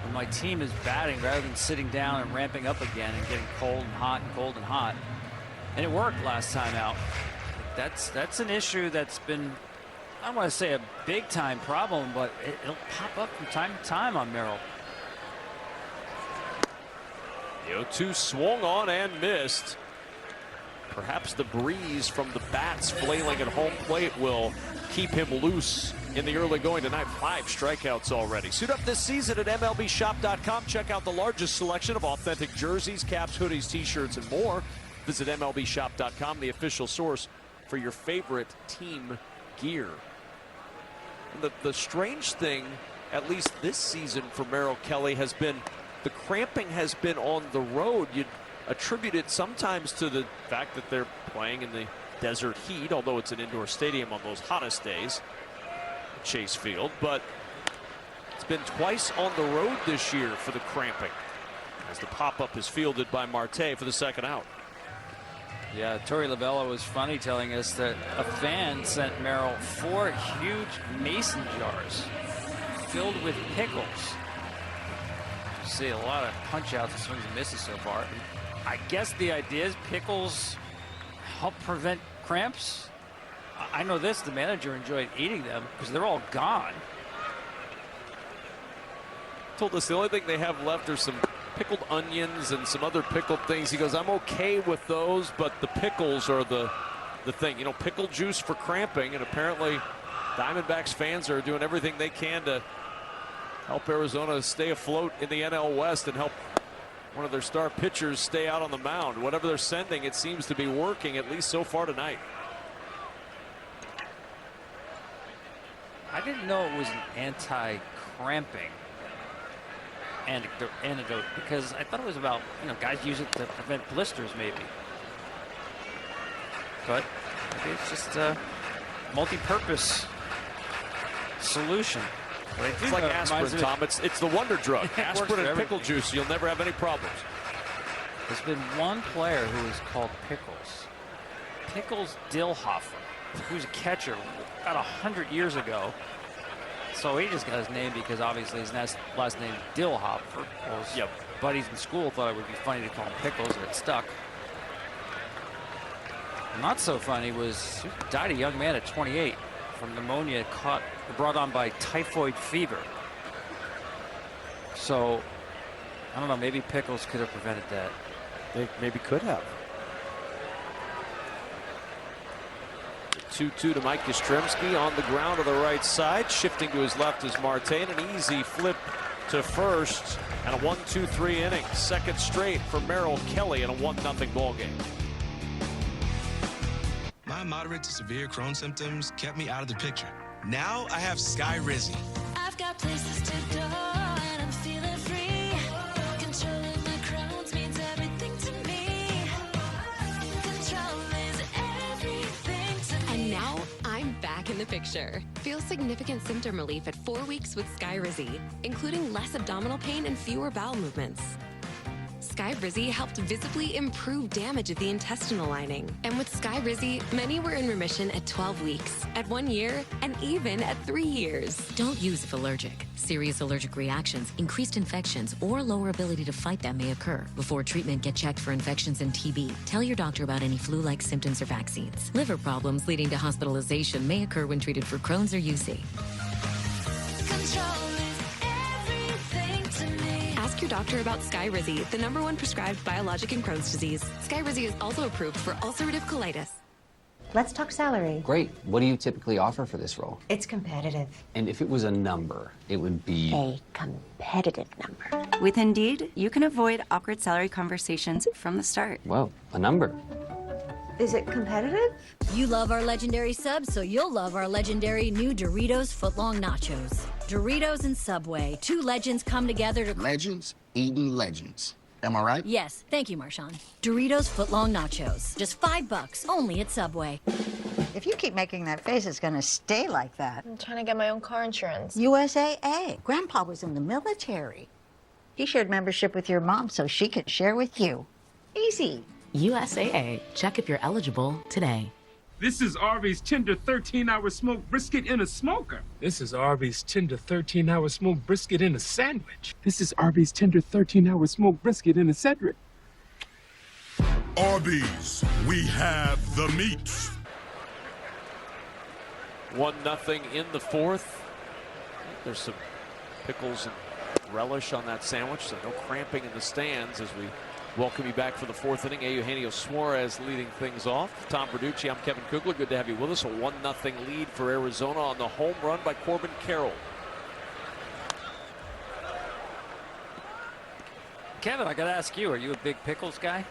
when my team is batting rather than sitting down and ramping up again and getting cold and hot and cold and hot. And it worked last time out. That's an issue that's been, I don't want to say a big time problem, but it'll pop up from time to time on Merrill. The 0-2 swung on and missed. Perhaps the breeze from the bats flailing at home plate will keep him loose in the early going tonight. 5 strikeouts already. Suit up this season at MLBshop.com. Check out the largest selection of authentic jerseys, caps, hoodies, t-shirts, and more. Visit MLBshop.com, the official source for your favorite team gear. And the strange thing, at least this season for Merrill Kelly, has been the cramping has been on the road. You'd attribute it sometimes to the fact that they're playing in the desert heat, although it's an indoor stadium on those hottest days, Chase Field. But it's been twice on the road this year for the cramping, as the pop-up is fielded by Marte for the second out. Yeah, Torey Lovella was funny telling us that a fan sent Merrill 4 huge mason jars filled with pickles. You see a lot of punch-outs and swings and misses so far. I guess the idea is pickles help prevent cramps. I know this, the manager enjoyed eating them because they're all gone. Told us the only thing they have left are some pickled onions and some other pickled things. He goes, I'm okay with those, but the pickles are the thing. You know, pickle juice for cramping, and apparently Diamondbacks fans are doing everything they can to help Arizona stay afloat in the NL West and help one of their star pitchers stay out on the mound. Whatever they're sending, it seems to be working, at least so far tonight. I didn't know it was an anti-cramping antidote, because I thought it was about, you know, guys use it to prevent blisters maybe. But maybe it's just a multi-purpose solution. It's like aspirin, Tom. It's the wonder drug. Aspirin and pickle juice. You'll never have any problems. There's been one player who is called Pickles. Pickles Dillhofer, who's a catcher about 100 years ago. So he just got his name because obviously his last name Dillhofer. Well, buddies in school thought it would be funny to call him Pickles, and it stuck. Not so funny was he died a young man at 28 from pneumonia brought on by typhoid fever. So I don't know, maybe Pickles could have prevented that. They maybe could have. 2-2 to Mike Yastrzemski on the ground to the right side. Shifting to his left is Marte. An easy flip to first. And a 1-2-3 inning. Second straight for Merrill Kelly in a 1-0 ball game. My moderate to severe Crohn's symptoms kept me out of the picture. Now I have Skyrizi. I've got places to go and I'm feeling free. Controlling my Crohn's means everything to me. Control is everything to me. And now I'm back in the picture. Feel significant symptom relief at 4 weeks with Skyrizi, including less abdominal pain and fewer bowel movements. Skyrizi helped visibly improve damage of the intestinal lining. And with Skyrizi, many were in remission at 12 weeks, at 1 year, and even at 3 years. Don't use if allergic. Serious allergic reactions, increased infections, or lower ability to fight them may occur. Before treatment, get checked for infections and TB. Tell your doctor about any flu-like symptoms or vaccines. Liver problems leading to hospitalization may occur when treated for Crohn's or UC. Control is everything to me. Ask your doctor about Skyrizi, the #1 prescribed biologic in Crohn's disease. Skyrizi is also approved for ulcerative colitis. Let's talk salary. Great. What do you typically offer for this role? It's competitive. And if it was a number, it would be... A competitive number. With Indeed, you can avoid awkward salary conversations from the start. Whoa, a number. Is it competitive? You love our legendary subs, so you'll love our legendary new Doritos Footlong Nachos. Doritos and Subway, two legends come together to... Legends eating legends. Am I right? Yes, thank you, Marshawn. Doritos Footlong Nachos. Just $5, only at Subway. If you keep making that face, it's gonna stay like that. I'm trying to get my own car insurance. USAA. Grandpa was in the military. He shared membership with your mom so she could share with you. Easy. USAA. Check if you're eligible today. This is Arby's tender 13-hour smoked brisket in a smoker. This is Arby's tender 13-hour smoked brisket in a sandwich. This is Arby's tender 13-hour smoked brisket in a Cedric. Arby's, we have the meat. 1-0 in the fourth. There's some pickles and relish on that sandwich, so no cramping in the stands as we welcome you back for the fourth inning. Eugenio Suarez leading things off. Tom Verducci, I'm Kevin Kugler. Good to have you with us. A 1-0 lead for Arizona on the home run by Corbin Carroll. Kevin, I got to ask you, are you a big pickles guy?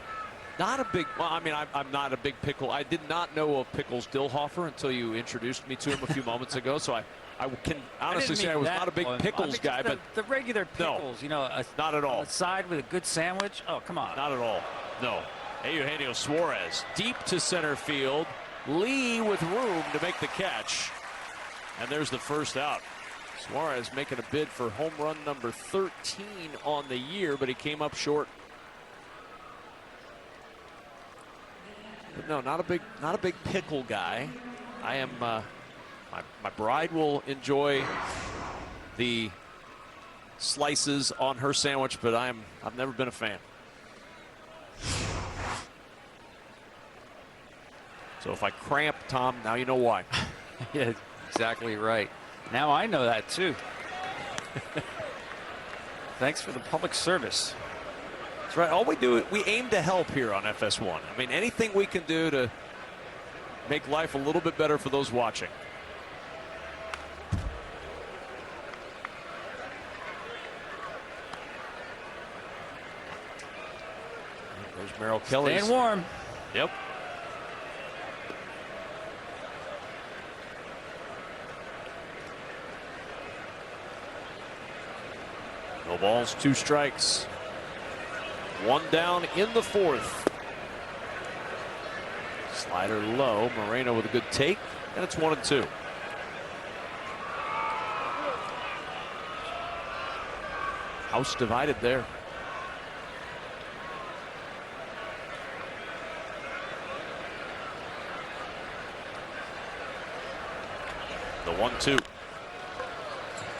Not a big, well, I mean, I'm not a big pickle. I did not know of Pickles Dillhofer until you introduced me to him a few moments ago, so I can honestly say I was not a big pickles guy, but the regular pickles, no, you know, not at all. On the side with a good sandwich. Oh, come on. Not at all. No. Eugenio Suarez deep to center field. Lee with room to make the catch. And there's the first out. Suarez making a bid for home run number 13 on the year, but he came up short. But no, not a big pickle guy. I am my bride will enjoy the slices on her sandwich, but I've never been a fan. So if I cramp, Tom, now you know why. Yeah, exactly right. Now I know that too. Thanks for the public service. That's right. All we do, we aim to help here on FS1. I mean, anything we can do to make life a little bit better for those watching. There's Merrill Kelly. Staying warm. Yep. No balls, 2 strikes. 1 down in the 4th. Slider low. Moreno with a good take. And it's 1-2. House divided there. The 1-2.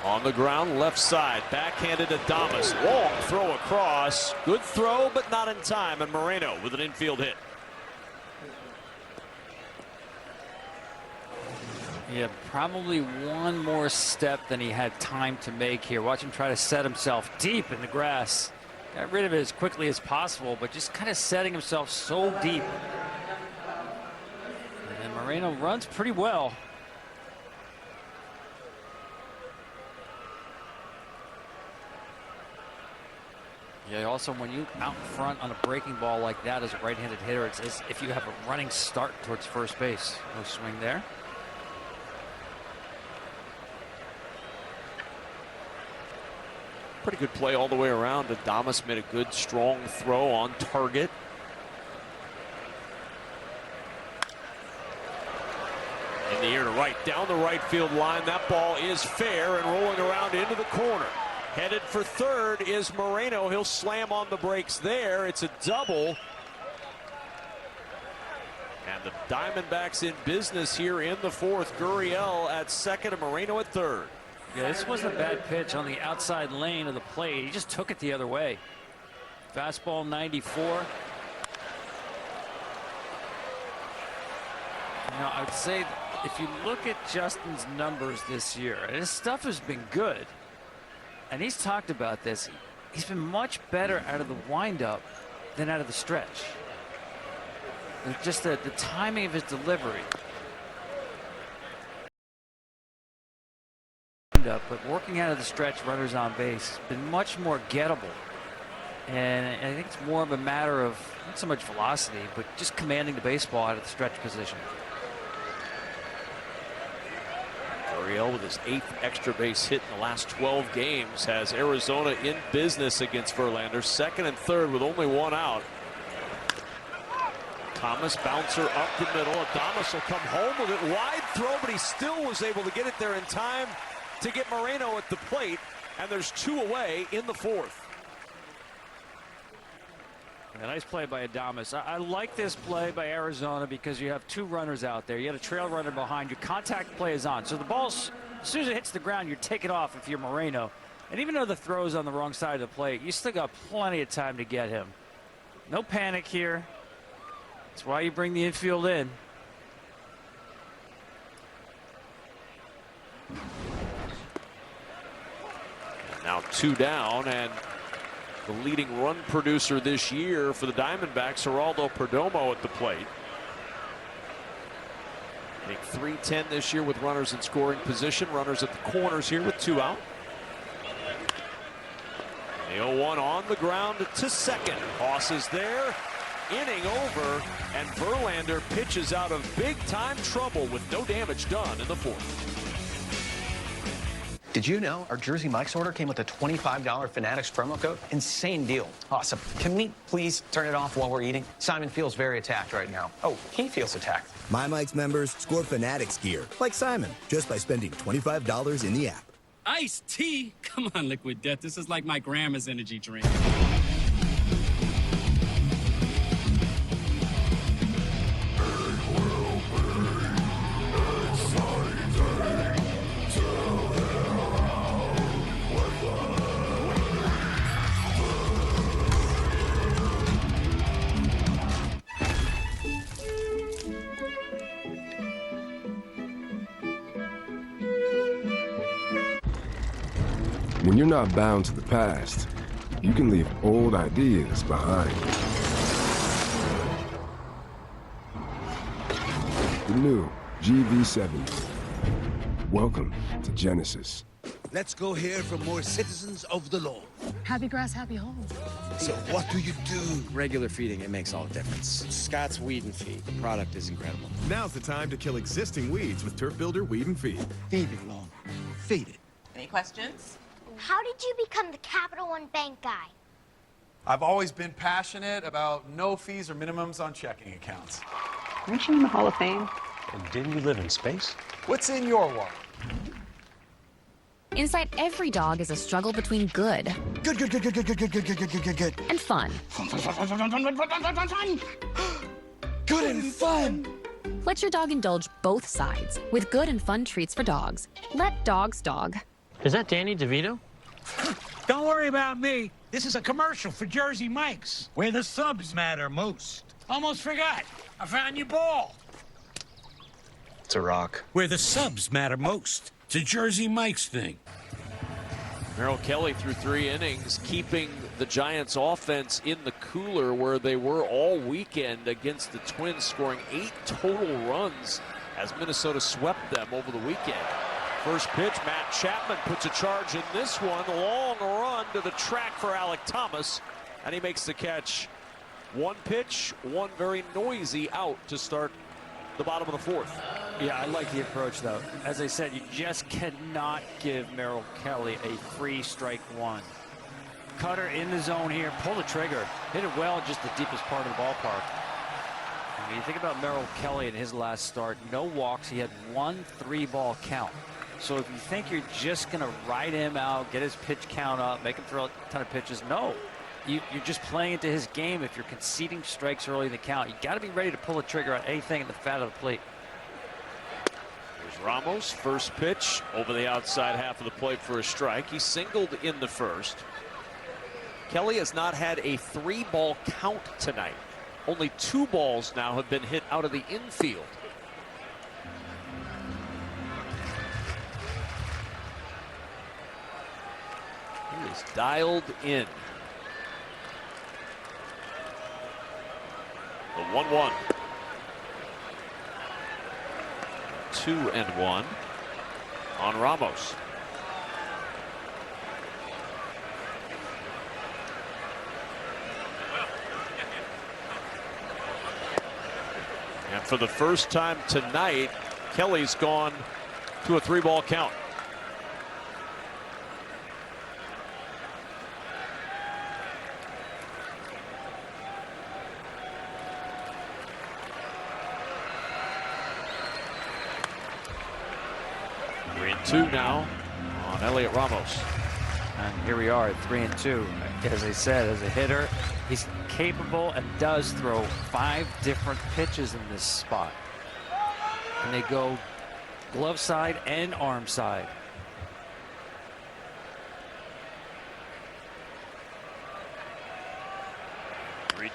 On the ground, left side, backhanded to Adames. Long throw across. Good throw, but not in time. And Moreno with an infield hit. Yeah, probably one more step than he had time to make here. Watch him try to set himself deep in the grass. Got rid of it as quickly as possible, but just kind of setting himself so deep. And Moreno runs pretty well. Yeah, also when you out in front on a breaking ball like that as a right-handed hitter, it's as if you have a running start towards first base. No swing there. Pretty good play all the way around. Adames made a good, strong throw on target. In the air to right, down the right field line. That ball is fair and rolling around into the corner. Headed for third is Moreno. He'll slam on the brakes there. It's a double. And the Diamondbacks in business here in the 4th. Gurriel at second and Moreno at third. Yeah, this wasn't a bad pitch on the outside lane of the plate. He just took it the other way. Fastball 94. Now, I would say if you look at Justin's numbers this year, his stuff has been good. And he's talked about this. He's been much better out of the windup than out of the stretch. Just the timing of his delivery. But working out of the stretch, runners on base, has been much more gettable. And I think it's more of a matter of not so much velocity, but just commanding the baseball out of the stretch position. Gurriel with his 8th extra base hit in the last 12 games has Arizona in business against Verlander. Second and third with only 1 out. Thomas bouncer up the middle. Adames will come home with it. Wide throw, but he still was able to get it there in time to get Moreno at the plate. And there's 2 away in the 4th. A nice play by Adames. I like this play by Arizona because you have 2 runners out there. You had a trail runner behind you. Contact play is on. So the ball, as soon as it hits the ground, you take it off if you're Moreno. And even though the throw's on the wrong side of the plate, you still got plenty of time to get him. No panic here. That's why you bring the infield in. Now 2 down, and the leading run producer this year for the Diamondbacks, Geraldo Perdomo at the plate. Hitting .310 this year with runners in scoring position. Runners at the corners here with 2 out. The 0-1 on the ground to second. Hoss is there. Inning over, and Verlander pitches out of big-time trouble with no damage done in the 4th. Did you know our Jersey Mike's order came with a $25 Fanatics promo code? Insane deal. Awesome. Can we please turn it off while we're eating? Simon feels very attacked right now. Oh, he feels attacked. My Mike's members score Fanatics gear, like Simon, just by spending $25 in the app. Iced tea? Come on, Liquid Death. This is like my grandma's energy drink. When you're not bound to the past, you can leave old ideas behind. The new GV70. Welcome to Genesis. Let's go hear from more citizens of the law. Happy grass, happy home. So what do you do? Regular feeding, it makes all the difference. Scott's Weed and Feed. The product is incredible. Now's the time to kill existing weeds with Turf Builder Weed and Feed. Feed it long. Feed it. Any questions? How did you become the Capital One Bank guy? I've always been passionate about no fees or minimums on checking accounts. Aren't you in the Hall of Fame? And didn't you live in space? What's in your wallet? Inside every dog is a struggle between good. Good. And fun. Fun. Good and fun. Let your dog indulge both sides with good and fun treats for dogs. Let dogs dog. Is that Danny DeVito? Don't worry about me. This is a commercial for Jersey Mike's, where the subs matter most. Almost forgot. I found your ball. It's a rock. Where the subs matter most. It's a Jersey Mike's thing. Merrill Kelly through 3 innings, keeping the Giants offense in the cooler where they were all weekend against the Twins, scoring 8 total runs as Minnesota swept them over the weekend. First pitch, Matt Chapman puts a charge in this one. Long run to the track for Alec Thomas, and he makes the catch. 1 pitch, 1 very noisy out to start the bottom of the 4th. Yeah, I like the approach, though. As I said, you just cannot give Merrill Kelly a free strike 1. Cutter in the zone here, pull the trigger, hit it well, just the deepest part of the ballpark. I mean, you think about Merrill Kelly in his last start, no walks, he had 1 3-ball count. So if you think you're just going to ride him out, get his pitch count up, make him throw a ton of pitches, no. You're just playing into his game. If you're conceding strikes early in the count, you got to be ready to pull the trigger on anything in the fat of the plate. There's Ramos, first pitch over the outside half of the plate for a strike. He singled in the first. Kelly has not had a 3-ball count tonight. Only 2 balls now have been hit out of the infield. He is dialed in. The 1-1. 2-1 on Ramos. And for the first time tonight, Kelly's gone to a 3-ball count. Two now on Elliot Ramos. And here we are at 3-2. As I said, as a hitter, he's capable and does throw 5 different pitches in this spot. And they go glove side and arm side.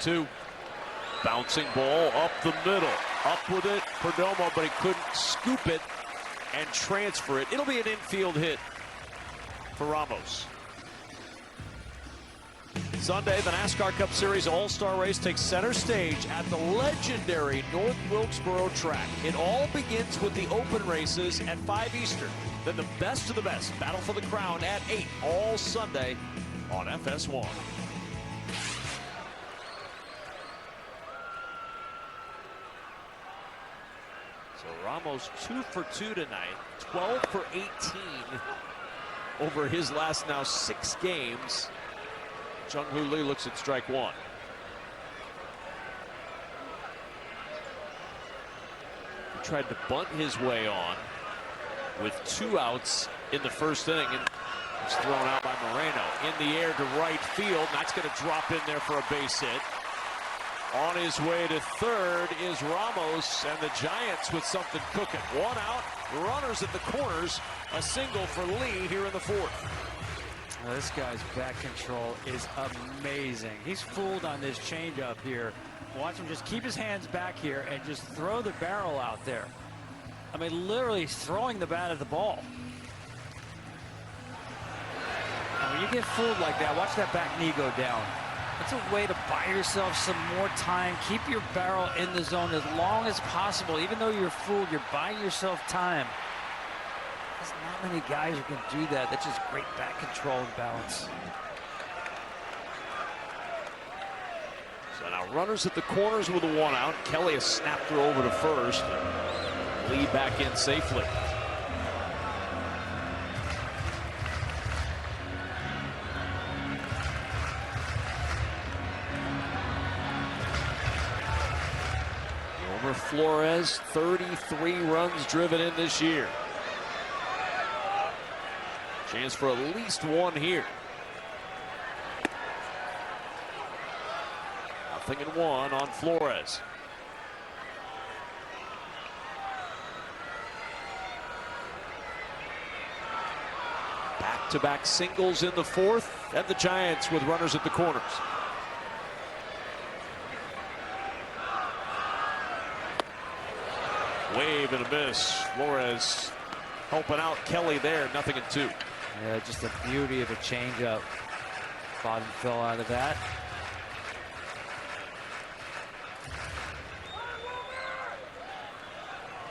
Two. Bouncing ball up the middle. Up with it, Perdomo, but he couldn't scoop it and transfer it. It'll be an infield hit for Ramos. Sunday, the NASCAR Cup Series All-Star Race takes center stage at the legendary North Wilkesboro track. It all begins with the open races at 5 Eastern. Then the best of the best battle for the crown at 8 all Sunday on FS1. So Ramos 2 for 2 tonight, 12 for 18 over his last now 6 games. Jung-Hoo Lee looks at strike 1. He tried to bunt his way on with 2 outs in the first inning, and was thrown out by Moreno. In the air to right field. That's going to drop in there for a base hit. On his way to third is Ramos, and the Giants with something cooking. 1 out, runners at the corners, a single for Lee here in the 4th. This guy's back control is amazing. He's fooled on this changeup here. Watch him just keep his hands back here and just throw the barrel out there. I mean, literally throwing the bat at the ball. And when you get fooled like that, watch that back knee go down. That's a way to buy yourself some more time. Keep your barrel in the zone as long as possible. Even though you're fooled, you're buying yourself time. There's not many guys who can do that. That's just great back control and balance. So now runners at the corners with a 1 out. Kelly has snapped her over to first. Lee back in safely. Over Flores, 33 runs driven in this year. Chance for at least 1 here. 0-1 on Flores. Back-to-back singles in the 4th, and the Giants with runners at the corners. Wave and a miss. Flores helping out Kelly there. 0-2. Yeah, just the beauty of a changeup. Bottom fell out of that.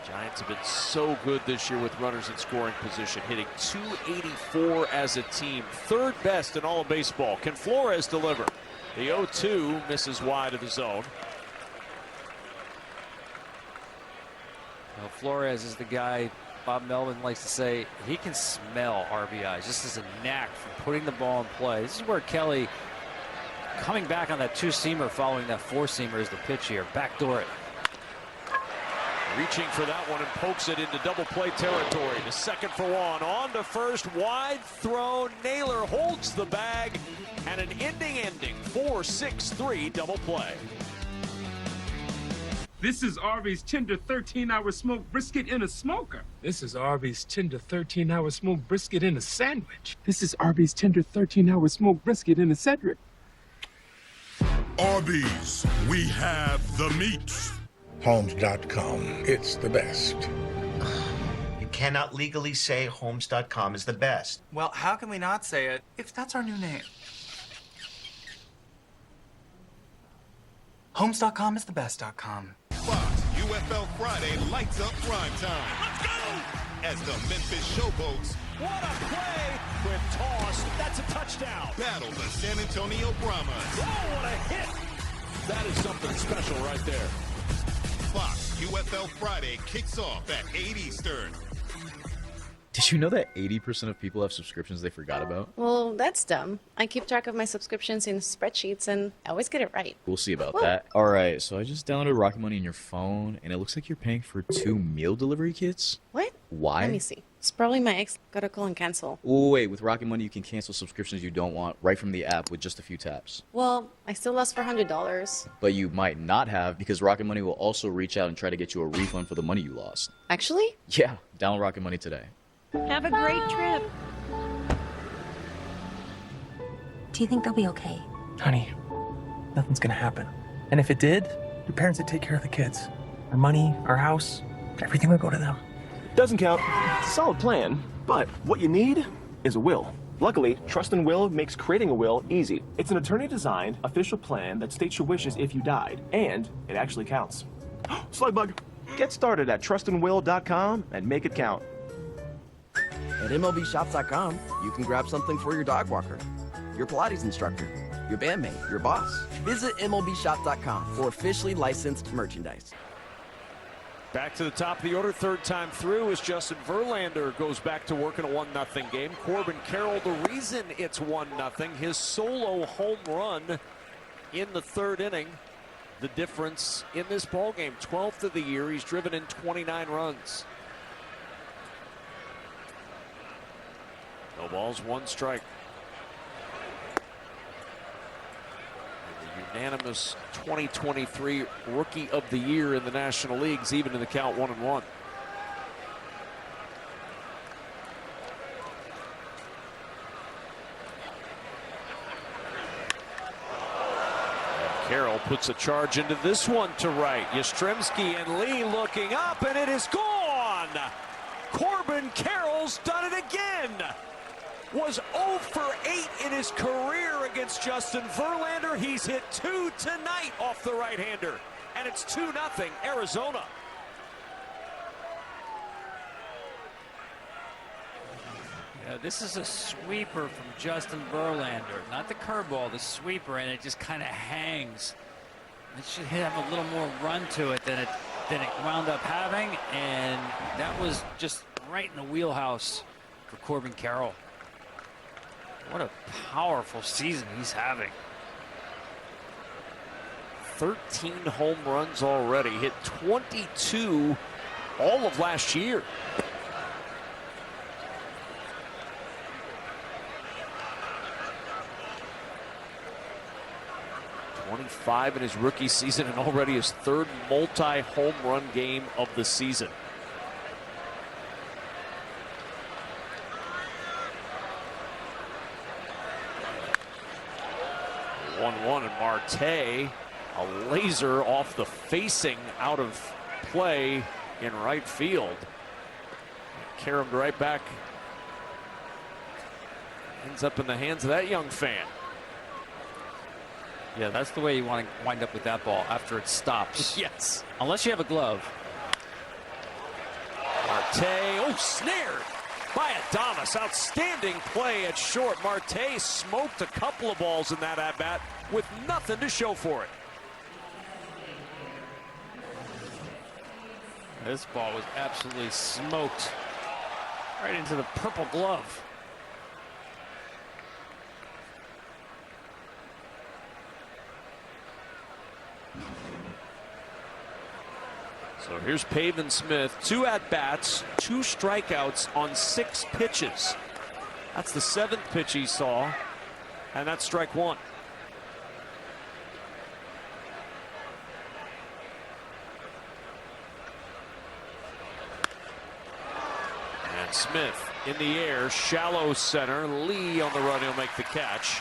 Giants have been so good this year with runners in scoring position, hitting .284 as a team. 3rd best in all of baseball. Can Flores deliver? The 0-2 misses wide of the zone. Well, Flores is the guy Bob Melvin likes to say he can smell RBIs. This is a knack for putting the ball in play. This is where Kelly, coming back on that 2-seamer following that 4-seamer, is the pitch here. Backdoor it. Reaching for that one and pokes it into double play territory. To second for 1. On to first. Wide throw. Naylor holds the bag. And an ending. 4-6-3 double play. This is Arby's tender 13-hour smoked brisket in a smoker. This is Arby's tender 13-hour smoked brisket in a sandwich. This is Arby's tender 13-hour smoked brisket in a Cedric. Arby's, we have the meat. Homes.com, it's the best. You cannot legally say Homes.com is the best. Well, how can we not say it if that's our new name? Homes.com is the best.com. Fox UFL Friday lights up prime time. Let's go! As the Memphis Showboats. What a play! Quick toss. That's a touchdown. Battle the San Antonio Brahmas. Oh, what a hit! That is something special right there. Fox UFL Friday kicks off at 8 Eastern. Did you know that 80% of people have subscriptions they forgot about? Well, that's dumb. I keep track of my subscriptions in spreadsheets, and I always get it right. We'll see about Whoa. that. All right, so I just downloaded Rocket Money on your phone, and it looks like you're paying for 2 meal delivery kits. What? Why? Let me see. It's probably my ex. Gotta call and cancel. Oh, wait, with Rocket Money, you can cancel subscriptions you don't want right from the app with just a few taps. Well, I still lost $400. But you might not have, because Rocket Money will also reach out and try to get you a refund for the money you lost. Actually? Yeah, download Rocket Money today. Have a great trip. Do you think they'll be okay? Honey, nothing's gonna happen. And if it did, your parents would take care of the kids. Our money, our house, everything would go to them. Doesn't count. It's a solid plan, but what you need is a will. Luckily, Trust and Will makes creating a will easy. It's an attorney-designed, official plan that states your wishes if you died, and it actually counts. Slugbug, get started at trustandwill.com and make it count. At MLBShops.com, you can grab something for your dog walker, your Pilates instructor, your bandmate, your boss. Visit MLBShop.com for officially licensed merchandise. Back to the top of the order, third time through, as Justin Verlander goes back to work in a 1-0 game. Corbin Carroll, the reason it's 1-0, his solo home run in the third inning. The difference in this ball game, 12th of the year. He's driven in 29 runs. No balls, one strike. And the unanimous 2023 Rookie of the Year in the National Leagues, even in the count 1-1. Carroll puts a charge into this one to right. Yastrzemski and Lee looking up, and it is gone. Corbin Carroll's done it again. Was 0 for 8 in his career against Justin Verlander. He's hit 2 tonight off the right-hander, and it's 2-0 Arizona. Yeah, this is a sweeper from Justin Verlander, not the curveball, the sweeper, and it just kind of hangs. It should have a little more run to it than it wound up having, and that was just right in the wheelhouse for Corbin Carroll. What a powerful season he's having. 13 home runs already, hit 22 all of last year. .25 in his rookie season, and already his third multi-home run game of the season. .1-1, and Marte, a laser off the facing out of play in right field. Caromed right back. Ends up in the hands of that young fan. Yeah, that's the way you want to wind up with that ball after it stops. Yes. Unless you have a glove. Marte, snared by Adames. Outstanding play at short. Marte smoked a couple of balls in that at-bat with nothing to show for it. This ball was absolutely smoked right into the purple glove. So here's Pavin Smith, 2 at-bats, 2 strikeouts on 6 pitches. That's the 7th pitch he saw, and that's strike 1. And Smith in the air, shallow center. Lee on the run, he'll make the catch.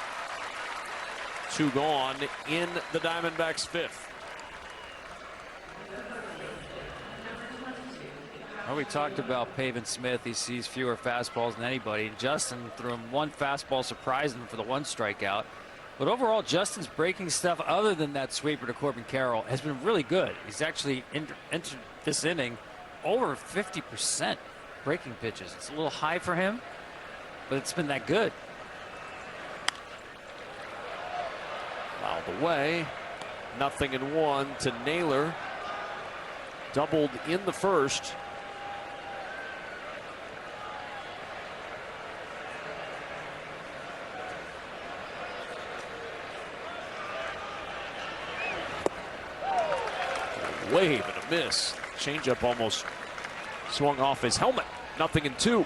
2 gone in the Diamondbacks' 5th. Well, we talked about Pavin Smith. He sees fewer fastballs than anybody. Justin threw him 1 fastball, surprising for the 1 strikeout. But overall, Justin's breaking stuff, other than that sweeper to Corbin Carroll, has been really good. He's actually entered this inning over 50% breaking pitches. It's a little high for him, but it's been that good. Fouled away. 0-1 to Naylor. Doubled in the first. Wave and a miss. Changeup almost swung off his helmet. 0-2.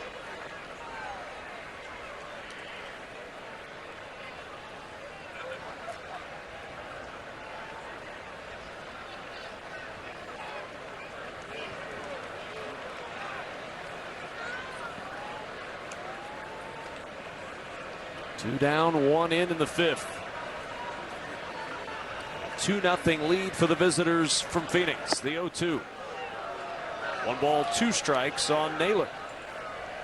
Two down, 1 in the 5th. 2-0 lead for the visitors from Phoenix. The 0-2. 1 ball, 2 strikes on Naylor.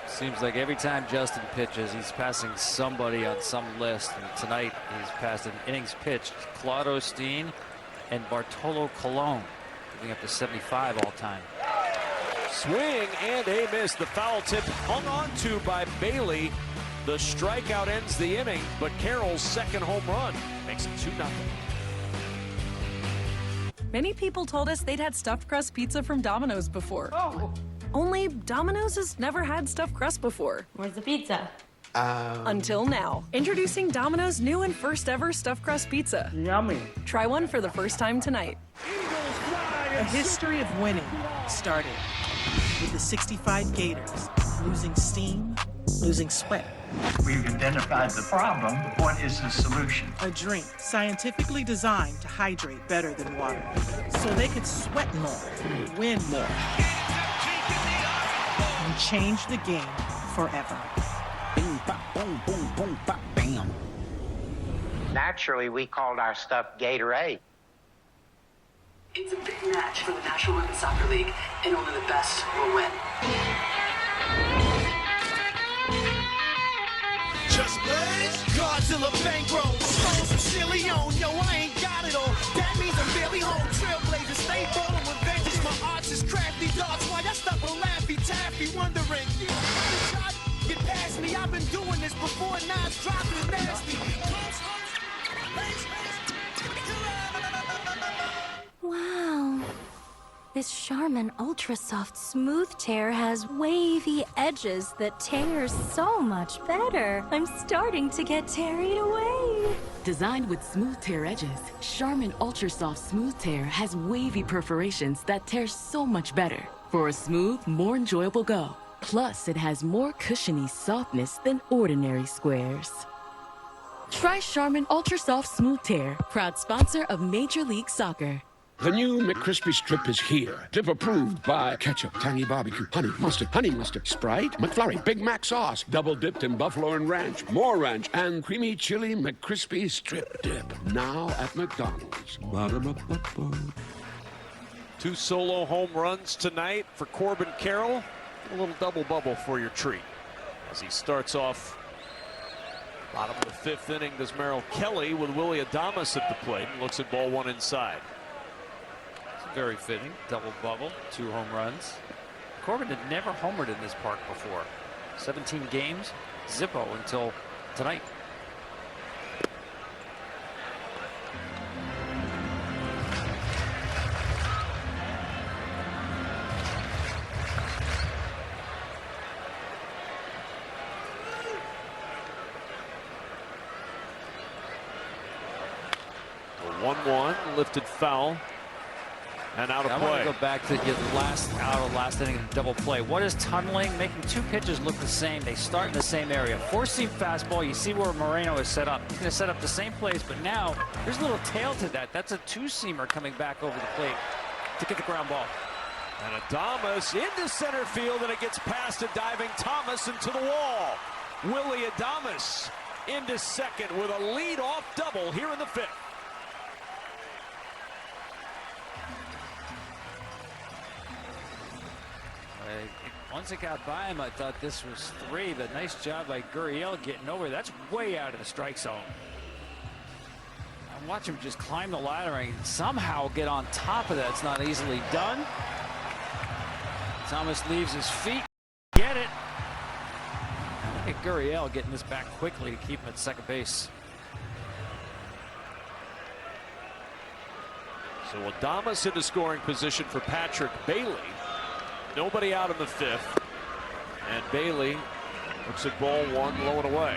Seems like every time Justin pitches, he's passing somebody on some list. And tonight, he's passed in innings pitched Claude Osteen and Bartolo Colon, giving up to 75 all time. Swing and a miss. The foul tip hung on to by Bailey. The strikeout ends the inning, but Carroll's second home run makes it 2-0. Many people told us they'd had stuffed crust pizza from Domino's before. Oh. Only Domino's has never had stuffed crust before. Where's the pizza? Until now. Introducing Domino's new and first ever stuffed crust pizza. Yummy. Try one for the first time tonight. A history of winning started with the 65 Gators losing steam, losing sweat. We've identified the problem. What is the solution? A drink scientifically designed to hydrate better than water, so they could sweat more, win more, and change the game forever. Bing, bop, boom, boom, boom, bop, bam. Naturally, we called our stuff Gatorade. It's a big match for the National Women's Soccer League, and only the best will win. Just birds, Godzilla bankroll, stones from Chile on. Yo, I ain't got it all. That means I'm barely home. Trailblazers, stay bowling with vengeance. My arts is crafty dogs. Why I stuck with Laffy Taffy, wondering. Get past me, I've been doing this before. Now it's dropping nasty. Wow. This Charmin Ultra Soft Smooth Tear has wavy edges that tear so much better. I'm starting to get tearied away. Designed with smooth tear edges, Charmin Ultra Soft Smooth Tear has wavy perforations that tear so much better for a smooth, more enjoyable go. Plus, it has more cushiony softness than ordinary squares. Try Charmin Ultra Soft Smooth Tear, proud sponsor of Major League Soccer. The new McCrispy Strip is here. Dip approved by ketchup, tangy barbecue, honey mustard, Sprite, McFlurry, Big Mac sauce, double dipped in buffalo and ranch, more ranch, and creamy chili McCrispy Strip Dip. Now at McDonald's. Ba-da-ba-ba-ba. 2 solo home runs tonight for Corbin Carroll. A little double bubble for your treat as he starts off bottom of the 5th inning. Does Merrill Kelly with Willie Adames at the plate and looks at ball 1 inside. Very fitting. Double bubble, 2 home runs. Corbin had never homered in this park before. 17 games, zippo until tonight. The 1-1 lifted foul. And out of play. I want to go back to the last inning of the double play. What is tunneling? Making 2 pitches look the same. They start in the same area. 4-seam fastball. You see where Moreno is set up. He's going to set up the same place, but now there's a little tail to that. That's a 2-seamer coming back over the plate to get the ground ball. And Adames into center field, and it gets past a diving Thomas into the wall. Willie Adames into second with a lead-off double here in the 5th. Once it got by him, I thought this was 3, but nice job by Gurriel getting over. That's way out of the strike zone. I watch him just climb the ladder and somehow get on top of that. It's not easily done. Thomas leaves his feet. Get it. Look at Gurriel getting this back quickly to keep him at second base. So Adames into scoring position for Patrick Bailey. Nobody out in the 5th. And Bailey looks at ball 1, low and away.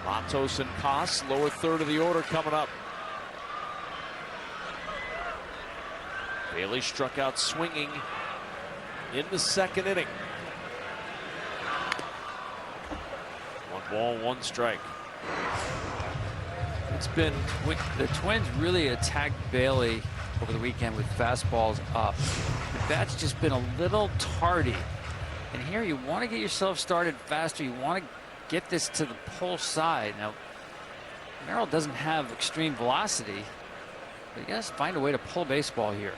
Matos and Koss, lower 3rd of the order coming up. Bailey struck out swinging in the 2nd inning. 1 ball, 1 strike. It's been, the Twins really attacked Bailey over the weekend with fastballs up. The bat's just been a little tardy. And here you want to get yourself started faster. You want to get this to the pull side. Now, Merrill doesn't have extreme velocity, but you got to find a way to pull baseball here.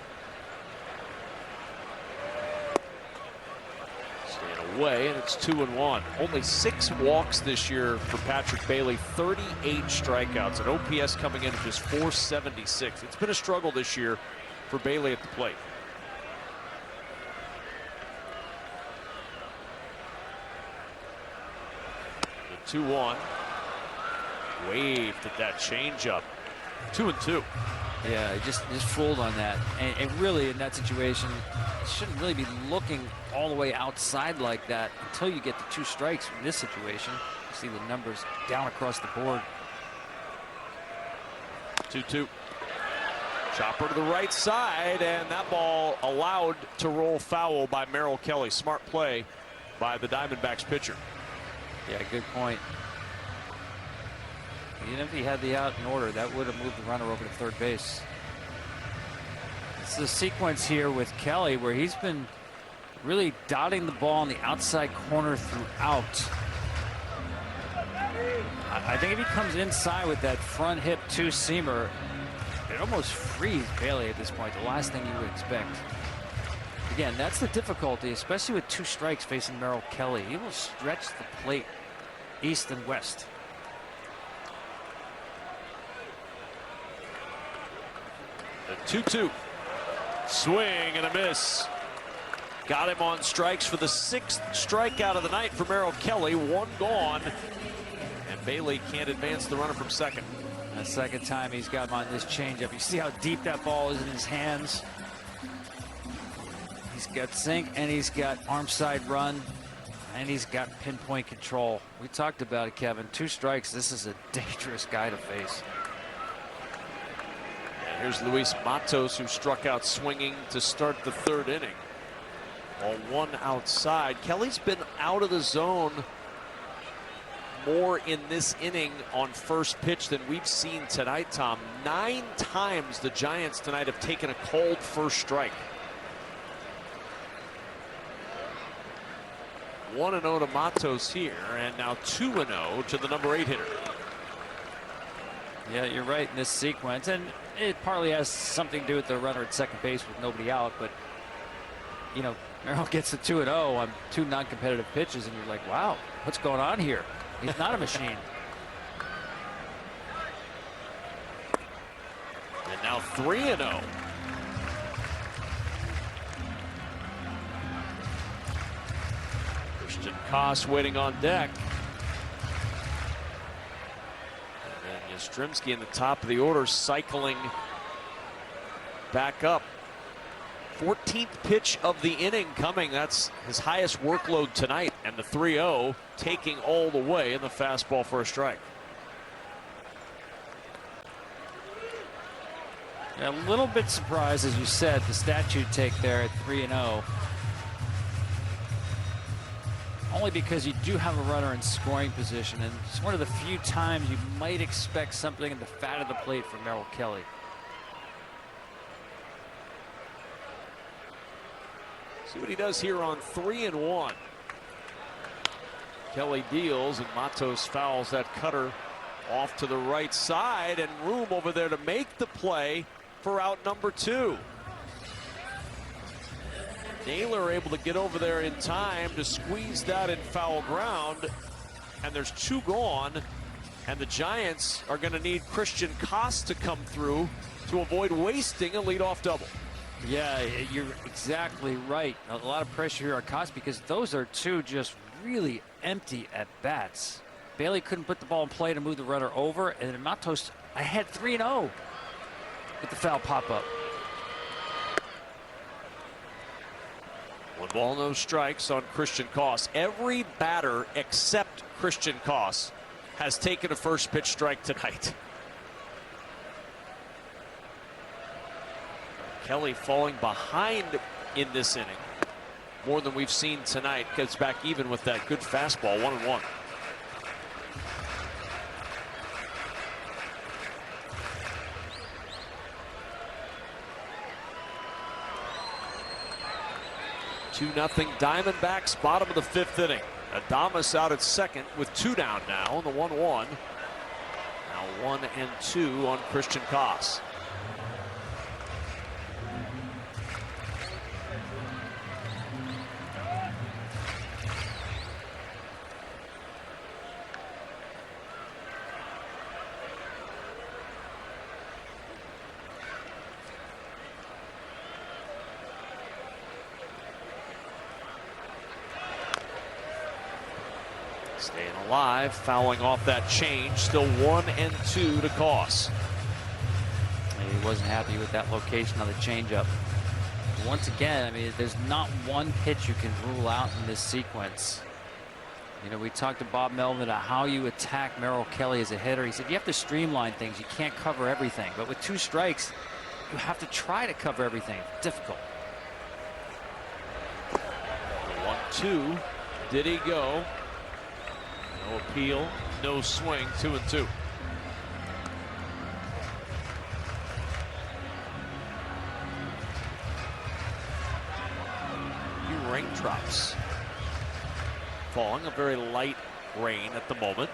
Staying away, and it's 2-1. Only 6 walks this year for Patrick Bailey, 38 strikeouts, and OPS coming in at just 476. It's been a struggle this year for Bailey at the plate. The 2-1. Waved at that changeup. 2-2. Yeah, just fooled on that. And really, in that situation, you shouldn't really be looking all the way outside like that until you get the 2 strikes in this situation. You see the numbers down across the board. 2-2. Chopper to the right side, and that ball allowed to roll foul by Merrill Kelly. Smart play by the Diamondbacks pitcher. Yeah, good point. Even if he had the out in order, that would have moved the runner over to third base. It's a sequence here with Kelly where he's been really dotting the ball in the outside corner throughout. I think if he comes inside with that front hip 2-seamer, it almost frees Bailey at this point, the last thing you would expect. Again, that's the difficulty, especially with 2 strikes facing Merrill Kelly. He will stretch the plate east and west. The 2-2. Swing and a miss. Got him on strikes for the 6th strikeout of the night for Merrill Kelly. 1 gone. And Bailey can't advance the runner from second. The second time he's got him on this changeup. You see how deep that ball is in his hands. He's got sink and he's got arm side run and he's got pinpoint control. We talked about it, Kevin. 2 strikes. This is a dangerous guy to face. And here's Luis Matos, who struck out swinging to start the 3rd inning. Ball 1 outside. Kelly's been out of the zone more in this inning on first pitch than we've seen tonight, Tom. 9 times the Giants tonight have taken a called first strike. 1-0 to Matos here, and now 2-0 to the number 8 hitter. Yeah, you're right in this sequence, and it partly has something to do with the runner at second base with nobody out, but you know, Merrill gets the 2-0 on 2 non-competitive pitches, and you're like, wow, what's going on here? He's not a machine. And now 3-0. Christian Koss waiting on deck. And then Yastrzemski in the top of the order, cycling back up. 14th pitch of the inning coming. That's his highest workload tonight. And the 3-0 taking all the way in the fastball for a strike. Yeah, a little bit surprised, as you said, the statute take there at 3-0. Only because you do have a runner in scoring position, and it's one of the few times you might expect something in the fat of the plate from Merrill Kelly. See what he does here on 3-1. Kelly deals, and Matos fouls that cutter off to the right side, and room over there to make the play for out number 2. Naylor able to get over there in time to squeeze that in foul ground, and there's 2 gone, and the Giants are going to need Christian Koss to come through to avoid wasting a leadoff double. Yeah, you're exactly right. A lot of pressure here on Koss because those are 2 just really empty at bats. Bailey couldn't put the ball in play to move the runner over, and then Matos, I had 3-0 with the foul pop up. 1 ball, no strikes on Christian Koss. Every batter except Christian Koss has taken a first pitch strike tonight. Kelly falling behind in this inning more than we've seen tonight. Gets back even with that good fastball. 1-1. Two nothing Diamondbacks, bottom of the 5th inning. Adames out at second with 2 down now in the 1-1. Now 1-2 on Christian Koss. Staying alive, fouling off that change. Still 1-2 to Koss. wasn't happy with that location on the changeup. Once again, I mean, there's not one pitch you can rule out in this sequence. You know, we talked to Bob Melvin about how you attack Merrill Kelly as a hitter. He said you have to streamline things. You can't cover everything. But with 2 strikes, you have to try to cover everything. Difficult. 1-2. Did he go? No appeal, no swing. 2-2. Few raindrops falling, a very light rain at the moment.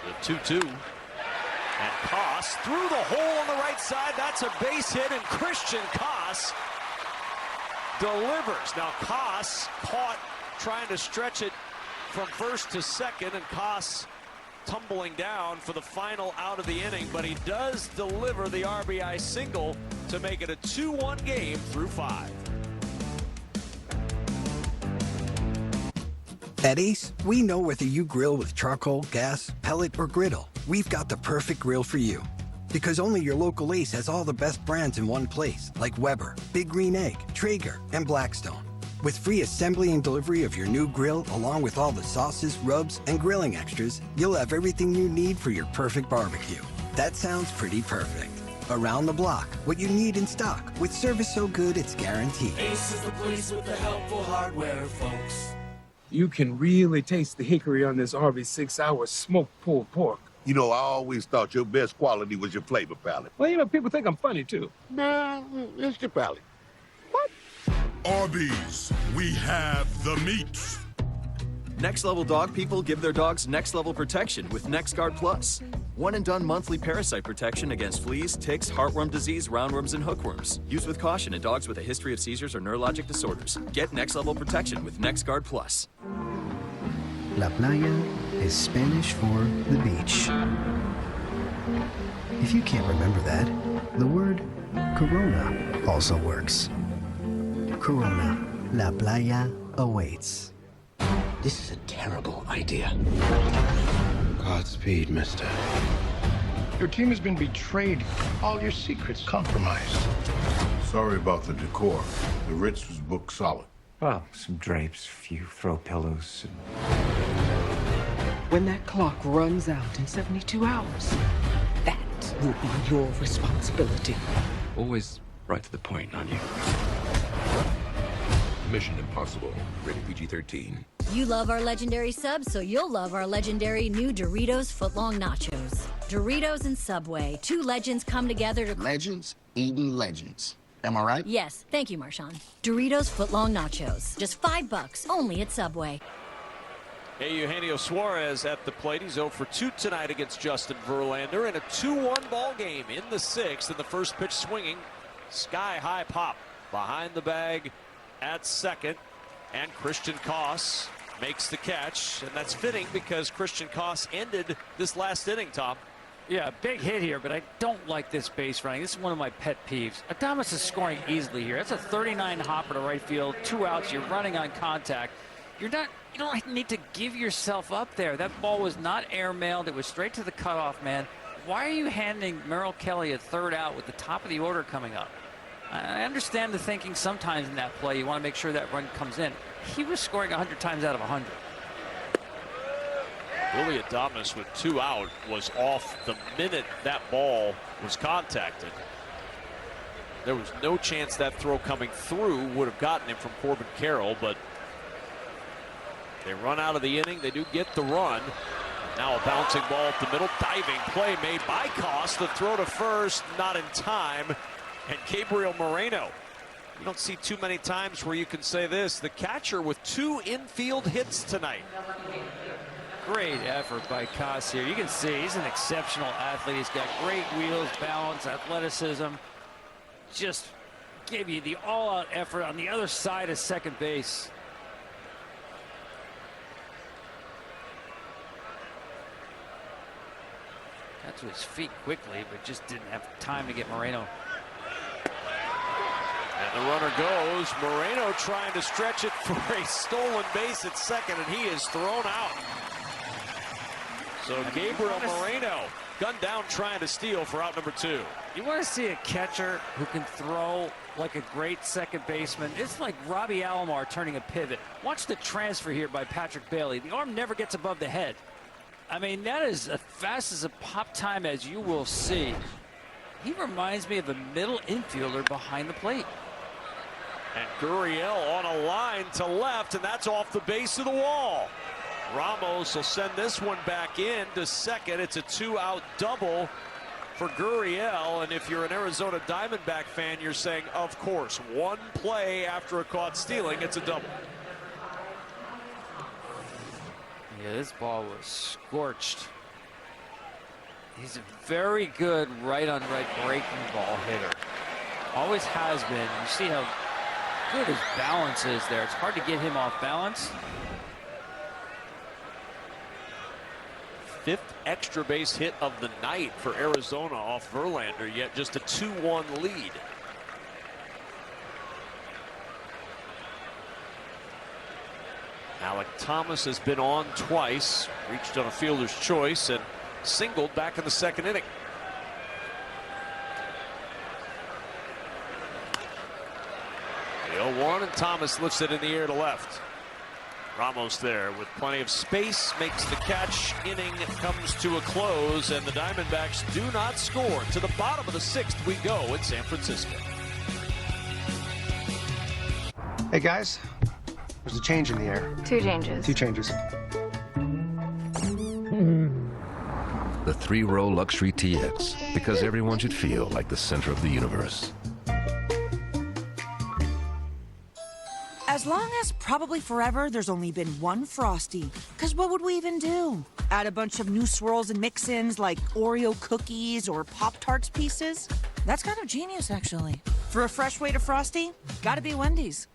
The 2-2. And Koss through the hole on the right side. That's a base hit, and Christian Koss delivers. Now Koss caught trying to stretch it from first to second, and Koss tumbling down for the final out of the inning, but he does deliver the RBI single to make it a 2-1 game through 5. At Ace, we know whether you grill with charcoal, gas, pellet, or griddle, we've got the perfect grill for you. Because only your local Ace has all the best brands in one place, like Weber, Big Green Egg, Traeger, and Blackstone. With free assembly and delivery of your new grill, along with all the sauces, rubs, and grilling extras, you'll have everything you need for your perfect barbecue. That sounds pretty perfect. Around the block, what you need in stock, with service so good it's guaranteed. Ace is the place with the helpful hardware, folks. You can really taste the hickory on this Arby's 6-hour smoked pulled pork. You know, I always thought your best quality was your flavor palette. Well, you know, people think I'm funny, too. Nah, it's your palate. Arby's, we have the meats. Next level dog people give their dogs next level protection with NexGard Plus. One and done monthly parasite protection against fleas, ticks, heartworm disease, roundworms, and hookworms. Used with caution in dogs with a history of seizures or neurologic disorders. Get next level protection with NexGard Plus. La playa is Spanish for the beach. If you can't remember that, the word Corona also works. Corona, La Playa awaits. This is a terrible idea. Godspeed, mister. Your team has been betrayed. All your secrets Compromised. Sorry about the decor. The Ritz was booked solid. Well, some drapes, a few throw pillows. When that clock runs out in 72 hours, that will be your responsibility. Always right to the point, aren't you? Mission Impossible. Rated PG-13. You love our legendary subs, so you'll love our legendary new Doritos Footlong Nachos. Doritos and Subway, 2 legends come together to... Legends eating legends. Am I right? Yes, thank you, Marshawn. Doritos Footlong Nachos. Just $5, only at Subway. Hey, Eugenio Suarez at the plate. He's 0 for 2 tonight against Justin Verlander in a 2-1 ball game in the 6th, and the first pitch swinging. Sky-high pop behind the bag at second, and Christian Koss makes the catch, and that's fitting because Christian Koss ended this last inning, Tom. Yeah, big hit here, but I don't like this base running. This is one of my pet peeves. Adames is scoring easily here. That's a 39 hopper to right field, 2 outs. You're running on contact. You don't need to give yourself up there. That ball was not air-mailed. It was straight to the cutoff man. Why are you handing Merrill Kelly a 3rd out with the top of the order coming up? I understand the thinking sometimes in that play. You want to make sure that run comes in. He was scoring 100 times out of 100. Willy Adames with 2 out was off the minute that ball was contacted. There was no chance that throw coming through would have gotten him from Corbin Carroll, but they run out of the inning. They do get the run. Now a bouncing ball at the middle. Diving play made by Koss. The throw to first, not in time. And Gabriel Moreno. You don't see too many times where you can say this. The catcher with 2 infield hits tonight. Great effort by Koss here. You can see he's an exceptional athlete. He's got great wheels, balance, athleticism. Just gave you the all-out effort on the other side of second base. Got to his feet quickly, but just didn't have time to get Moreno. And the runner goes. Moreno trying to stretch it for a stolen base at second, and he is thrown out. So Gabriel Moreno gunned down trying to steal for out number 2. You want to see a catcher who can throw like a great second baseman. It's like Robbie Alomar turning a pivot. Watch the transfer here by Patrick Bailey. The arm never gets above the head. I mean, that is as fast as a pop time as you will see. He reminds me of a middle infielder behind the plate. And Gurriel on a line to left, and that's off the base of the wall. Ramos will send this one back in to second. It's a 2-out double for Gurriel, and if you're an Arizona Diamondback fan, you're saying, of course, one play after a caught stealing, it's a double. Yeah, this ball was scorched. He's a very good right-on-right breaking ball hitter. Always has been. You see how good his balance is there. It's hard to get him off balance. 5th extra base hit of the night for Arizona off Verlander, yet just a 2-1 lead. Alec Thomas has been on twice, reached on a fielder's choice, and singled back in the 2nd inning. The 0-1, and Thomas lifts it in the air to left. Ramos there with plenty of space, makes the catch. Inning comes to a close, and the Diamondbacks do not score. To the bottom of the 6th we go in San Francisco. Hey guys, there's a change in the air. 2 changes. 2 changes. The 3-row luxury TX, because everyone should feel like the center of the universe. As long as probably forever there's only been one Frosty. Because what would we even do? Add a bunch of new swirls and mix-ins like Oreo cookies or Pop-Tarts pieces? That's kind of genius, actually. For a fresh way to Frosty, gotta be Wendy's.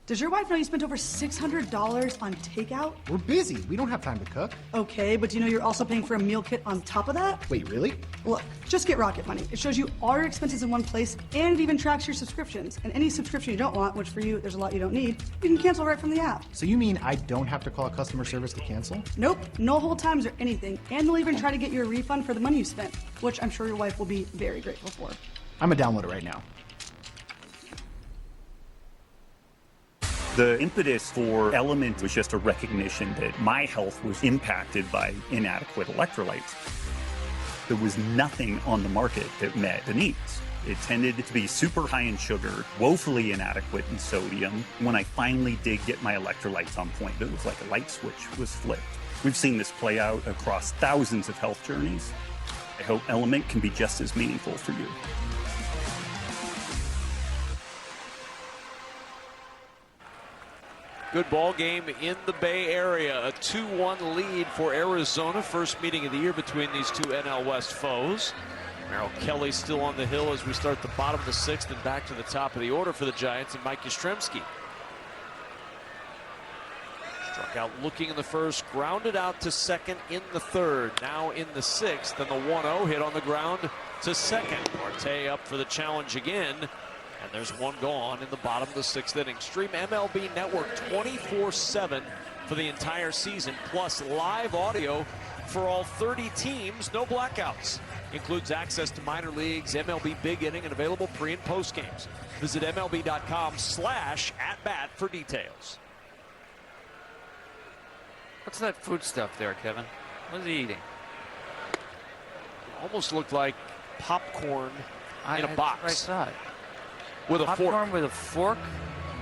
Does your wife know you spent over $600 on takeout? We're busy. We don't have time to cook. Okay, but do you know you're also paying for a meal kit on top of that? Wait, really? Look, just get Rocket Money. It shows you all your expenses in one place, and it even tracks your subscriptions. And any subscription you don't want, which for you, there's a lot you don't need, you can cancel right from the app. So you mean I don't have to call customer service to cancel? Nope, no hold times or anything. And they'll even try to get you a refund for the money you spent, which I'm sure your wife will be very grateful for. I'm gonna download it right now. The impetus for Element was just a recognition that my health was impacted by inadequate electrolytes. There was nothing on the market that met the needs. It tended to be super high in sugar, woefully inadequate in sodium. When I finally did get my electrolytes on point, it was like a light switch was flipped. We've seen this play out across thousands of health journeys. I hope Element can be just as meaningful for you. Good ball game in the Bay Area. A 2-1 lead for Arizona. First meeting of the year between these two NL West foes. Merrill Kelly still on the hill as we start the bottom of the 6th and back to the top of the order for the Giants and Mike Yastrzemski. Struck out looking in the first, grounded out to second in the 3rd. Now in the 6th, and the 1-0 hit on the ground to second. Marte up for the challenge again. And there's one gone in the bottom of the 6th inning. Stream MLB Network 24/7 for the entire season, plus live audio for all 30 teams, no blackouts. Includes access to minor leagues, MLB Big Inning, and available pre- and post games. Visit MLB.com/@bat for details. What's that food stuff there, Kevin? What is he eating? Almost looked like popcorn in a box. Right side. With a fork. Popcorn with a fork?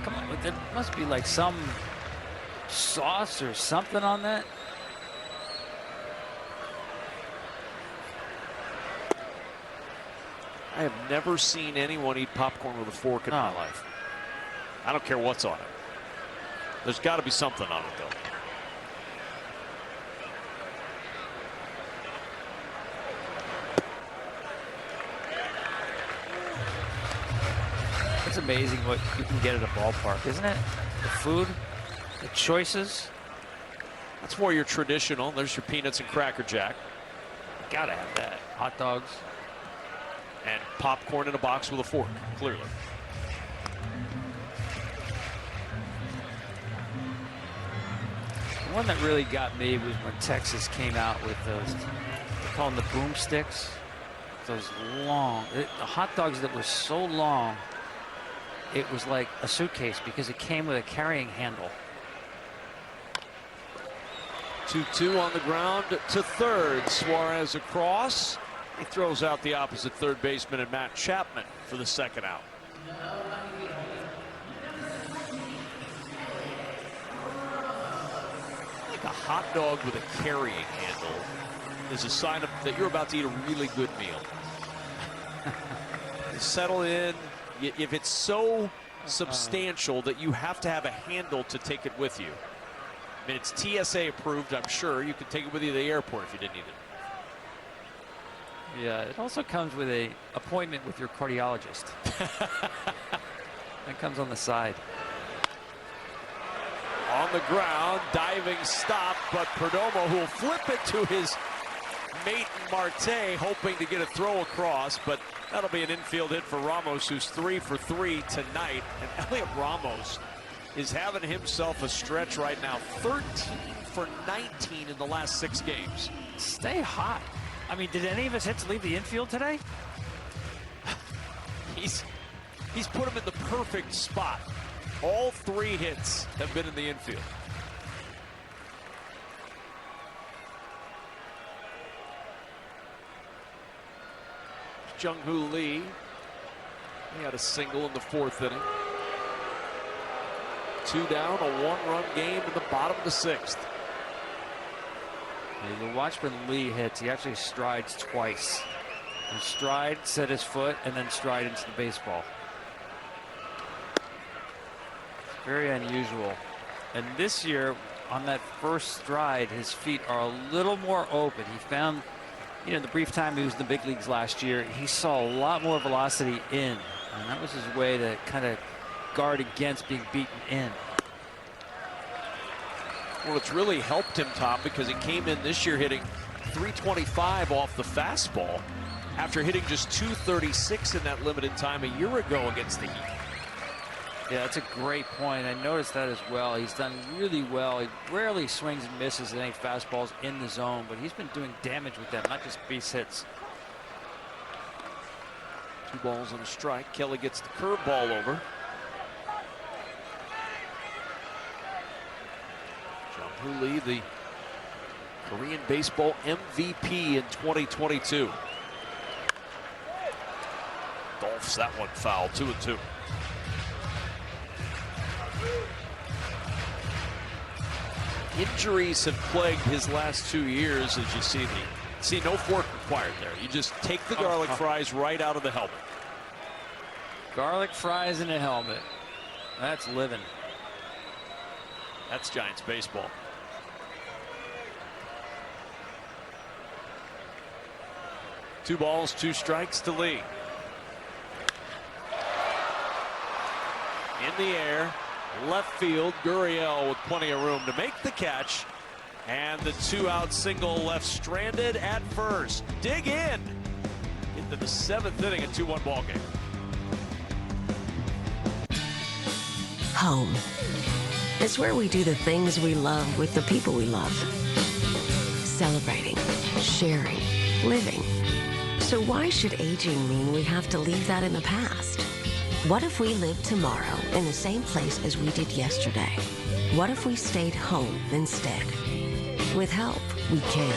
Come on, there must be like some sauce or something on that. I have never seen anyone eat popcorn with a fork in my life. I don't care what's on it. There's got to be something on it, though. It's amazing what you can get at a ballpark, isn't it? The food, the choices. That's more your traditional. There's your peanuts and Cracker Jack. Gotta have that. Hot dogs. And popcorn in a box with a fork, clearly. The one that really got me was when Texas came out with those, they call them the boomsticks. Those long, the hot dogs that were so long, it was like a suitcase because it came with a carrying handle. 2-2 on the ground to third. Suarez across. He throws out the opposite third baseman and Matt Chapman for the second out. Like a hot dog with a carrying handle is a sign that you're about to eat a really good meal. You settle in. If it's so substantial that you have to have a handle to take it with you. I mean, it's TSA approved, I'm sure. You could take it with you to the airport if you didn't need it. Yeah, it also comes with an appointment with your cardiologist. That comes on the side. On the ground, diving stop, but Perdomo, who will flip it to his mate Marte, hoping to get a throw across, but that'll be an infield hit for Ramos, who's 3 for 3 tonight. And Elliot Ramos is having himself a stretch right now. 13 for 19 in the last 6 games. Stay hot. I mean, did any of his hits leave the infield today? He's put him in the perfect spot. All 3 hits have been in the infield. Jung-Hoo Lee. He had a single in the 4th inning. 2 down, a 1-run game in the bottom of the 6th. You watch when Lee hits, he actually strides twice. He stride, set his foot, and then stride into the baseball. It's very unusual. And this year, on that first stride, his feet are a little more open. He found, you know, the brief time he was in the big leagues last year, he saw a lot more velocity in. And that was his way to kind of guard against being beaten in. Well, it's really helped him, Tom, because he came in this year hitting .325 off the fastball after hitting just .236 in that limited time a year ago against the Heat. Yeah, that's a great point. I noticed that as well. He's done really well. He rarely swings and misses at any fastballs in the zone, but he's been doing damage with them, not just base hits. 2 balls and a strike. Kelly gets the curveball over. Jung-Hoo Lee, the Korean baseball MVP in 2022. Dolphs that one foul, 2-2. Injuries have plagued his last 2 years, as you see no fork required there. You just take the garlic fries right out of the helmet. Garlic fries in a helmet. That's living. That's Giants baseball. Two balls, 2 strikes to Lee. In the air, left field, Gurriel with plenty of room to make the catch. And the 2-out single left stranded at first. Dig in into the 7th inning, a 2-1 ball game. Home. It's where we do the things we love with the people we love. Celebrating, sharing, living. So why should aging mean we have to leave that in the past? What if we lived tomorrow in the same place as we did yesterday? What if we stayed home instead? With help, we can.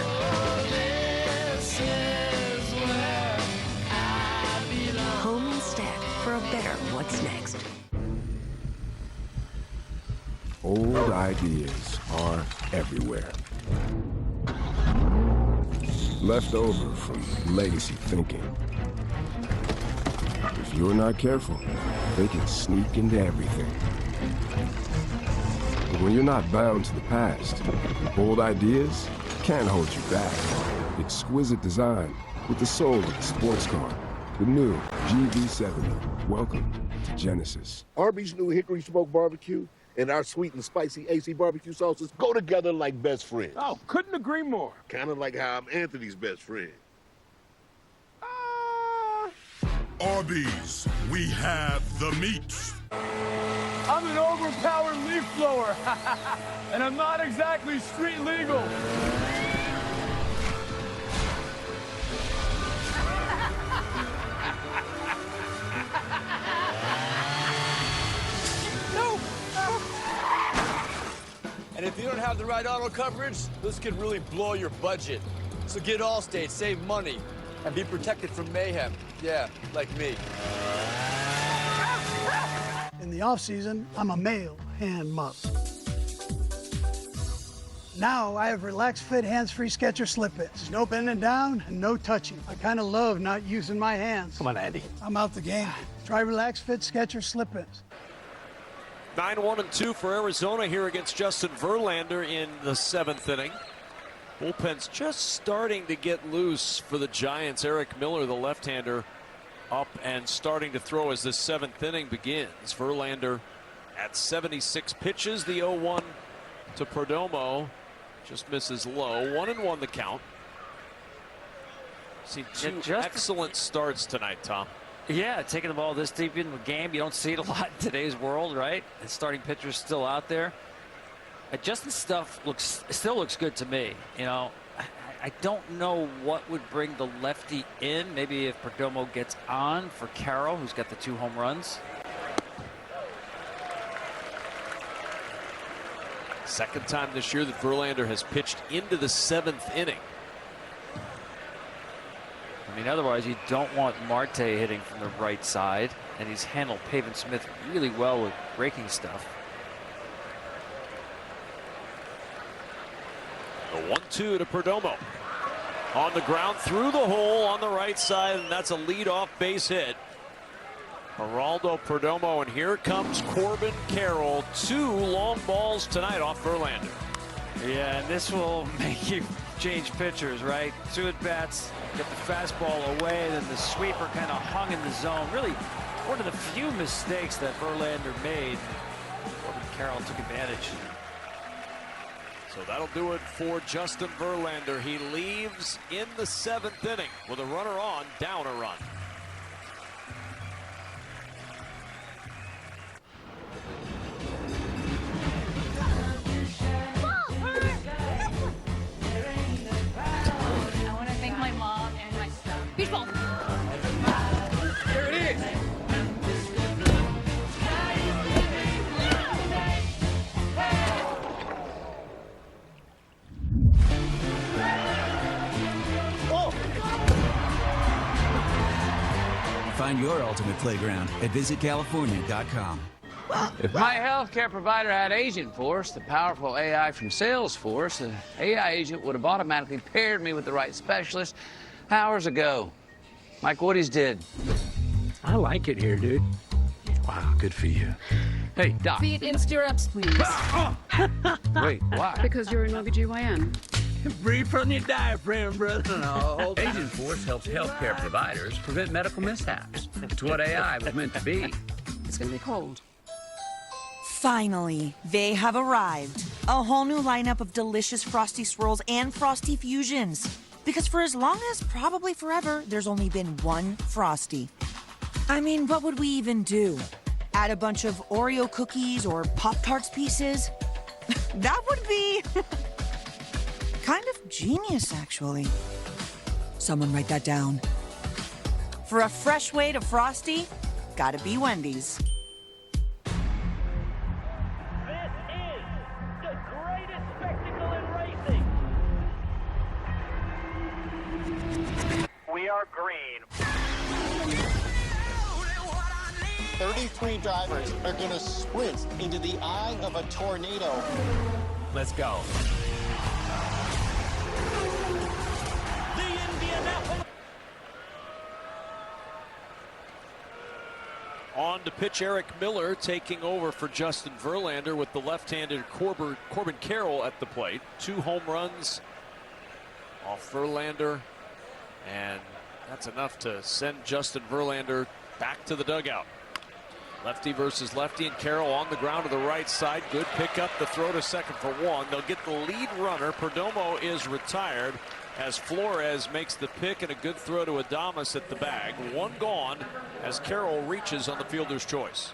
Home instead for a better what's next. Old ideas are everywhere. Left over from legacy thinking. If you're not careful, they can sneak into everything. But when you're not bound to the past, old ideas can't hold you back. Exquisite design with the soul of the sports car. The new GV70. Welcome to Genesis. Arby's new hickory smoked barbecue and our sweet and spicy AC barbecue sauces go together like best friends. Oh, couldn't agree more. Kind of like how I'm Anthony's best friend. Arby's, we have the meats. I'm an overpowered leaf blower, and I'm not exactly street legal. And if you don't have the right auto coverage, this could really blow your budget. So get Allstate, save money, and be protected from mayhem. Yeah, like me. In the off-season, I'm a male hand mutt. Now I have relaxed fit hands-free Skechers slip-ins. No bending down and no touching. I kind of love not using my hands. Come on, Andy. I'm out the game. Try relaxed fit Skechers slip-ins. 9-1-2 for Arizona here against Justin Verlander in the 7th inning. Bullpen's just starting to get loose for the Giants. Eric Miller, the left-hander, up and starting to throw as this 7th inning begins. Verlander at 76 pitches. The 0-1 to Perdomo just misses low. 1-1 the count. Seen two excellent starts tonight, Tom. Yeah, taking the ball this deep in the game, you don't see it a lot in today's world, right? And starting pitchers still out there. Justin's stuff still looks good to me. You know, I don't know what would bring the lefty in. Maybe if Perdomo gets on for Carroll, who's got the 2 home runs. Second time this year that Verlander has pitched into the 7th inning. I mean, otherwise you don't want Marte hitting from the right side, and he's handled Pavin Smith really well with breaking stuff. The 1-2 to Perdomo. On the ground through the hole on the right side, and that's a leadoff base hit. Geraldo Perdomo, and here comes Corbin Carroll. 2 long balls tonight off Verlander. Yeah, and this will make you change pitchers, right? 2 at bats, get the fastball away, then the sweeper kind of hung in the zone. Really, one of the few mistakes that Verlander made. Corbin Carroll took advantage. So that'll do it for Justin Verlander. He leaves in the 7th inning with a runner on, down a run. I want to thank my mom and my beach ball. There it is. Find your ultimate playground at visitcalifornia.com. If my healthcare provider had Agent Force, the powerful AI from Salesforce, the AI agent would have automatically paired me with the right specialist hours ago, like Woody's did. I like it here, dude. Wow, good for you. Hey, Doc. Feet in stirrups, please. Wait, why? Because you're an OBGYN. Breathe from your diaphragm, brother. No. Agent Force helps healthcare providers prevent medical mishaps. It's what AI was meant to be. It's gonna be cold. Finally, they have arrived. A whole new lineup of delicious Frosty Swirls and Frosty Fusions. Because for as long as probably forever, there's only been one Frosty. I mean, what would we even do? Add a bunch of Oreo cookies or Pop-Tarts pieces? That would be kind of genius, actually. Someone write that down. For a fresh way to Frosty, gotta be Wendy's. We are green. 33 drivers are going to sprint into the eye of a tornado. Let's go. On to pitch Eric Miller, taking over for Justin Verlander with the left-handed Corbin Carroll at the plate. 2 home runs off Verlander, and that's enough to send Justin Verlander back to the dugout. Lefty versus lefty, and Carroll on the ground to the right side. Good pickup, the throw to second for one. They'll get the lead runner. Perdomo is retired as Flores makes the pick, and a good throw to Adames at the bag. One gone as Carroll reaches on the fielder's choice.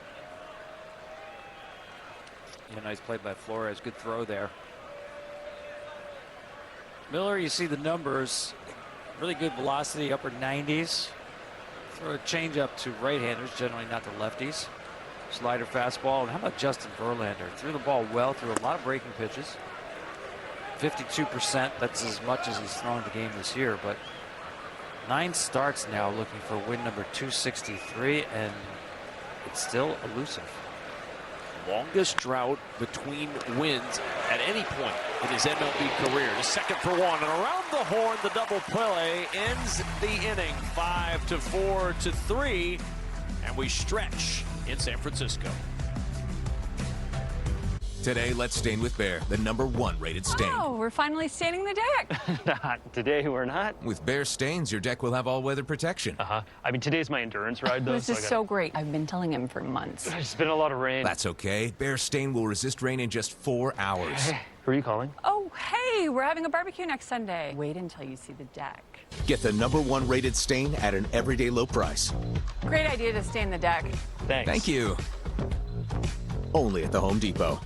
Yeah, nice play by Flores. Good throw there. Miller, you see the numbers. Really good velocity, upper 90s. Throw a changeup to right-handers, generally not the lefties. Slider, fastball. And how about Justin Verlander? Threw the ball well, threw a lot of breaking pitches. 52%. That's as much as he's thrown the game this year. But 9 starts now, looking for win number 263, and it's still elusive. Longest drought between wins at any point in his MLB career. The second for one, and around the horn, the double play ends the inning. 5-4-3, and we stretch in San Francisco. Today, let's stain with Bear, the #1 rated stain. Oh, we're finally staining the deck. Not today, we're not. With Bear stains, your deck will have all-weather protection. I mean, today's my endurance ride, though. This is so great. I've been telling him for months. It's been a lot of rain. That's okay. Bear stain will resist rain in just 4 hours. Hey, who are you calling? Oh, hey, we're having a barbecue next Sunday. Wait until you see the deck. Get the #1 rated stain at an everyday low price. Great idea to stain the deck. Thanks. Thank you. Only at the Home Depot.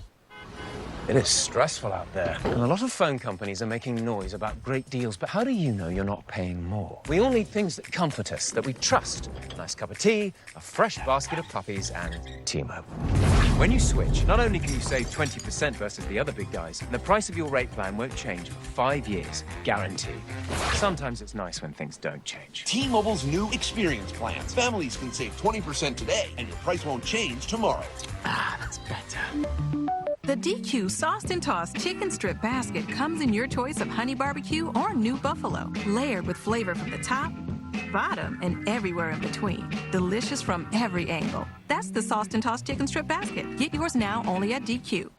It is stressful out there, and a lot of phone companies are making noise about great deals, but how do you know you're not paying more? We all need things that comfort us, that we trust. A nice cup of tea, a fresh basket of puppies, and T-Mobile. When you switch, not only can you save 20% versus the other big guys, the price of your rate plan won't change for 5 years, guaranteed. Sometimes it's nice when things don't change. T-Mobile's new experience plans. Families can save 20% today, and your price won't change tomorrow. Ah, that's better. The DQ Sauced and Tossed Chicken Strip Basket comes in your choice of honey barbecue or new buffalo, layered with flavor from the top, bottom, and everywhere in between. Delicious from every angle. That's the Sauced and Tossed Chicken Strip Basket. Get yours now only at DQ.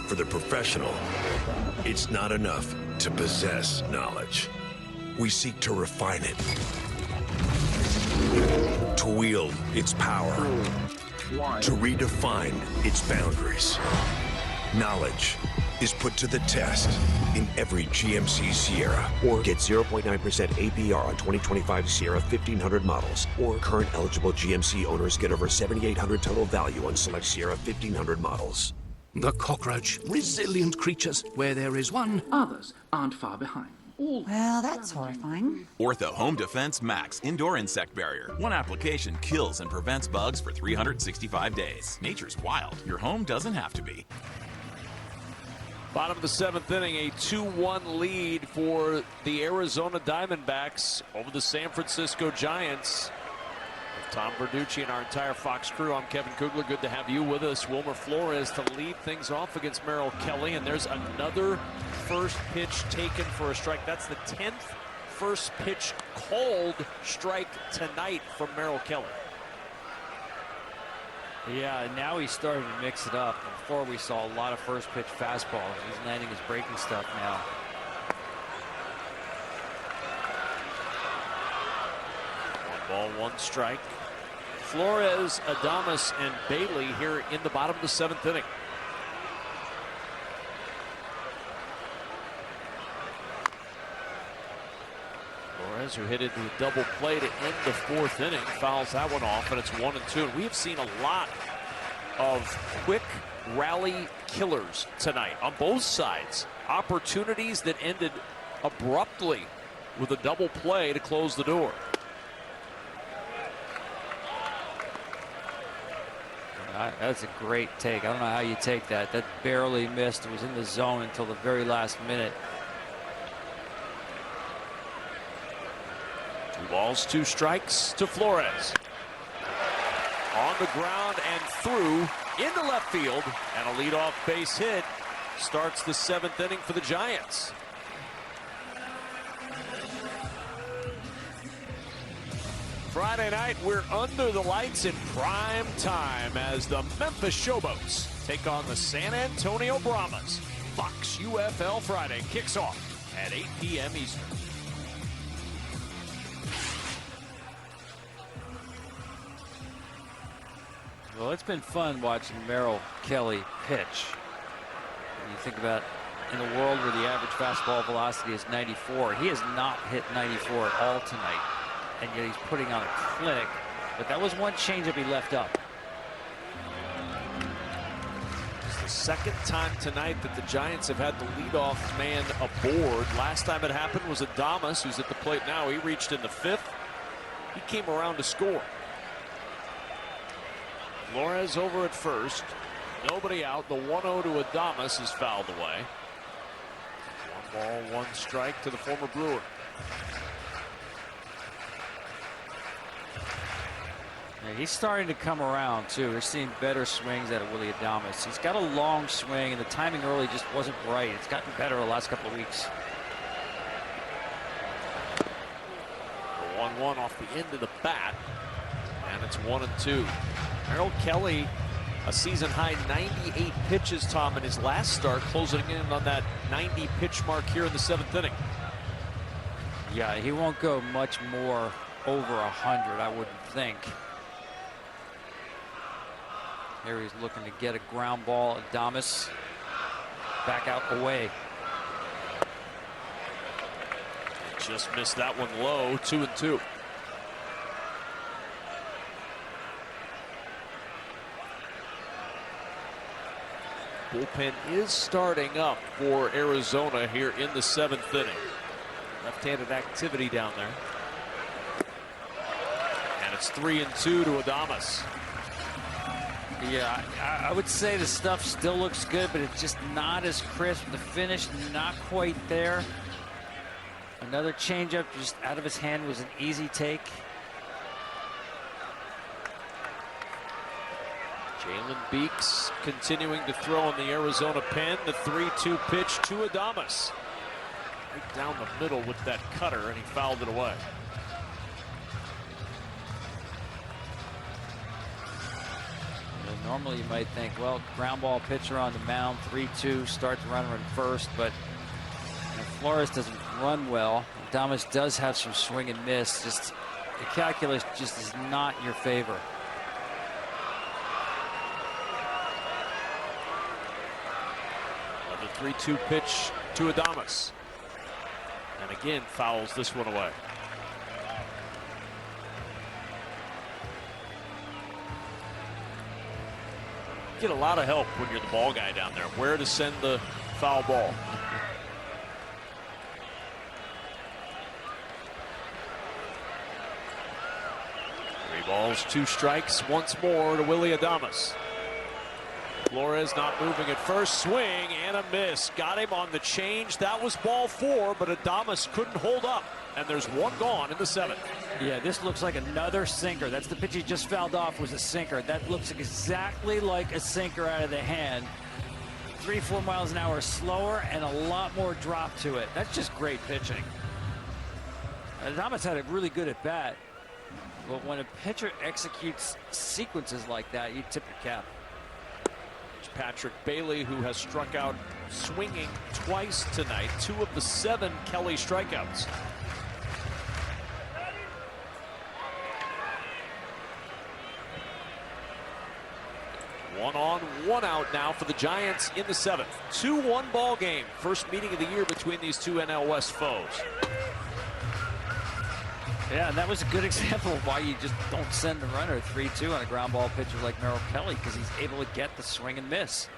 For the professional, it's not enough to possess knowledge. We seek to refine it, to wield its power, to redefine its boundaries. Knowledge is put to the test in every GMC Sierra. Or get 0.9% APR on 2025 Sierra 1500 models. Or current eligible GMC owners get over $7,800 total value on select Sierra 1500 models. The cockroach, resilient creatures. Where there is one, others aren't far behind. Well, that's horrifying. Ortho Home Defense Max Indoor Insect Barrier. One application kills and prevents bugs for 365 days. Nature's wild. Your home doesn't have to be. Bottom of the 7th inning, a 2-1 lead for the Arizona Diamondbacks over the San Francisco Giants. With Tom Verducci and our entire Fox crew, I'm Kevin Kugler. Good to have you with us. Wilmer Flores to lead things off against Merrill Kelly, and there's another first pitch taken for a strike. That's the 10th first pitch called strike tonight from Merrill Kelly. Yeah, and now he's starting to mix it up. Before we saw a lot of first pitch fastballs. He's landing his breaking stuff now. One ball, one strike. Flores, Adames, and Bailey here in the bottom of the 7th inning. Flores, who hit into the double play to end the 4th inning, fouls that one off, and it's 1-2. And we have seen a lot of quick rally killers tonight on both sides. Opportunities that ended abruptly with a double play to close the door. That's a great take. I don't know how you take that. That barely missed. It was in the zone until the very last minute. 2 balls, 2 strikes to Flores. On the ground and through into left field, and a leadoff base hit starts the 7th inning for the Giants. Friday night, we're under the lights in prime time as the Memphis Showboats take on the San Antonio Brahmas. Fox UFL Friday kicks off at 8 p.m. Eastern. Well, it's been fun watching Merrill Kelly pitch. When you think about in a world where the average fastball velocity is 94, he has not hit 94 at all tonight, and yet he's putting on a clinic. But that was one changeup he left up. It's the second time tonight that the Giants have had the leadoff man aboard. Last time it happened was Adames, who's at the plate now. He reached in the 5th. He came around to score. Flores over at first. Nobody out. The 1-0 to Adames is fouled away. 1 ball, 1 strike to the former Brewer. Yeah, he's starting to come around too. We're seeing better swings out of Willy Adames. He's got a long swing, and the timing early just wasn't right. It's gotten better the last couple of weeks. The 1-1 off the end of the bat, and it's 1-2. Merrill Kelly, a season high 98 pitches, Tom, in his last start, closing in on that 90 pitch mark here in the 7th inning. Yeah, he won't go much more over 100, I wouldn't think. Here he's looking to get a ground ball. Adames back out away. Just missed that one low. 2-2. Bullpen is starting up for Arizona here in the 7th inning. Left-handed activity down there. And it's 3-2 to Adames. Yeah, I would say the stuff still looks good, but it's just not as crisp. The finish not quite there. Another changeup just out of his hand was an easy take. Jalen Beeks continuing to throw in the Arizona pen. The 3-2 pitch to Adames. Right down the middle with that cutter, and he fouled it away. Normally you might think, well, ground ball pitcher on the mound, 3-2, start the runner in first, but Flores doesn't run well. Adames does have some swing and miss. Just the calculus just is not in your favor. Another 3-2 pitch to Adames. And again fouls this one away. Get a lot of help when you're the ball guy down there. Where to send the foul ball. Three balls, 2 strikes once more to Willy Adames. Flores not moving at first. Swing and a miss. Got him on the change. That was ball 4, but Adames couldn't hold up. And there's 1 gone in the 7th. Yeah, this looks like another sinker. That's the pitch he just fouled off, was a sinker. That looks exactly like a sinker out of the hand. 3-4 miles an hour slower and a lot more drop to it. That's just great pitching. Adames had a really good at bat. But when a pitcher executes sequences like that, you tip your cap. Patrick Bailey, who has struck out swinging twice tonight. 2 of the 7 Kelly strikeouts. One on, 1 out now for the Giants in the 7th. 2-1 ball game. First meeting of the year between these 2 NL West foes. Yeah, and that was a good example of why you just don't send the runner 3-2 on a ground ball pitcher like Merrill Kelly, because he's able to get the swing and miss.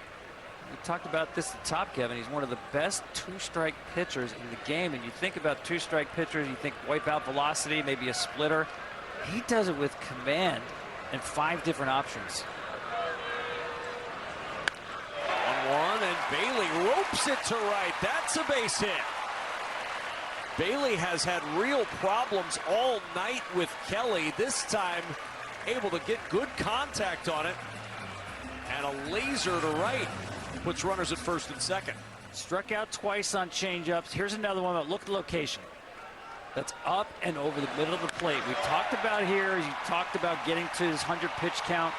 We talked about this at the top, Kevin. He's one of the best 2-strike pitchers in the game. And you think about 2-strike pitchers, you think wipe out velocity, maybe a splitter. He does it with command and 5 different options. 1-1, and Bailey ropes it to right. That's a base hit. Bailey has had real problems all night with Kelly. This time able to get good contact on it. And a laser to right puts runners at first and second. Struck out twice on changeups. Here's another one, but look at the location. That's up and over the middle of the plate. We've talked about here, you talked about getting to his 100 pitch count.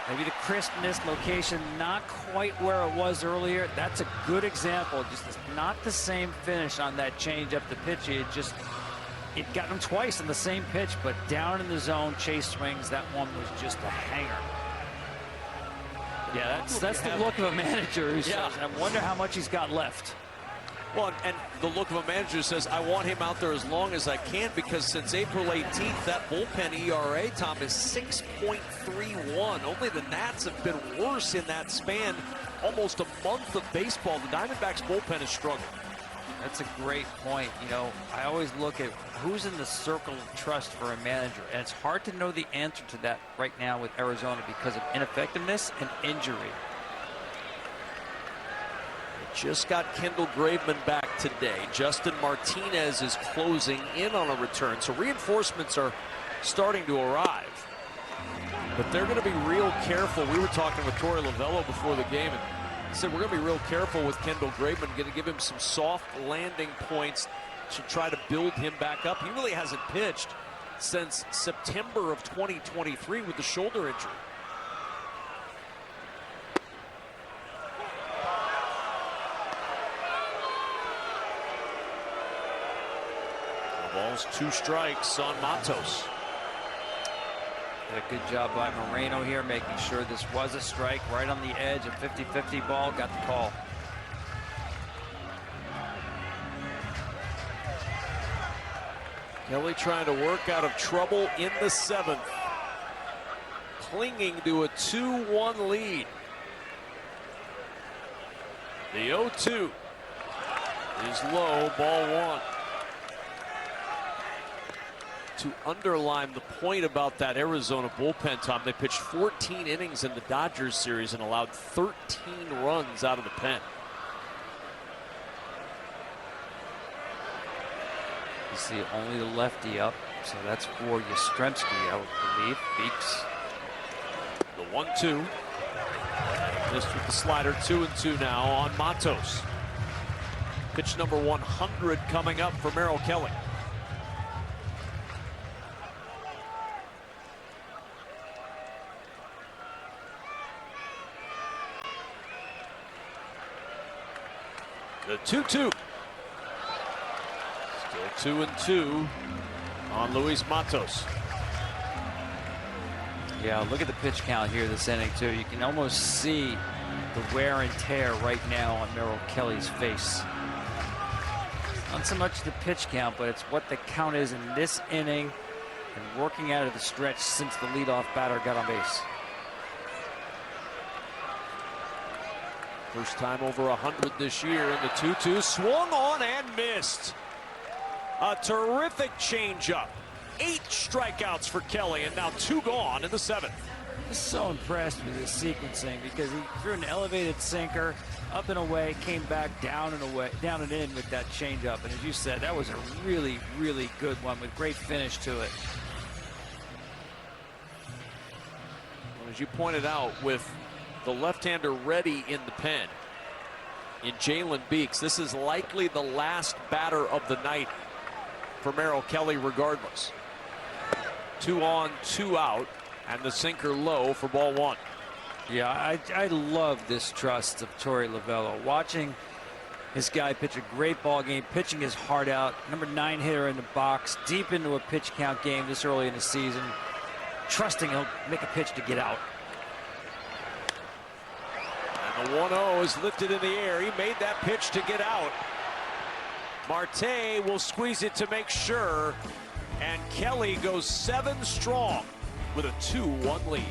Maybe the crispness, location, not quite where it was earlier. That's a good example. Just not the same finish on that changeup. The pitch, it got him twice on the same pitch, but down in the zone, chase swings. That one was just a hanger. Yeah, that's the look of a manager who says, I wonder how much he's got left. Well, and the look of a manager who says, I want him out there as long as I can, because since April 18th, that bullpen ERA, Tom, is 6.31. Only the Nats have been worse in that span. Almost a month of baseball. The Diamondbacks bullpen has struggled. That's a great point. You know, I always look at who's in the circle of trust for a manager, and it's hard to know the answer to that right now with Arizona because of ineffectiveness and injury. Just got Kendall Graveman back today. Justin Martinez is closing in on a return, so reinforcements are starting to arrive. But they're going to be real careful. We were talking with Torey Lovello before the game, and he said we're going to be real careful with Kendall Graveman, going to give him some soft landing points to try to build him back up. He really hasn't pitched since September of 2023 with the shoulder injury. Balls, 2 strikes on Matos. Did a good job by Moreno here, making sure this was a strike right on the edge. A 50-50 ball, got the call. Kelly trying to work out of trouble in the 7th. Clinging to a 2-1 lead. The 0-2 is low, ball 1. To underline the point about that Arizona bullpen, Tom, they pitched 14 innings in the Dodgers series and allowed 13 runs out of the pen. You see only the lefty up, so that's for Yastrzemski, I would believe. Beeks. The 1-2. Just with the slider, 2-2 now on Matos. Pitch number 100 coming up for Merrill Kelly. The 2-2. Still 2-2 on Luis Matos. Yeah, look at the pitch count here this inning, too. You can almost see the wear and tear right now on Merrill Kelly's face. Not so much the pitch count, but it's what the count is in this inning and working out of the stretch since the leadoff batter got on base. First time over 100 this year in the 2-2. Swung on and missed. A terrific changeup. 8 strikeouts for Kelly, and now 2 gone in the 7th. Just so impressed with his sequencing because he threw an elevated sinker up and away, came back down and away, down and in with that changeup. And as you said, that was a really, really good one with great finish to it. Well, as you pointed out, with the left-hander ready in the pen in Jalen Beeks, this is likely the last batter of the night for Merrill Kelly regardless. 2 on, 2 out, and the sinker low for ball 1. Yeah, I love this trust of Torey Lovello. Watching this guy pitch a great ball game, pitching his heart out. Number 9 hitter in the box, deep into a pitch count game this early in the season. Trusting he'll make a pitch to get out. And the 1-0 is lifted in the air. He made that pitch to get out. Marte will squeeze it to make sure. And Kelly goes 7 strong with a 2-1 lead.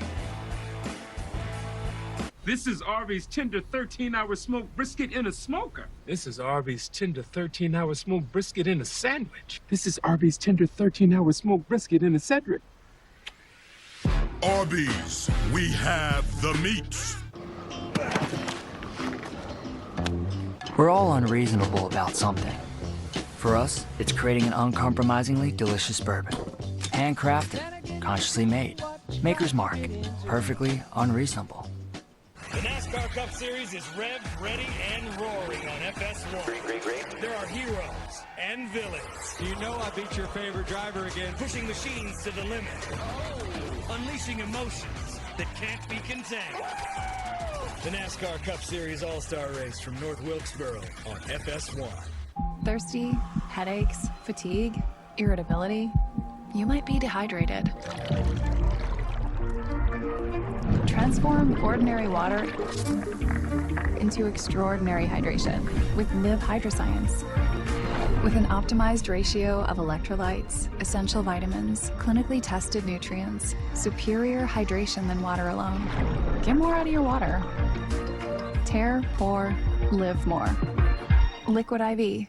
This is Arby's tender 13-hour smoked brisket in a smoker. This is Arby's tender 13-hour smoked brisket in a sandwich. This is Arby's tender 13-hour smoked brisket in a Cedric. Arby's, we have the meats. We're all unreasonable about something. For us, it's creating an uncompromisingly delicious bourbon. Handcrafted, consciously made. Maker's Mark, perfectly unreasonable. The NASCAR Cup Series is revved, ready, and roaring on FS1. Great. There are heroes and villains. You know I beat your favorite driver again. Pushing machines to the limit. Oh. Unleashing emotions that can't be contained. The NASCAR Cup Series All-Star Race from North Wilkesboro on FS1. Thirsty, headaches, fatigue, irritability. You might be dehydrated. Transform ordinary water into extraordinary hydration with Live Hydroscience. With an optimized ratio of electrolytes, essential vitamins, clinically tested nutrients, superior hydration than water alone. Get more out of your water. Tear, pour, live more. Liquid IV.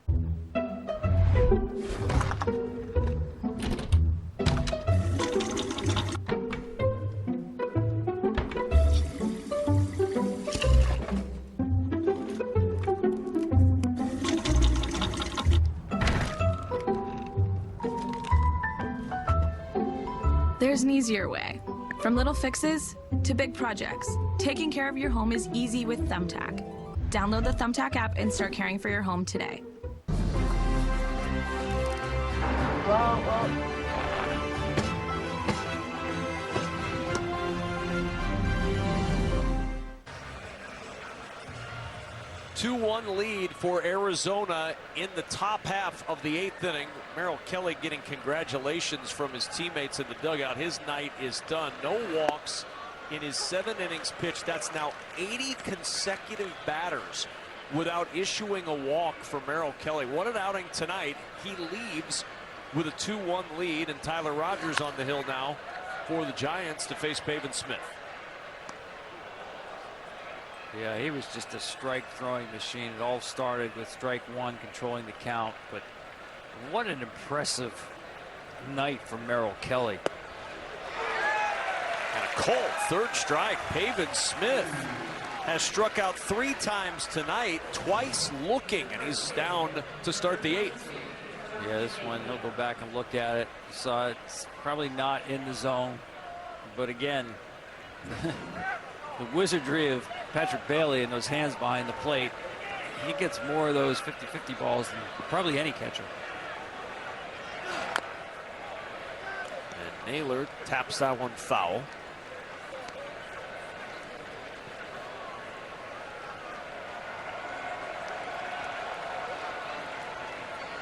There's an easier way. From little fixes to big projects, taking care of your home is easy with Thumbtack. Download the Thumbtack app and start caring for your home today. Whoa. 2-1 lead for Arizona in the top half of the 8th inning. Merrill Kelly getting congratulations from his teammates in the dugout. His night is done. No walks in his 7 innings pitched. That's now 80 consecutive batters without issuing a walk for Merrill Kelly. What an outing tonight. He leaves with a 2-1 lead, and Tyler Rogers on the hill now for the Giants to face Pavin Smith. Yeah, he was just a strike throwing machine. It all started with strike 1 controlling the count, but what an impressive night from Merrill Kelly. And a cold third strike. Pavin Smith has struck out 3 times tonight, twice looking, and he's down to start the 8th. Yeah, this one, he'll go back and look at it. You saw it's probably not in the zone, but again, the wizardry of Patrick Bailey and those hands behind the plate. He gets more of those 50-50 balls than probably any catcher. And Naylor taps that one foul.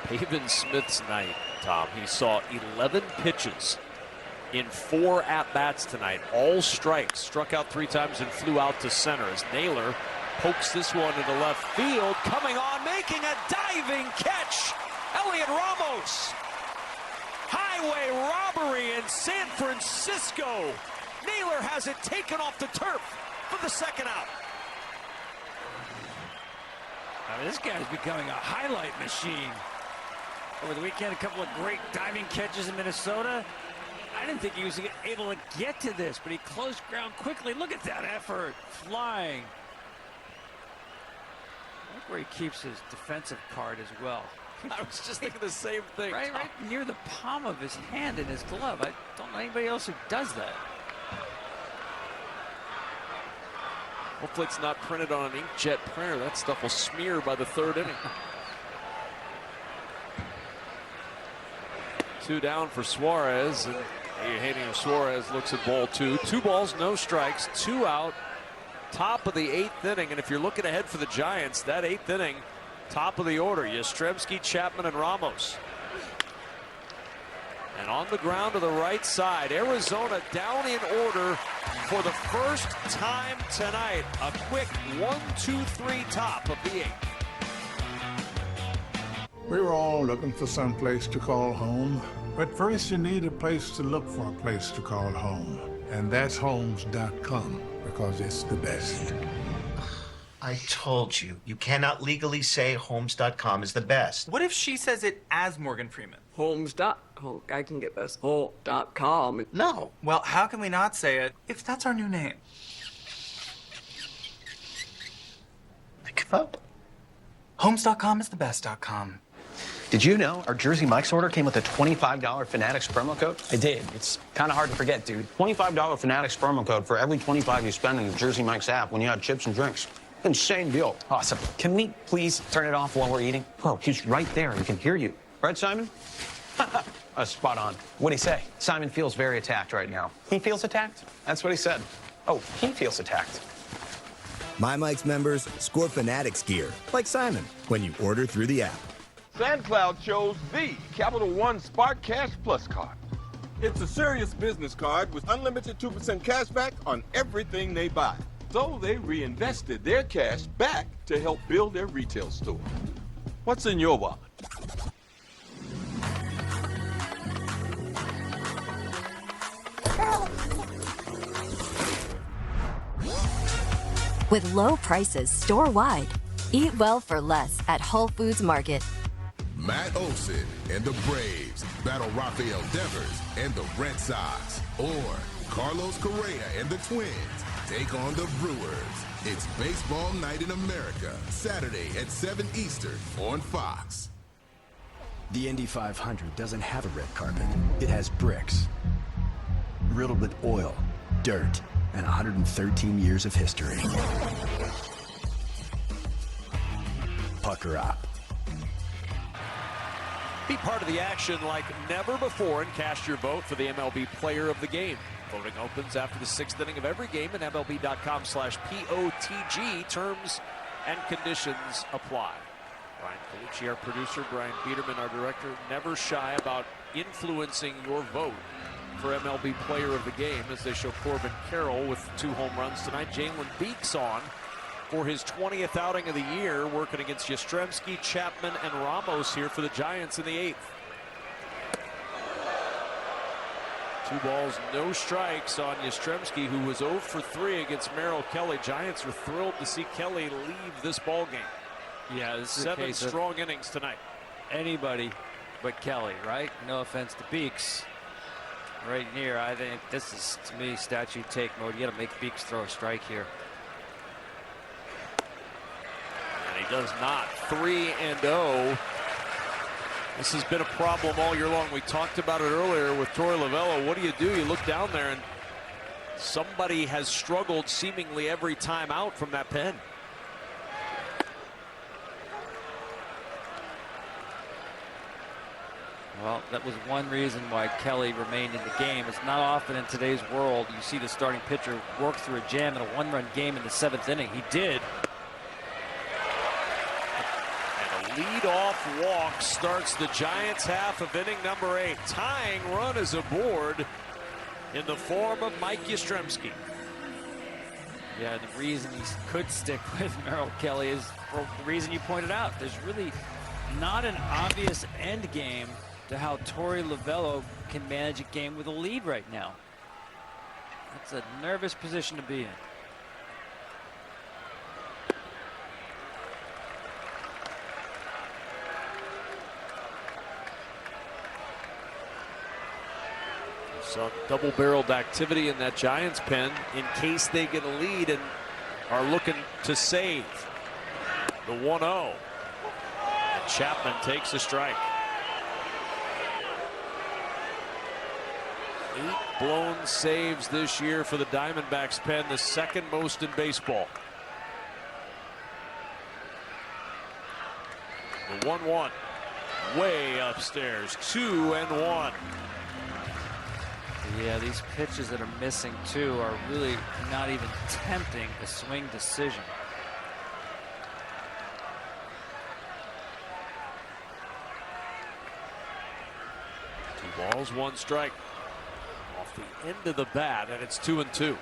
Pavin Smith's night, Tom. He saw 11 pitches in 4 at-bats tonight, all strikes, struck out 3 times and flew out to center as Naylor pokes this one into left field. Coming on, making a diving catch, Elliot Ramos. Highway robbery in San Francisco. Naylor has it taken off the turf for the 2nd out. I mean, this guy's becoming a highlight machine. Over the weekend, a couple of great diving catches in Minnesota. I didn't think he was able to get to this, but he closed ground quickly. Look at that effort, flying. Look where he keeps his defensive card as well. I was just thinking the same thing. Right near the palm of his hand in his glove. I don't know anybody else who does that. Hopefully it's not printed on an inkjet printer. That stuff will smear by the 3rd inning. 2 down for Suarez, and Eugenio Suarez looks at ball 2. 2 balls, no strikes, 2 out, top of the 8th inning. And if you're looking ahead for the Giants, that 8th inning, top of the order, Yastrzemski, Chapman, and Ramos. And on the ground to the right side, Arizona down in order for the first time tonight. A quick 1-2-3 top of the 8th. We were all looking for some place to call home. But first you need a place to look for a place to call home. And that's homes.com, because it's the best. I told you, you cannot legally say homes.com is the best. What if she says it as Morgan Freeman? I can get this. Home.com. No. Well, how can we not say it if that's our new name? Give up. Homes.com is the best.com. Did you know our Jersey Mike's order came with a $25 Fanatics promo code? I did. It's kind of hard to forget, dude. $25 Fanatics promo code for every $25 you spend in the Jersey Mike's app when you have chips and drinks. Insane deal. Awesome. Can we please turn it off while we're eating? Bro, he's right there. He can hear you. Right, Simon? Spot on. What'd he say? Simon feels very attacked right now. He feels attacked? That's what he said. Oh, he feels attacked. My Mike's members score Fanatics gear, like Simon, when you order through the app. SandCloud chose the Capital One Spark Cash Plus card. It's a serious business card with unlimited 2% cash back on everything they buy. So they reinvested their cash back to help build their retail store. What's in your wallet? With low prices store-wide, eat well for less at Whole Foods Market. Matt Olson and the Braves battle Rafael Devers and the Red Sox. Or Carlos Correa and the Twins take on the Brewers. It's Baseball Night in America, Saturday at 7 Eastern on Fox. The Indy 500 doesn't have a red carpet. It has bricks, riddled with oil, dirt, and 113 years of history. Pucker up. Be part of the action like never before and cast your vote for the MLB Player of the Game. Voting opens after the 6th inning of every game at MLB.com/POTG. Terms and conditions apply. Brian Colucci, our producer, Brian Biederman, our director, never shy about influencing your vote for MLB Player of the Game as they show Corbin Carroll with 2 home runs tonight. Jalen Beeks on for his 20th outing of the year, working against Yastrzemski, Chapman, and Ramos here for the Giants in the 8th. 2 balls, no strikes on Yastrzemski, who was 0 for 3 against Merrill Kelly. Giants are thrilled to see Kelly leave this ball game. Yeah, this is 7 strong innings tonight. Anybody but Kelly, right? No offense to Beeks. Right here, I think this is, to me, statute take mode. You got to make Beeks throw a strike here. And he does not. 3-0. This has been a problem all year long. We talked about it earlier with Torey Lovullo. What do? You look down there and somebody has struggled seemingly every time out from that pen. Well, that was one reason why Kelly remained in the game. It's not often in today's world you see the starting pitcher work through a jam in a 1-run game in the 7th inning. He did. And a lead-off walk starts the Giants' half of inning number 8. Tying run is aboard in the form of Mike Yastrzemski. Yeah, the reason he could stick with Merrill Kelly is for the reason you pointed out. There's really not an obvious end game to how Torey Lovullo can manage a game with a lead right now. That's a nervous position to be in. Some double-barreled activity in that Giants pen in case they get a lead and are looking to save the 1-0. And Chapman takes a strike. 8 blown saves this year for the Diamondbacks pen, the 2nd most in baseball. The 1-1 way upstairs, 2-1. Yeah, these pitches that are missing too are really not even tempting a swing decision. Two balls, 1 strike. Off the end of the bat, and it's 2-2.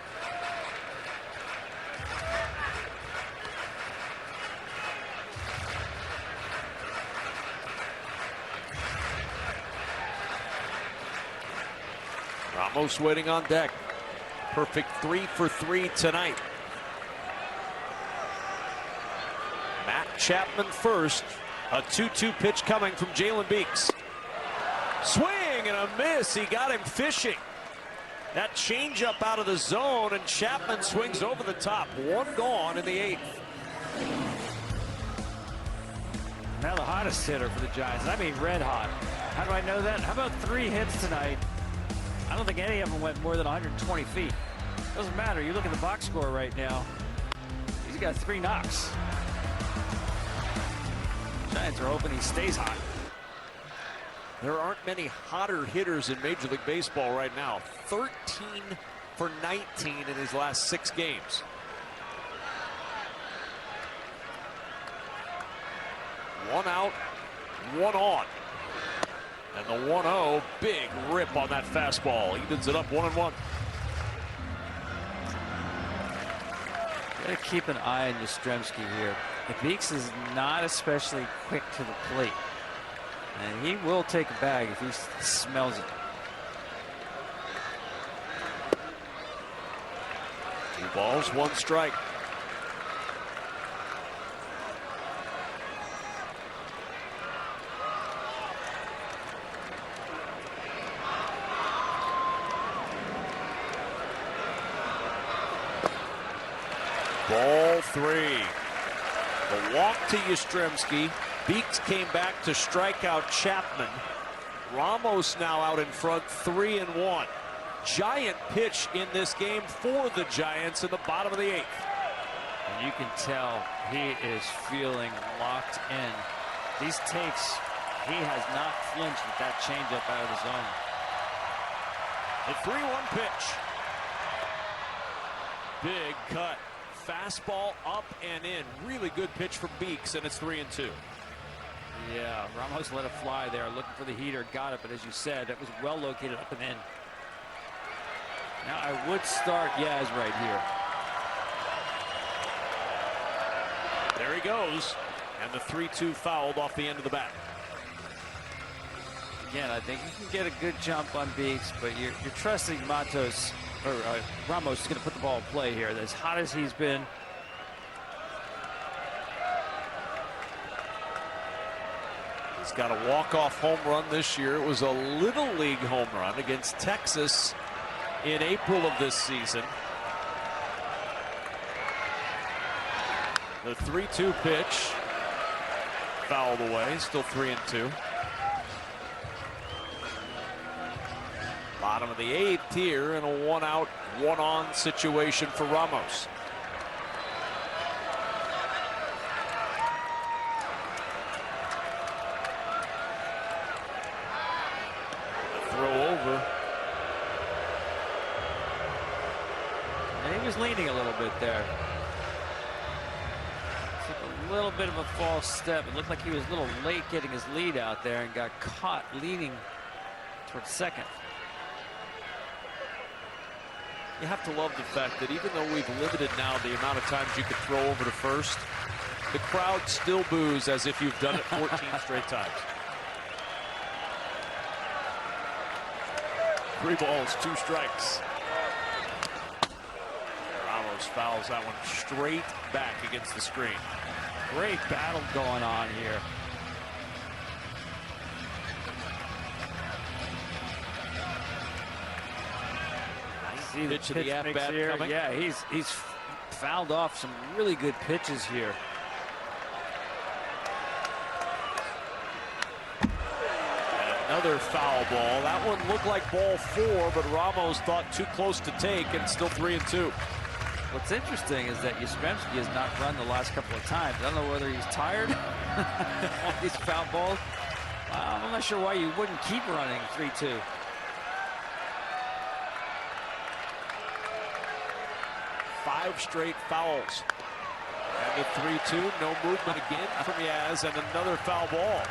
Ramos waiting on deck. Perfect 3 for 3 tonight. Matt Chapman first. A 2-2 pitch coming from Jalen Beeks. Swing and a miss. He got him fishing. That changeup out of the zone, and Chapman swings over the top. 1 gone in the 8th. Now the hottest hitter for the Giants. I mean red hot. How do I know that? How about 3 hits tonight? I don't think any of them went more than 120 feet. Doesn't matter. You look at the box score right now. He's got 3 knocks. Giants are hoping he stays hot. There aren't many hotter hitters in Major League Baseball right now. 13 for 19 in his last 6 games. One out, 1 on. And the 1-0, big rip on that fastball. Evens it up 1-1. Got to keep an eye on Yastrzemski here. Beeks is not especially quick to the plate. And he will take a bag if he smells it. 2 balls, 1 strike. Ball 3. The walk to Yastrzemski. Beeks came back to strike out Chapman. Ramos now out in front, 3-1. Giant pitch in this game for the Giants in the bottom of the 8th. And you can tell he is feeling locked in. These takes, he has not flinched with that changeup out of the zone. The 3-1 pitch. Big cut. Fastball up and in. Really good pitch from Beeks, and it's 3-2. Yeah, Ramos let it fly there, looking for the heater, got it, but as you said, it was well located up and in. Now I would start Yaz right here. There he goes, and the 3-2 fouled off the end of the bat. Again, I think you can get a good jump on Beeks, but you're trusting Ramos is going to put the ball in play here. As hot as he's been. He's got a walk-off home run this year. It was a Little League home run against Texas in April of this season. The 3-2 pitch fouled away, still 3-2. Bottom of the 8th here in a 1-out, 1-on situation for Ramos. Throw over. And he was leaning a little bit there. Took a little bit of a false step. It looked like he was a little late getting his lead out there and got caught leaning towards second. You have to love the fact that even though we've limited now the amount of times you can throw over to first, the crowd still boos as if you've done it 14 straight times. 3 balls, 2 strikes. Ramos fouls that one straight back against the screen. Great battle going on here. See the pitch of the at-bat coming. Yeah, he's fouled off some really good pitches here. And another foul ball. That one looked like ball 4, but Ramos thought too close to take, and still 3-2. What's interesting is that Yastrzemski has not run the last couple of times. I don't know whether he's tired on these foul balls. I'm not sure why you wouldn't keep running 3-2. Five straight fouls. And the 3-2, no movement again from Yaz, and another foul ball.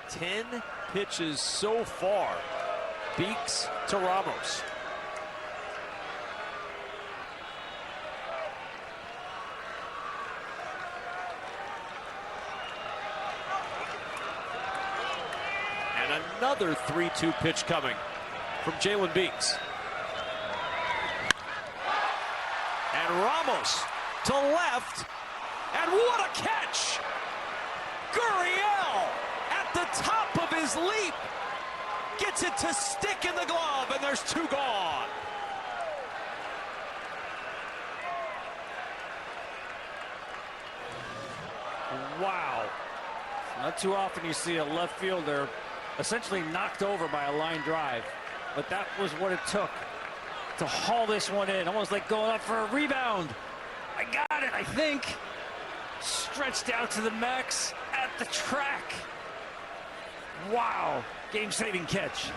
Ten pitches so far. Beeks to Ramos. Another 3-2 pitch coming from Jalen Beeks. And Ramos to left. And what a catch! Gurriel at the top of his leap gets it to stick in the glove, and there's 2 gone. Wow. Not too often you see a left fielder essentially knocked over by a line drive, but that was what it took to haul this one in, almost like going up for a rebound. I got it, I think. Stretched out to the max at the track. Wow, game-saving catch.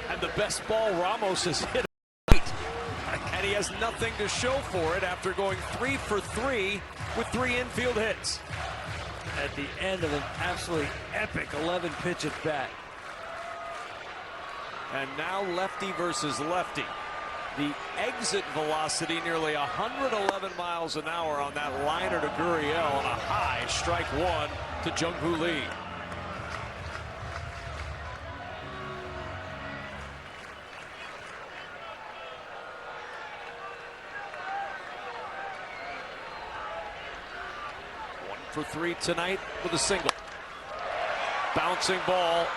And the best ball Ramos has hit. My and he has nothing to show for it after going 3 for 3 with 3 infield hits. At the end of an absolutely epic 11-pitch at bat. And now lefty versus lefty. The exit velocity nearly 111 miles an hour on that liner to Gurriel, and a high strike one to Jung-Hoo Lee. For 3 tonight with a single. Bouncing ball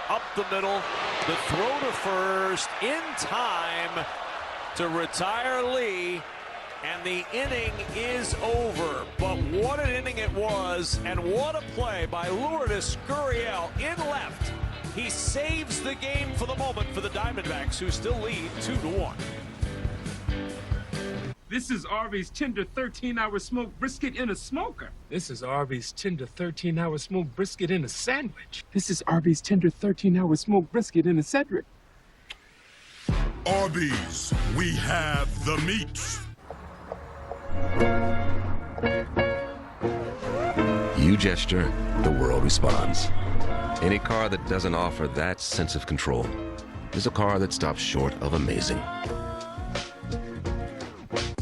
up the middle. The throw to first in time to retire Lee. And the inning is over. But what an inning it was, and what a play by Lourdes Gurriel in left. He saves the game for the moment for the Diamondbacks, who still lead 2-1. This is Arby's tender 13-hour smoked brisket in a smoker. This is Arby's tender 13-hour smoked brisket in a sandwich. This is Arby's tender 13-hour smoked brisket in a Cedric. Arby's, we have the meat. You gesture, the world responds. Any car that doesn't offer that sense of control is a car that stops short of amazing.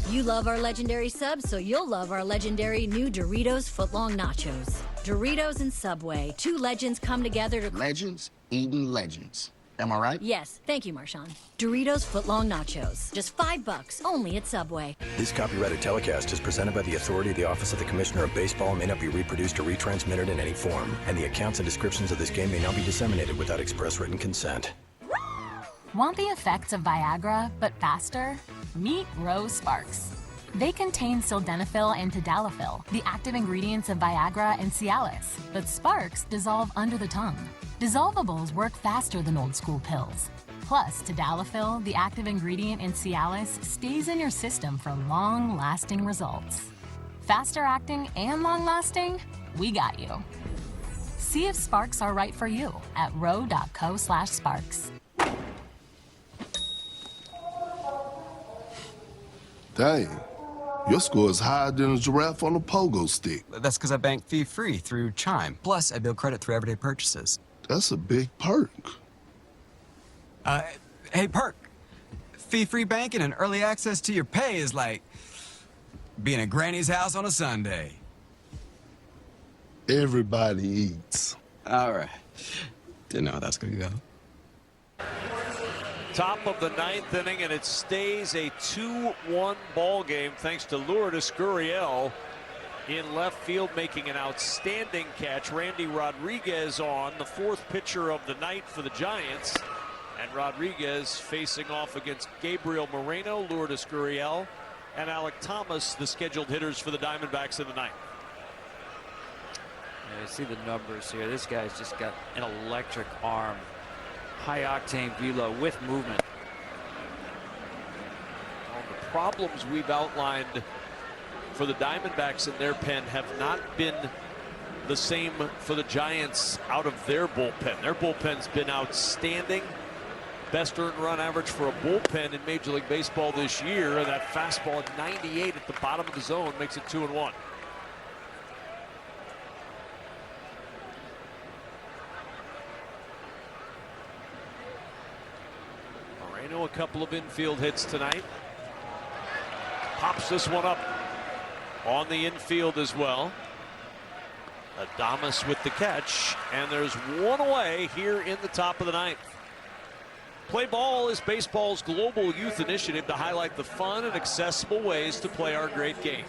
You love our legendary subs, so you'll love our legendary new Doritos Footlong Nachos. Doritos and Subway, 2 legends come together to... Legends eating legends. Am I right? Yes, thank you, Marshawn. Doritos Footlong Nachos. Just $5, only at Subway. This copyrighted telecast is presented by the authority of the Office of the Commissioner of Baseball and may not be reproduced or retransmitted in any form. And the accounts and descriptions of this game may not be disseminated without express written consent. Want the effects of Viagra, but faster? Meet Rose Sparks. They contain sildenafil and tadalafil, the active ingredients of Viagra and Cialis. But Sparks dissolve under the tongue. Dissolvables work faster than old school pills. Plus, tadalafil, the active ingredient in Cialis, stays in your system for long-lasting results. Faster acting and long-lasting? We got you. See if Sparks are right for you at ro.co/sparks. Dang, your score is higher than a giraffe on a pogo stick. That's because I bank fee-free through Chime. Plus, I build credit through everyday purchases. That's a big perk. Hey, perk. Fee-free banking and early access to your pay is like being at Granny's house on a Sunday. Everybody eats. All right. Didn't know how that's gonna go. Top of the 9th inning, and it stays a 2-1 ball game thanks to Lourdes Gurriel in left field making an outstanding catch. Randy Rodriguez on, the 4th pitcher of the night for the Giants. And Rodriguez facing off against Gabriel Moreno, Lourdes Gurriel, and Alec Thomas, the scheduled hitters for the Diamondbacks in the 9th. Yeah, you see the numbers here. This guy's just got an electric arm. High octane velo with movement. All the problems we've outlined for the Diamondbacks in their pen have not been the same for the Giants out of their bullpen. Their bullpen's been outstanding. Best earned run average for a bullpen in Major League Baseball this year. And that fastball at 98 at the bottom of the zone makes it 2-1. A couple of infield hits tonight. Pops this one up on the infield as well. Adames with the catch, and there's one away here in the top of the 9th. Play Ball is baseball's global youth initiative to highlight the fun and accessible ways to play our great game.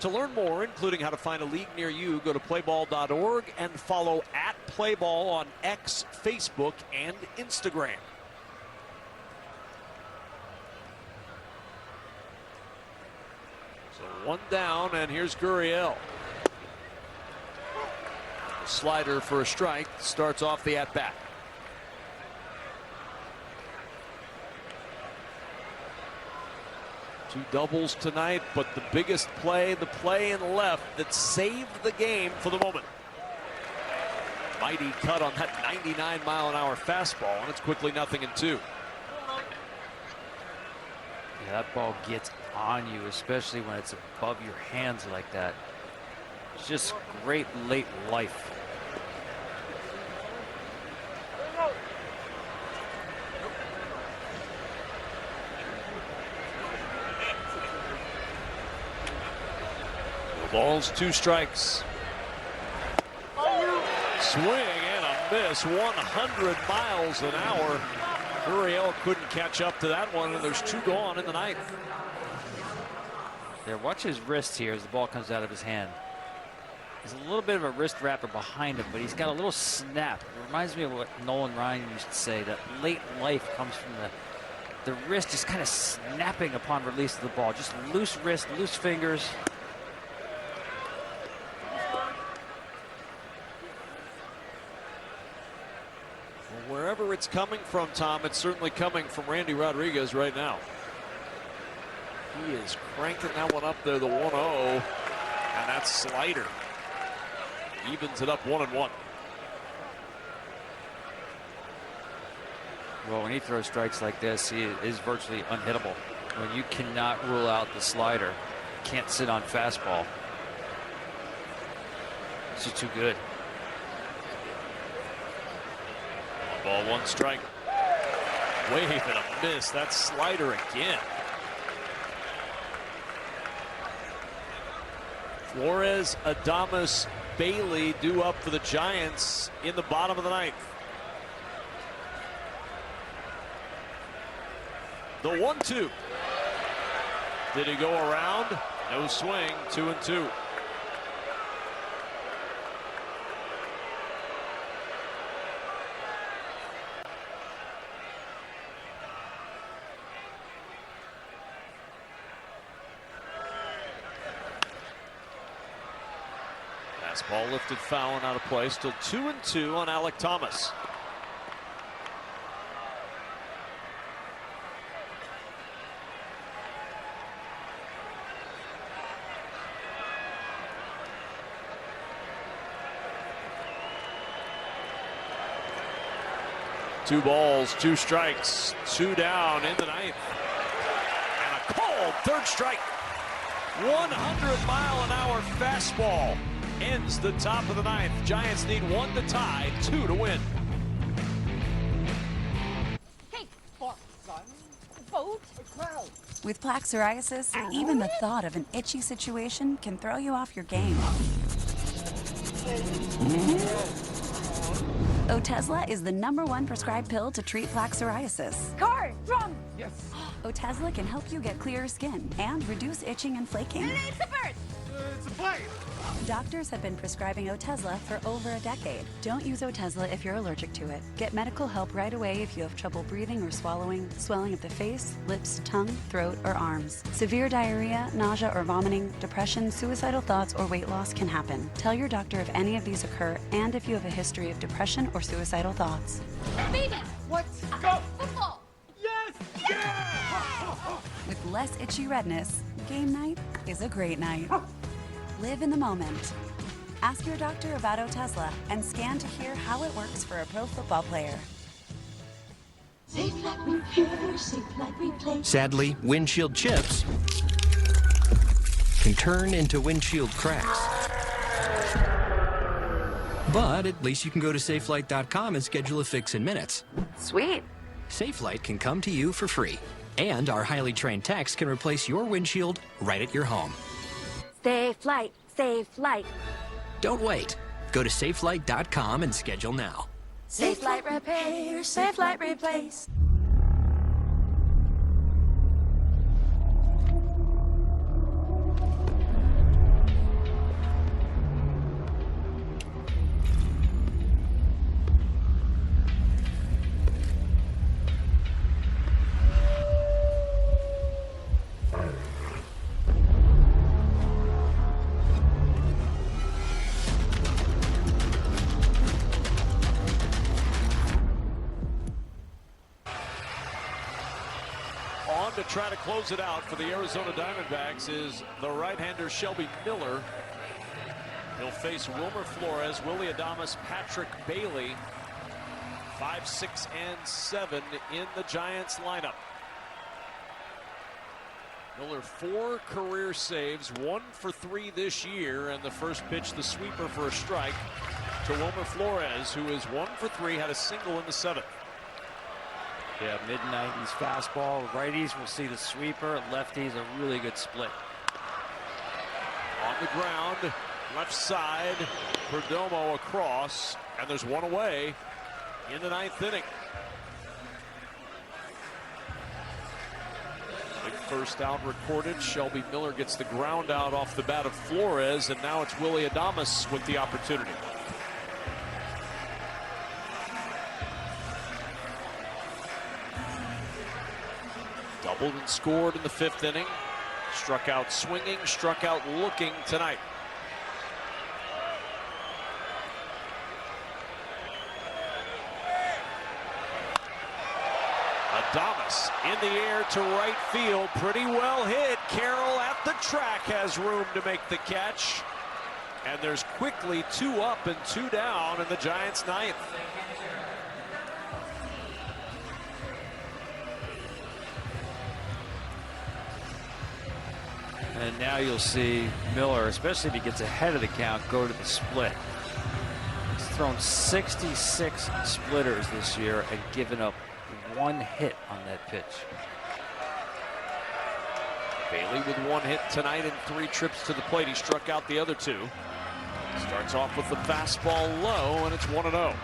To learn more, including how to find a league near you, go to playball.org and follow @playball on X, Facebook, and Instagram. One down, and here's Gurriel. A slider for a strike starts off the at-bat. Two doubles tonight, but the biggest play, the play in left that saved the game for the moment. Mighty cut on that 99-mile-an-hour fastball, and it's quickly 0-2. Yeah, That ball gets on you, especially when it's above your hands like that. It's just great late life. No balls, 2 strikes. Swing and a miss, 100 miles an hour. Gurriel couldn't catch up to that one, and there's 2 gone in the 9th. There, watch his wrist here as the ball comes out of his hand. There's a little bit of a wrist wrapper behind him, but he's got a little snap. It reminds me of what Nolan Ryan used to say, that late life comes from the wrist just kind of snapping upon release of the ball. Just loose wrist, loose fingers. Well, wherever it's coming from, Tom, it's certainly coming from Randy Rodriguez right now. He is cranking that one up there, the 1-0, and that slider evens it up 1-1. Well, when he throws strikes like this, he is virtually unhittable. When you cannot rule out the slider, can't sit on fastball. It's just too good. 1 ball, 1 strike. Wave and a miss. That slider again. Flores, Adames, Bailey due up for the Giants in the bottom of the 9th. The 1-2. Did he go around? No swing. 2-2. Fastball lifted foul and out of play. Still 2-2 on Alek Thomas. Two balls, 2 strikes, 2 down in the 9th. And a cold 3rd strike. 100-mile-an-hour fastball ends the top of the 9th. Giants need 1 to tie, 2 to win. Hey, son, vote. With plaque psoriasis, even the thought of an itchy situation can throw you off your game. Otezla is the #1 prescribed pill to treat plaque psoriasis. Car, drum. Yes. Otezla can help you get clearer skin and reduce itching and flaking. It's a bird. It's a plane. Doctors have been prescribing Otezla for over a decade. Don't use Otezla if you're allergic to it. Get medical help right away if you have trouble breathing or swallowing, swelling of the face, lips, tongue, throat, or arms. Severe diarrhea, nausea or vomiting, depression, suicidal thoughts, or weight loss can happen. Tell your doctor if any of these occur and if you have a history of depression or suicidal thoughts. Baby. What? Go. Football. Yes. Yeah! With less itchy redness, game night is a great night. Live in the moment. Ask your doctor about Otezla and scan to hear how it works for a pro football player. Safe like repair, safe like replace. Sadly, windshield chips can turn into windshield cracks. But at least you can go to SafeLight.com and schedule a fix in minutes. Sweet. SafeLight can come to you for free. And our highly trained techs can replace your windshield right at your home. Safe light, safe light. Don't wait. Go to SafeLight.com and schedule now. Safe light repair, safe light replace. To try to close it out for the Arizona Diamondbacks is the right-hander Shelby Miller. He'll face Wilmer Flores, Willie Adames, Patrick Bailey. 5, 6, and 7 in the Giants lineup. Miller 4 career saves, 1 for 3 this year, and the first pitch, the sweeper for a strike to Wilmer Flores, who is 1 for 3, had a single in the 7th. Yeah, mid-90s fastball. Righties will see the sweeper. Lefties, a really good split. On the ground, left side, Perdomo across, and there's one away in the 9th inning. Big first out recorded. Shelby Miller gets the ground out off the bat of Flores, and now it's Willy Adames with the opportunity. Doubled and scored in the 5th inning. Struck out swinging, struck out looking tonight. Adames in the air to right field. Pretty well hit. Carroll at the track has room to make the catch. And there's quickly 2 up and 2 down in the Giants' 9th. And now you'll see Miller, especially if he gets ahead of the count, go to the split. He's thrown 66 splitters this year and given up 1 hit on that pitch. Bailey with 1 hit tonight and 3 trips to the plate. He struck out the other 2. Starts off with the fastball low, and it's 1-0.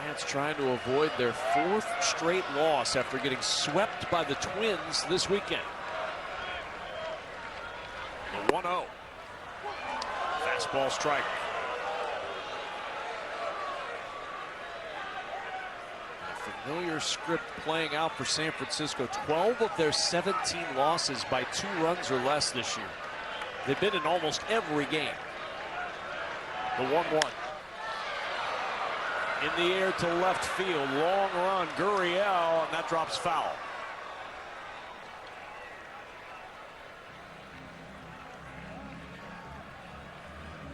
Giants trying to avoid their 4th straight loss after getting swept by the Twins this weekend. The 1-0. Fastball strike. A familiar script playing out for San Francisco. 12 of their 17 losses by 2 runs or less this year. They've been in almost every game. The 1-1. In the air to left field. Long run. Gurriel, and that drops foul.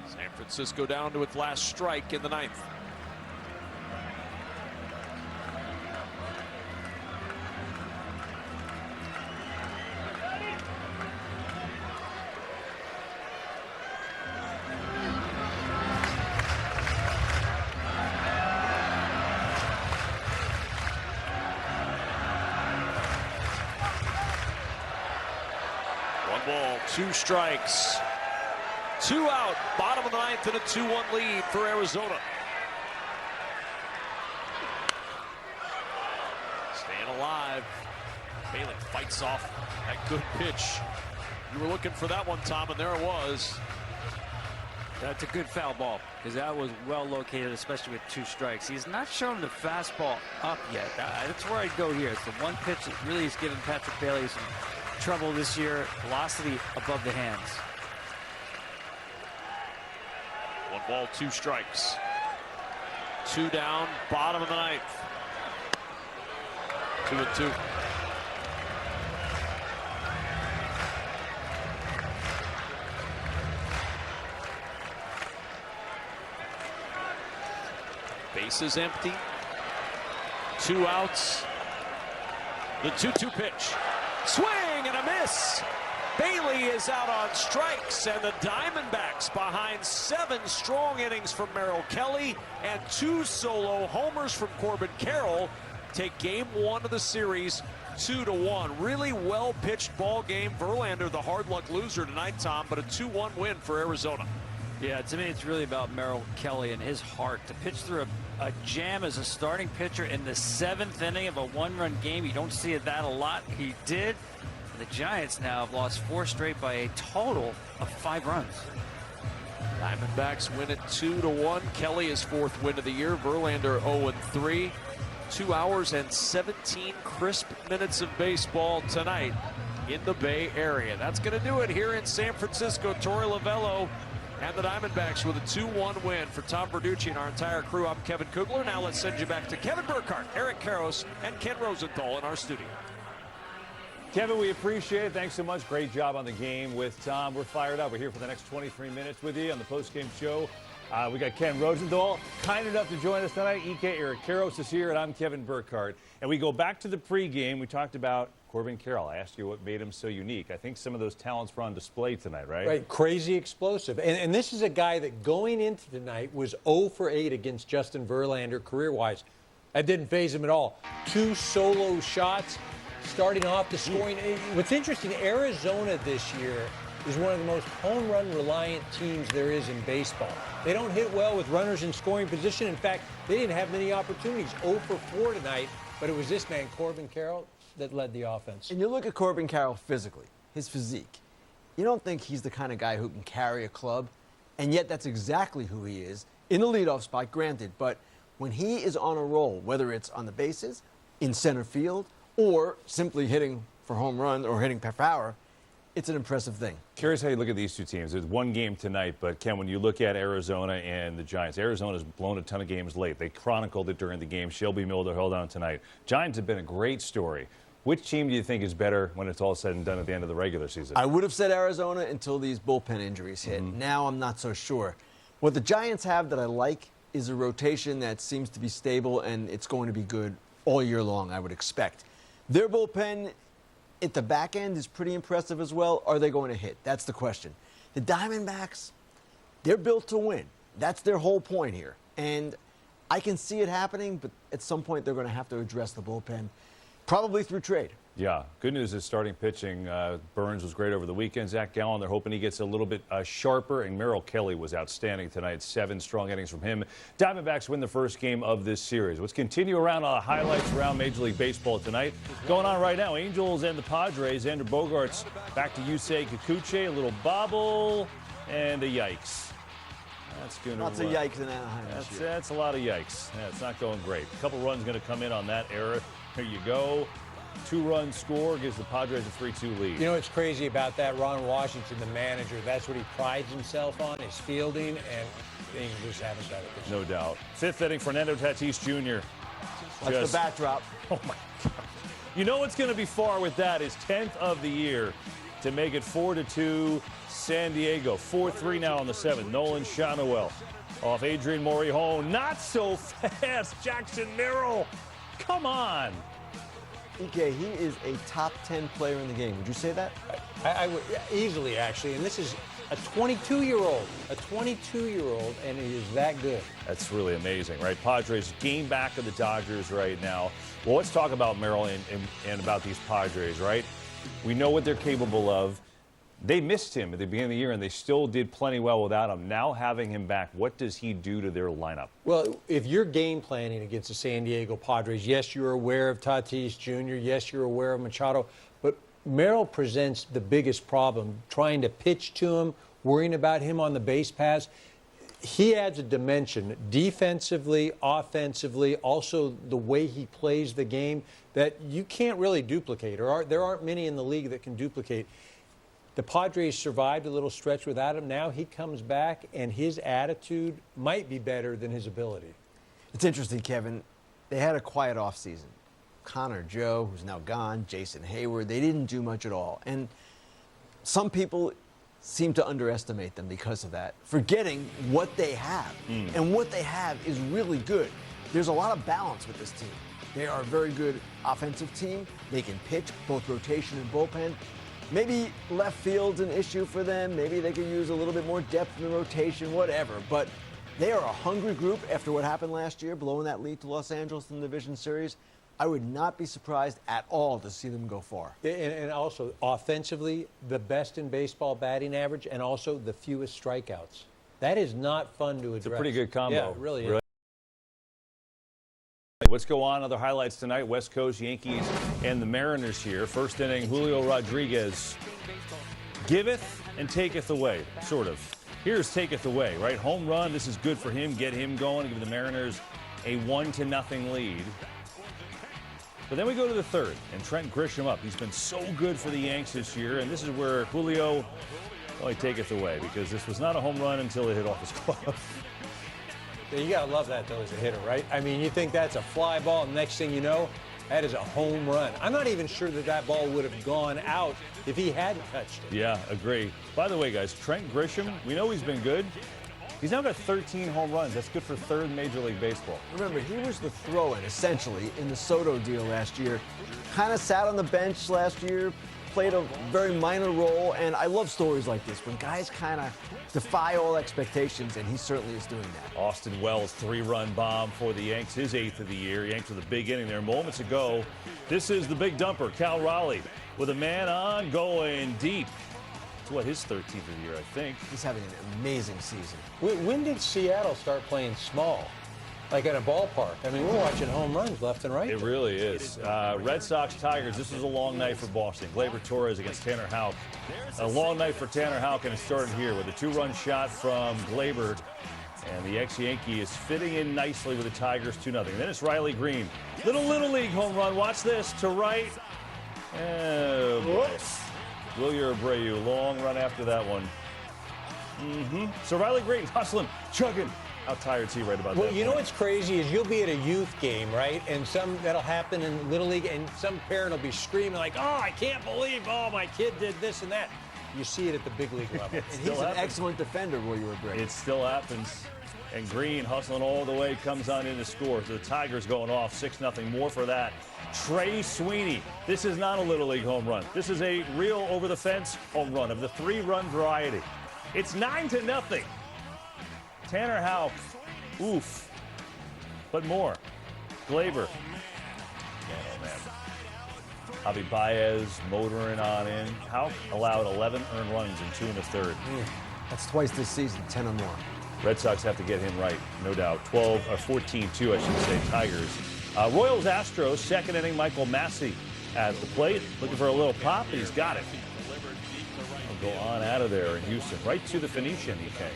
San Francisco down to its last strike in the 9th. Ball, 2 strikes, 2 out, bottom of the 9th, and a 2-1 lead for Arizona. Staying alive. Bailey fights off that good pitch. You were looking for that one, Tom, and there it was. That's a good foul ball because that was well located, especially with 2 strikes. He's not shown the fastball up yet. That's where I'd go here. It's the one pitch that really has given Patrick Bailey some trouble this year. Velocity above the hands. 1 ball, 2 strikes. 2 down, bottom of the 9th. 2-2. Bases empty. 2 outs. The 2-2 pitch. Swing and a miss. Bailey is out on strikes, and the Diamondbacks, behind 7 strong innings from Merrill Kelly and 2 solo homers from Corbin Carroll, take game 1 of the series 2-1. Really well pitched ball game. Verlander, the hard luck loser tonight, Tom, but a 2-1 win for Arizona. Yeah, to me, it's really about Merrill Kelly and his heart to pitch through a jam as a starting pitcher in the 7th inning of a 1-run game. You don't see that a lot. He did. The Giants now have lost 4 straight by a total of 5 runs. Diamondbacks win it 2-1. Kelly his 4th win of the year. Verlander 0-3. 2 hours and 17 crisp minutes of baseball tonight in the Bay Area. That's going to do it here in San Francisco. Torey Lovello and the Diamondbacks with a 2-1 win. For Tom Verducci and our entire crew, I'm Kevin Kugler. Now let's send you back to Kevin Burkhardt, Eric Karros, and Ken Rosenthal in our studio. Kevin, we appreciate it. Thanks so much. Great job on the game with Tom. We're fired up. We're here for the next 23 minutes with you on the postgame show We got Ken Rosendahl, kind enough to join us tonight. EK Eric Karros is here, and I'm Kevin Burkhardt. And we go back to the pregame. We talked about Corbin Carroll. I asked you what made him so unique. I think some of those talents were on display tonight, right? Right, crazy explosive. And this is a guy that going into tonight was 0 for 8 against Justin Verlander career-wise. That didn't faze him at all. 2 solo shots, starting off the scoring. What's interesting, Arizona this year is one of the most home run reliant teams there is in baseball. They don't hit well with runners in scoring position. In fact, they didn't have many opportunities. 0 for 4 tonight, but it was this man, Corbin Carroll, that led the offense. And you look at Corbin Carroll physically, his physique. You don't think he's the kind of guy who can carry a club, and yet that's exactly who he is in the leadoff spot, granted, but when he is on a roll, whether it's on the bases, in center field, or simply hitting for home run or hitting per hour, it's an impressive thing. Curious how you look at these two teams. There's one game tonight, but Ken, when you look at Arizona and the Giants, Arizona's blown a ton of games late. They chronicled it during the game. Shelby Miller held on tonight. Giants have been a great story. Which team do you think is better when it's all said and done at the end of the regular season? I would have said Arizona until these bullpen injuries hit. Now I'm not so sure. What the Giants have that I like is a rotation that seems to be stable, and it's going to be good all year long, I would expect. Their bullpen at the back end is pretty impressive as well. Are they going to hit? That's the question. The Diamondbacks, they're built to win. That's their whole point here. And I can see it happening, but at some point they're going to have to address the bullpen, probably through trade. Yeah, good news is starting pitching. Burns was great over the weekend. Zach Gallen, they're hoping he gets a little bit sharper. And Merrill Kelly was outstanding tonight. 7 strong innings from him. Diamondbacks win the first game of this series. Let's continue around highlights around Major League Baseball tonight. Going on right now, Angels and the Padres. Xander Bogaerts back to Yusei Kikuchi. A little bobble and a yikes. That's going to Lots of yikes in Anaheim. That's a lot of yikes. Yeah, it's not going great. A couple runs going to come in on that error. Here you go. 2-run score gives the Padres a 3-2 lead. You know what's crazy about that? Ron Washington, the manager, that's what he prides himself on, is fielding, and the Angels haven't done it. No doubt. 5th inning, Fernando Tatis Jr. That's the backdrop. Oh, my God. You know what's going to be far with that is 10th of the year to make it 4-2 San Diego. 4-3 now on the 7th. Nolan Schanuel off Adrian Morejon. Not so fast. Jackson Merrill. Come on. EK, he is a top 10 player in the game. Would you say that? I would easily, actually. And this is a 22-year-old. A 22-year-old, and he is that good. That's really amazing, right? Padres game back of the Dodgers right now. Well, let's talk about Merrill and about these Padres, right? We know what they're capable of. They missed him at the beginning of the year, and they still did plenty well without him. Now having him back, what does he do to their lineup? Well, if you're game planning against the San Diego Padres, yes, you're aware of Tatis Jr., yes, you're aware of Machado, but Merrill presents the biggest problem, trying to pitch to him, worrying about him on the base paths. He adds a dimension defensively, offensively, also the way he plays the game that you can't really duplicate, or there aren't many in the league that can duplicate. The Padres survived a little stretch without him. Now he comes back, and his attitude might be better than his ability. It's interesting, Kevin. They had a quiet offseason. Connor Joe, who's now gone, Jason Hayward, they didn't do much at all. And some people seem to underestimate them because of that, forgetting what they have. And what they have is really good. There's a lot of balance with this team. They are a very good offensive team. They can pitch, both rotation and bullpen. Maybe left field's an issue for them. Maybe they could use a little bit more depth in the rotation, whatever. But they are a hungry group after what happened last year, blowing that lead to Los Angeles in the Division Series. I would not be surprised at all to see them go far. And also, offensively, the best in baseball batting average, and also the fewest strikeouts. That is not fun to address. It's a pretty good combo. Yeah, it really is. Let's go on. Other highlights tonight. West Coast Yankees and the Mariners here. First inning, Julio Rodriguez giveth and taketh away, sort of. Here's taketh away, right? Home run. This is good for him. Get him going. Give the Mariners a 1-0 lead. But then we go to the 3rd, and Trent Grisham up. He's been so good for the Yanks this year, and this is where Julio, well, he taketh away, because this was not a home run until it hit off his glove. You got to love that, though, as a hitter, right? I mean, you think that's a fly ball, and next thing you know, that is a home run. I'm not even sure that that ball would have gone out if he hadn't touched it. Yeah, agree. By the way, guys, Trent Grisham, we know he's been good. He's now got 13 home runs. That's good for third in Major League Baseball. Remember, he was the throw-in, essentially, in the Soto deal last year. Kind of sat on the bench last year, played a very minor role, and I love stories like this, when guys kind of defy all expectations, and he certainly is doing that. Austin Wells, 3-run bomb for the Yanks, his 8th of the year. Yanks with a big inning there moments ago. This is the big dumper, Cal Raleigh, with a man on going deep. It's what, his 13th of the year, I think. He's having an amazing season. When did Seattle start playing small? Like at a ballpark. I mean, we're watching home runs left and right. It really is. Red Sox, Tigers, this is a long night for Boston. Gleyber Torres against Tanner Houck. A long night for Tanner Houck, and it started here with a 2-run shot from Gleyber. And the ex-Yankee is fitting in nicely with the Tigers, 2-0. Then it's Riley Green. Little League home run. Watch this. To right. Oh, boy. Wilyer Abreu. Long run after that one. So Riley Green hustling, chugging. How tired is he right about that? Well, you know what's crazy is you'll be at a youth game, right? And that'll happen in Little League, and some parent will be screaming like, oh, I can't believe, oh, my kid did this and that. You see it at the big league level. And he's an excellent defender, Wilyer Abreu. It still happens. And Green hustling all the way, comes on in to score. So the Tigers going off 6-0. More for that. Trey Sweeney. This is not a Little League home run. This is a real over-the-fence home run of the 3-run variety. It's 9-0. Tanner Houck. Oof. But more. Gleyber. Oh, man. Javi Baez motoring on in. Houck allowed 11 earned runs in 2 1/3. That's twice this season, 10 or more. Red Sox have to get him right, no doubt. 14-2, I should say, Tigers. Royals, Astros, second inning, Michael Massey at the plate. Looking for a little pop, and he's got it. He'll go on out of there in Houston, right to the Phoenician he came.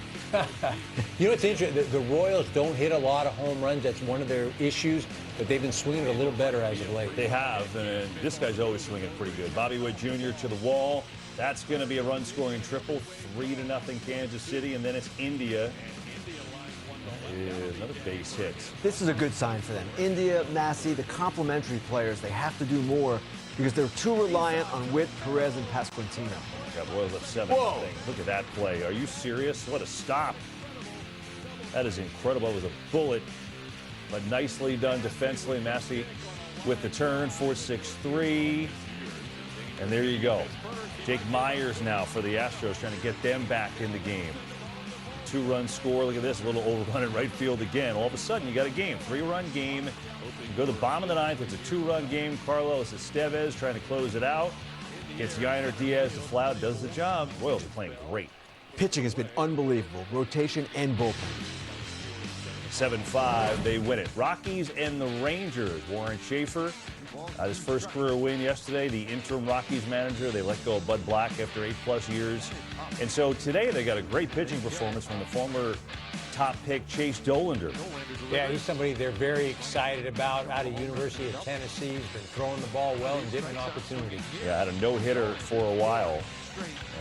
You know what's interesting? The Royals don't hit a lot of home runs. That's one of their issues, but they've been swinging a little better as of late. They have, and this guy's always swinging pretty good. Bobby Witt Jr. to the wall. That's going to be a run-scoring triple, 3-0 Kansas City, and then it's India. Another base hit. This is a good sign for them. India, Massey, the complementary players, they have to do more because they're too reliant on Witt, Perez, and Pasquantino. Got Royals up 7-0. Look at that play. Are you serious? What a stop. That is incredible. It was a bullet, but nicely done defensively. Massey with the turn, 4-6-3. And there you go. Jake Myers now for the Astros, trying to get them back in the game. 2-run score. Look at this, a little overrun in right field again. All of a sudden, you got a game, 3-run game. You go to the bottom of the ninth. It's a 2-run game. Carlos Estevez trying to close it out. Gets Yainer Diaz to fly, does the job. Royals are playing great. Pitching has been unbelievable, rotation and bullpen. 7-5, they win it. Rockies and the Rangers. Warren Schaefer, his first career win yesterday. The interim Rockies manager, they let go of Bud Black after 8+ years. And so today they got a great pitching performance from the former top pick Chase Dollander. Yeah, he's somebody they're very excited about out of University of Tennessee. He's been throwing the ball well and getting opportunities. Yeah, had a no-hitter for a while.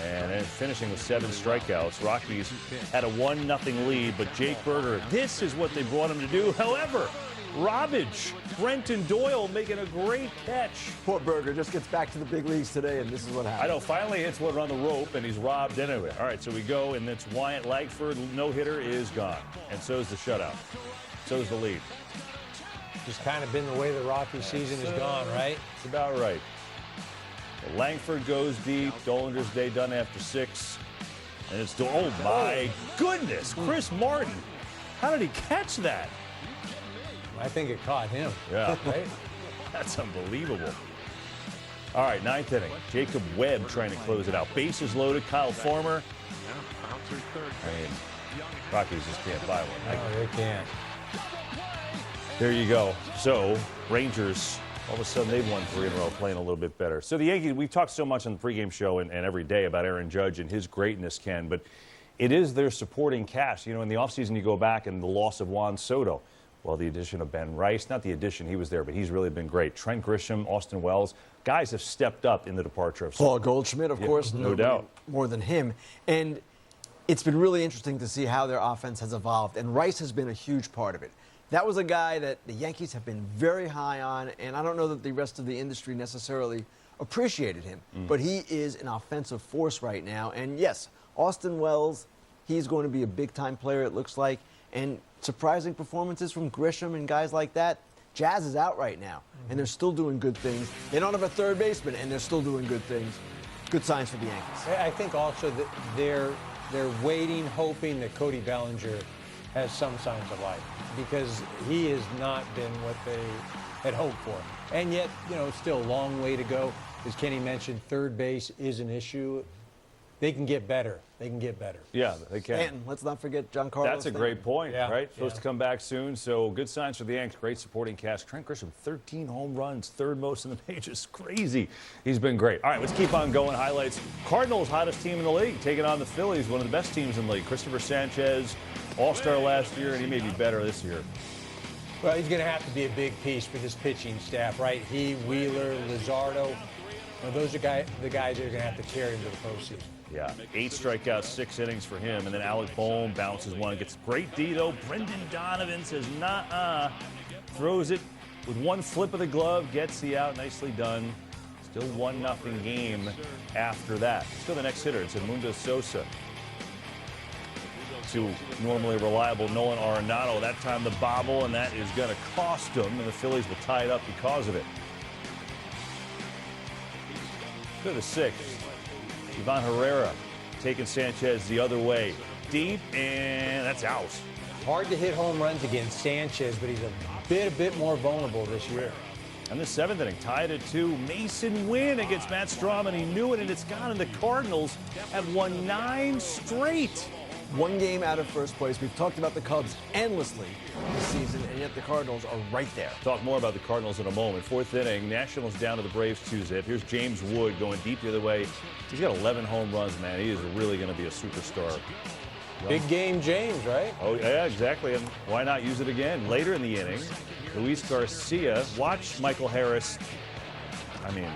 And then finishing with 7 strikeouts. Rockies had a 1-0 lead, but Jake Berger, this is what they brought him to do. However, robbage. Brenton Doyle making a great catch. Poor Berger just gets back to the big leagues today, and this is what happened. I know, finally hits one on the rope, and he's robbed anyway. All right, so we go, and it's Wyatt Langford. No-hitter is gone. And so is the shutout. So is the lead. Just kind of been the way the Rocky season has gone, right? It's about right. Langford goes deep. Dollander's day done after 6. And it's, oh my goodness, Chris Martin. How did he catch that? I think it caught him. Yeah. Right? That's unbelievable. All right, 9th inning. Jacob Webb trying to close it out. Bases loaded. Kyle Farmer. I mean, Rockies just can't buy one. No, they can't. There you go. So, Rangers, all of a sudden, they've won 3 in a row, playing a little bit better. So the Yankees, we've talked so much on the pregame show and every day about Aaron Judge and his greatness, Ken, but it is their supporting cast. You know, in the offseason, you go back and the loss of Juan Soto. Well, the addition of Ben Rice, not the addition, he was there, but he's really been great. Trent Grisham, Austin Wells, guys have stepped up in the departure of Paul Goldschmidt, of course. No doubt. More than him. And it's been really interesting to see how their offense has evolved, and Rice has been a huge part of it. That was a guy that the Yankees have been very high on, and I don't know that the rest of the industry necessarily appreciated him. But he is an offensive force right now. And yes, Austin Wells, He's going to be a big-time player, it looks like. And surprising performances from Grisham and guys like that. Jazz is out right now, and they're still doing good things. They don't have a third baseman, and they're still doing good things. Good signs for the Yankees. I think also that they're waiting, hoping that Cody Bellinger has some signs of life, because he has not been what they had hoped for. And yet, still a long way to go. As Kenny mentioned, third base is an issue. They can get better. They can get better. Yeah, they can. And let's not forget Giancarlo. That's a great point, Yeah. right? Supposed to come back soon, so good signs for the Yanks. Great supporting cast. Trent Grisham, 13 home runs, third most in the majors. Crazy. He's been great. All right, let's keep on going. Highlights. Cardinals, hottest team in the league, taking on the Phillies, one of the best teams in the league. Christopher Sanchez, all-star last year, and he may be better this year. Well, he's going to have to be a big piece for this pitching staff, right? He, Wheeler, Luzardo, those are the guys that are going to have to carry him to the postseason. Yeah, 8 strikeouts, 6 innings for him. And then Alec Bohm bounces one, gets great D, though. Brendan Donovan says, nah, throws it with one flip of the glove, gets the out. Nicely done. Still 1-0 game after that. Still the next hitter. It's Edmundo Sosa. To normally reliable Nolan Arenado. That time the bobble, and that is going to cost them, and the Phillies will tie it up because of it. To the 6th. Ivan Herrera taking Sanchez the other way. Deep, and that's out. Hard to hit home runs against Sanchez, but he's a bit more vulnerable this year. And the 7th inning, tied at 2. Mason Wynn against Matt Strom, and he knew it, and it's gone. And the Cardinals have won 9 straight. 1 game out of first place. We've talked about the Cubs endlessly this season, and yet the Cardinals are right there. Talk more about the Cardinals in a moment. 4th inning, Nationals down to the Braves 2-zip. Here's James Wood going deep the other way. He's got 11 home runs, man. He is really going to be a superstar. Big game James, right? Oh, yeah, exactly. And why not use it again? Later in the inning, Luis Garcia. Watch Michael Harris. I mean,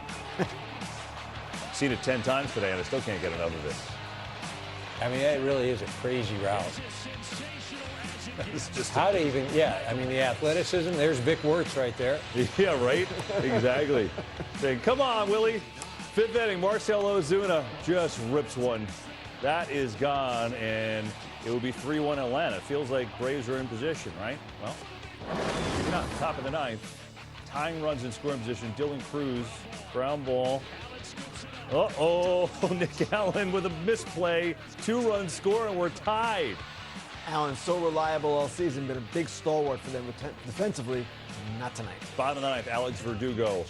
seen it 10 times today, and I still can't get enough of it. I mean, that really is a crazy route. It's just how to even, I mean, the athleticism, there's Vic Wirtz right there. Yeah, right? Exactly. Saying, come on, Willie. 5th inning, Marcell Ozuna just rips one. That is gone, and it will be 3-1 Atlanta. Feels like Braves are in position, right? Well, maybe not. Top of the 9th. Tying runs in scoring position. Dylan Cruz, ground ball. Uh-oh, Nick Allen with a misplay. 2-run score, and we're tied. Allen's so reliable all season, been a big stalwart for them defensively. Not tonight. Bottom of the 9th, Alex Verdugo.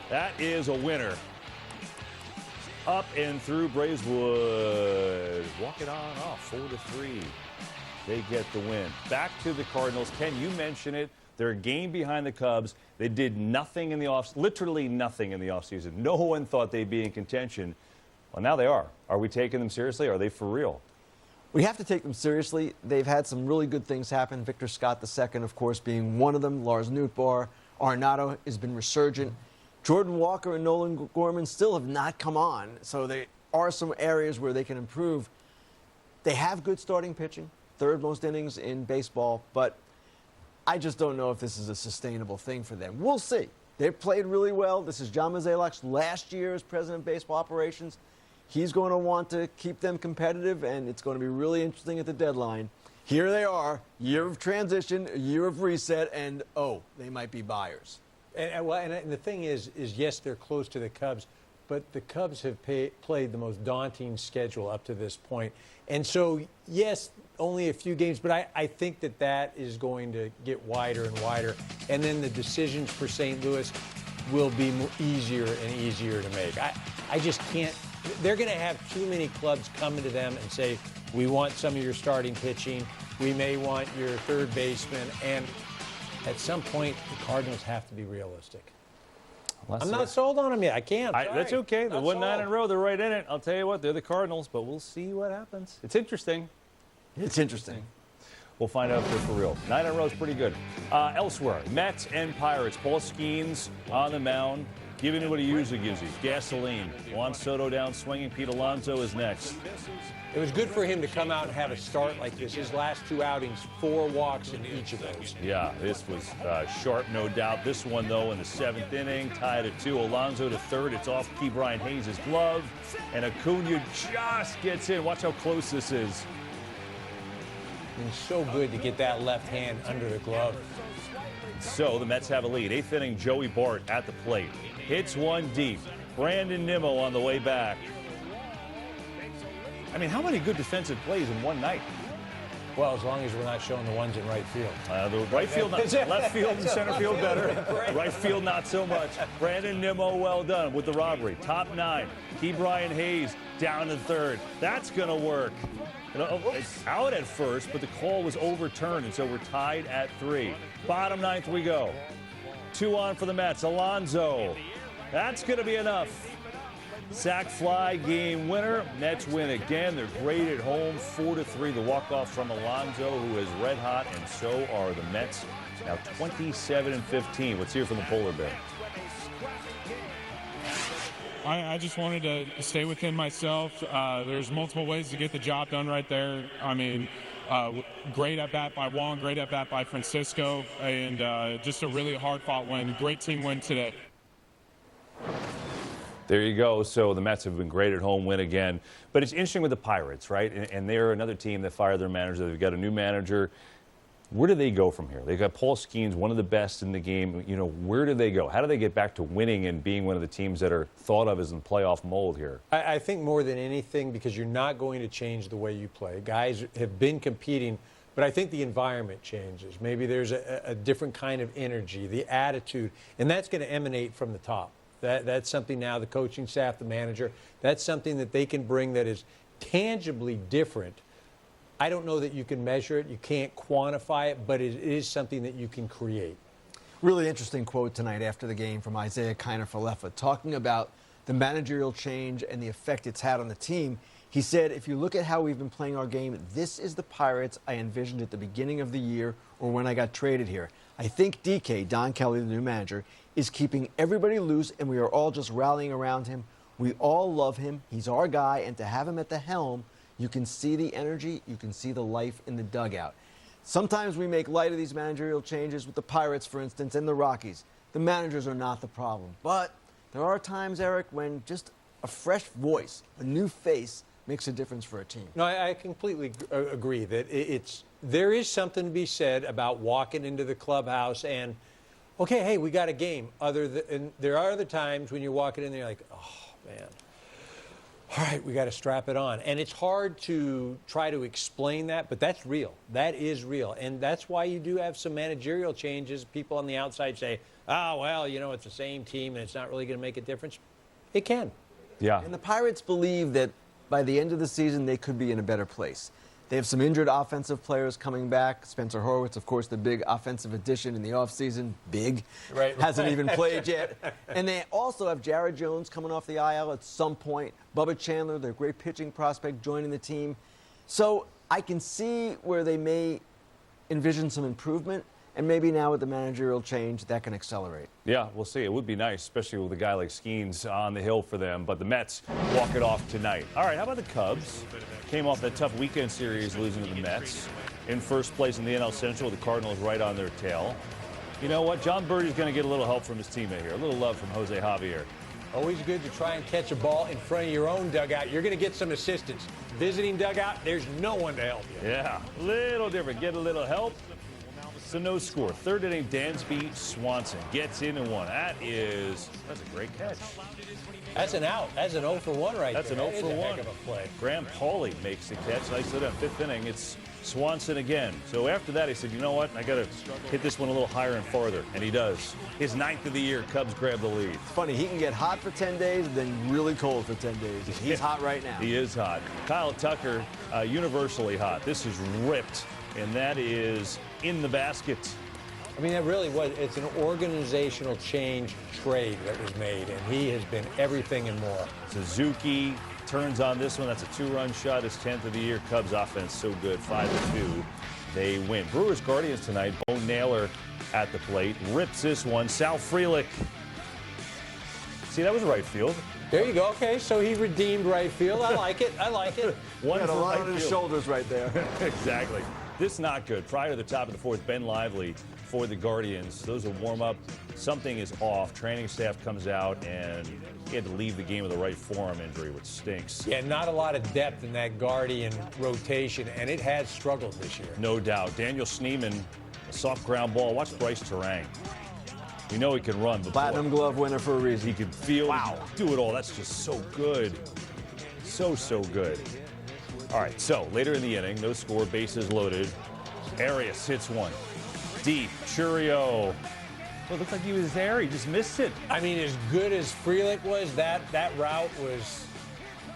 That is a winner. Up and through Braeswood. Walk it on off, 4-3. They get the win. Back to the Cardinals. Ken, you mentioned it. They're a game behind the Cubs. They did nothing in the literally nothing in the offseason. No one thought they'd be in contention. Well, now they are. Are we taking them seriously? Are they for real? We have to take them seriously. They've had some really good things happen. Victor Scott II, of course, being one of them. Lars Nootbaar. Arenado has been resurgent. Jordan Walker and Nolan Gorman still have not come on. So there are some areas where they can improve. They have good starting pitching. 3rd most innings in baseball. But I just don't know if this is a sustainable thing for them. We'll see. They've played really well. This is John Mozeliak's last year as president of baseball operations. He's going to want to keep them competitive, and it's going to be really interesting at the deadline. Here they are, year of transition, a year of reset, and, they might be buyers. And the thing is, yes, they're close to the Cubs, but the Cubs have played the most daunting schedule up to this point. And so, yes, only a few games, but I think that is going to get wider and wider. And then the decisions for St. Louis will be easier and easier to make. I just can't. They're going to have too many clubs coming to them and say, we want some of your starting pitching. We may want your third baseman. And at some point, the Cardinals have to be realistic. I'm not sold on them yet. I can't. That's okay. They won 9 in a row. They're right in it. I'll tell you what, they're the Cardinals, but we'll see what happens. It's interesting. It's interesting. We'll find out if they're for real. 9 in a row is pretty good. Elsewhere, Mets and Pirates. Paul Skeens on the mound. Give anybody usually gives you. Gasoline. Juan Soto down swinging. Pete Alonso is next. It was good for him to come out and have a start like this. His last 2 outings, 4 walks in each of those. Yeah, this was sharp, no doubt. This one, though, in the 7th inning, tied at 2. Alonso to third. It's off Key Brian Hayes' glove. And Acuna just gets in. Watch how close this is. It's so good to get that left hand under the glove. So the Mets have a lead. 8th inning, Joey Bart at the plate. Hits one deep. Brandon Nimmo on the way back. I mean, how many good defensive plays in one night? Well, as long as we're not showing the ones in right field. The right field, left field and center field better. Right field, not so much. Brandon Nimmo, well done with the robbery. Top 9. Key Brian Hayes down to third. That's going to work. It's out at first, but the call was overturned, and so we're tied at 3. Bottom 9th we go. 2 on for the Mets. Alonso. That's going to be enough. Sac fly game winner. Mets win again. They're great at home, 4-3. The walk-off from Alonso, who is red hot, and so are the Mets. Now 27-15. Let's hear from the polar bear. I just wanted to stay within myself. There's multiple ways to get the job done right there. I mean, great at bat by Juan, great at bat by Francisco, and just a really hard-fought win. Great team win today. There you go. So the Mets have been great at home, win again. But it's interesting with the Pirates, right? And they're another team that fired their manager. They've got a new manager. Where do they go from here? They've got Paul Skeens, one of the best in the game. You know, where do they go? How do they get back to winning and being one of the teams that are thought of as in playoff mold here? I think more than anything, because you're not going to change the way you play. Guys have been competing, but I think the environment changes. Maybe there's a different kind of energy, the attitude, and that's going to emanate from the top. That's something now, the coaching staff, the manager, that's something that they can bring that is tangibly different. I don't know that you can measure it, you can't quantify it, but it is something that you can create. Really interesting quote tonight after the game from Isaiah Kiner-Falefa, talking about the managerial change and the effect it's had on the team. He said, if you look at how we've been playing our game, this is the Pirates I envisioned at the beginning of the year or when I got traded here. I think DK, Don Kelly, the new manager, is keeping everybody loose, and we are all just rallying around him. We all love him. He's our guy, and to have him at the helm, you can see the energy, you can see the life in the dugout. Sometimes we make light of these managerial changes with the Pirates, for instance, and the Rockies. The managers are not the problem. But there are times, Eric, when just a fresh voice, a new face, makes a difference for a team. No, I completely agree that there is something to be said about walking into the clubhouse and, okay, hey, we got a game. And there are other times when you're walking in there, you're like, oh, man. All right, we got to strap it on. And it's hard to try to explain that, but that's real. That is real. And that's why you do have some managerial changes. People on the outside say, oh, well, you know, it's the same team and it's not really going to make a difference. It can. Yeah. And the Pirates believe that by the end of the season, they could be in a better place. They have some injured offensive players coming back. Spencer Horwitz, of course, the big offensive addition in the offseason. Big. Right. Hasn't even played yet. And they also have Jared Jones coming off the IL at some point. Bubba Chandler, their great pitching prospect, joining the team. So I can see where they may envision some improvement. And maybe now with the managerial change, that can accelerate. Yeah, we'll see. It would be nice, especially with a guy like Skeens on the hill for them. But the Mets walk it off tonight. All right, how about the Cubs? Came off that tough weekend series losing to the Mets. In first place in the NL Central, the Cardinals right on their tail. You know what? John Birdie's going to get a little help from his teammate here. A little love from Jose Javier. Always good to try and catch a ball in front of your own dugout. You're going to get some assistance. Visiting dugout, there's no one to help you. Yeah, little different. Get a little help. So no score. Third inning, Dansby Swanson gets in and one. That's a great catch. That's an out. That's an 0 for 1 right That's there. That's an 0 for 1. Heck of a play. Graham Pauley makes the catch. Nice hit on fifth inning. It's Swanson again. So after that, he said, you know what? I got to hit this one a little higher and farther. And he does. His 9th of the year, Cubs grab the lead. It's funny. He can get hot for 10 days, then really cold for 10 days. He's hot right now. He is hot. Kyle Tucker, universally hot. This is ripped, and that is in the basket. I mean, that really was. It's an organizational change trade that was made, and he has been everything and more. Suzuki turns on this one. That's a 2-run shot. His 10th of the year. Cubs offense so good. 5-2. They win. Brewers Guardians tonight. Bo Naylor at the plate. Rips this one. Sal Frelick. See, that was right field. There you go. Okay, so he redeemed right field. I like it. I like it. One Got a for lot right on his field. shoulders right there. Exactly. This not good. Prior to the top of the fourth, Ben Lively for the Guardians. Those will warm up. Something is off. Training staff comes out, and he had to leave the game with a right forearm injury, which stinks. Yeah, not a lot of depth in that Guardian rotation, and it has struggled this year. No doubt. Daniel Schneemann, a soft ground ball. Watch Bryce Terang. We know he can run, but Platinum glove winner for a reason. he can feel, he can do it all. That's just so good. So good. All right, so later in the inning, no score, bases loaded. Arias hits one. Deep. Churio. Well, it looked like he was there. He just missed it. I mean, as good as Frelick was, that route was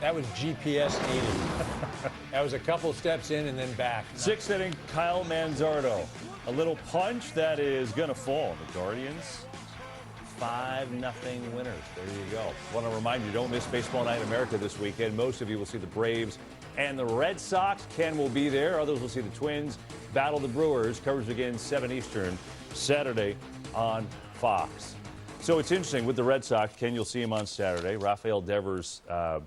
GPS needed. That was a couple steps in and then back. Sixth inning, Kyle Manzardo. A little punch that is going to fall. The Guardians, 5-0 winners. There you go. Want to remind you, don't miss Baseball Night in America this weekend. Most of you will see the Braves and the Red Sox. Ken will be there. Others will see the Twins battle the Brewers. Coverage again 7 Eastern, Saturday on Fox. So it's interesting with the Red Sox. Ken, you'll see him on Saturday. Rafael Devers, I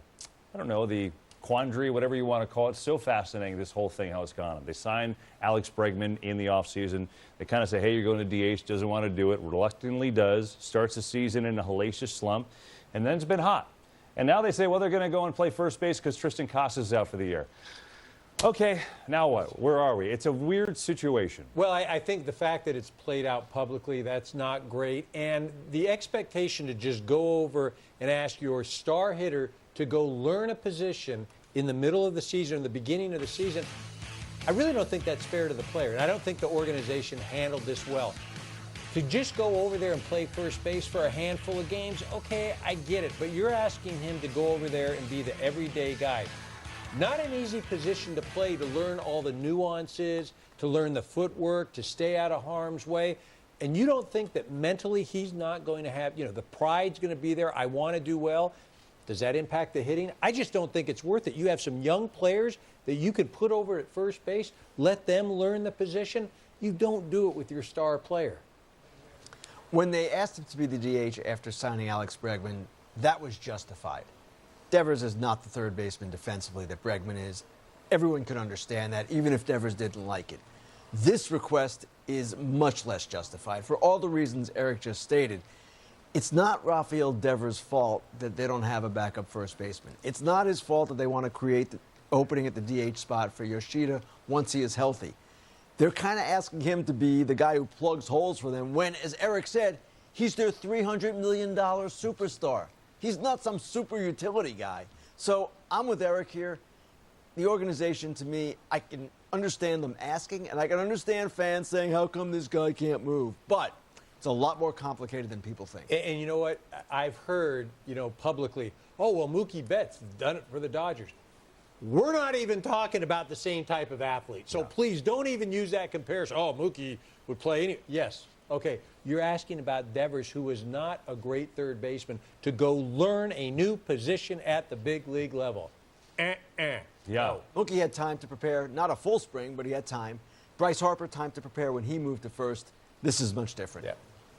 don't know, the quandary, whatever you want to call it. So fascinating, this whole thing, how it's gone. They signed Alex Bregman in the offseason. They kind of say, hey, you're going to DH. Doesn't want to do it. Reluctantly does. Starts the season in a hellacious slump. And then it's been hot. And now they say, well, they're going to go and play first base because Tristan Casas is out for the year. Okay, now what? Where are we? It's a weird situation. Well, I think the fact that it's played out publicly, that's not great. And the expectation to just go over and ask your star hitter to go learn a position in the middle of the season, in the beginning of the season, I really don't think that's fair to the player. And I don't think the organization handled this well. To just go over there and play first base for a handful of games, okay, I get it. But you're asking him to go over there and be the everyday guy. Not an easy position to play, to learn all the nuances, to learn the footwork, to stay out of harm's way. And you don't think that mentally he's not going to have, the pride's going to be there. I want to do well. Does that impact the hitting? I just don't think it's worth it. You have some young players that you could put over at first base, let them learn the position. You don't do it with your star player. When they asked him to be the DH after signing Alex Bregman, that was justified. Devers is not the third baseman defensively that Bregman is. Everyone could understand that, even if Devers didn't like it. This request is much less justified for all the reasons Eric just stated. It's not Rafael Devers' fault that they don't have a backup first baseman. It's not his fault that they want to create the opening at the DH spot for Yoshida once he is healthy. They're kind of asking him to be the guy who plugs holes for them when, as Eric said, he's their $300 million superstar. He's not some super utility guy. So I'm with Eric here. The organization, to me, I can understand them asking, and I can understand fans saying, how come this guy can't move? But it's a lot more complicated than people think. And you know what? I've heard, publicly, oh, well, Mookie Betts done it for the Dodgers. We're not even talking about the same type of athlete. So please don't even use that comparison. Oh, Mookie would play any. Yes. Okay. You're asking about Devers, who is not a great third baseman, to go learn a new position at the big league level. Yeah. No. Mookie had time to prepare, not a full spring, but he had time. Bryce Harper, time to prepare when he moved to first. This is much different. Yeah.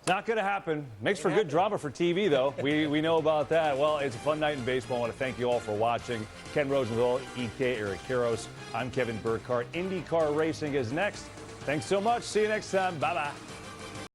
Not going to happen. Makes for good drama for TV, though. We know about that. Well, it's a fun night in baseball. I want to thank you all for watching. Ken Rosenthal, EK, Eric Karros. I'm Kevin Burkhardt. IndyCar Racing is next. Thanks so much. See you next time. Bye-bye.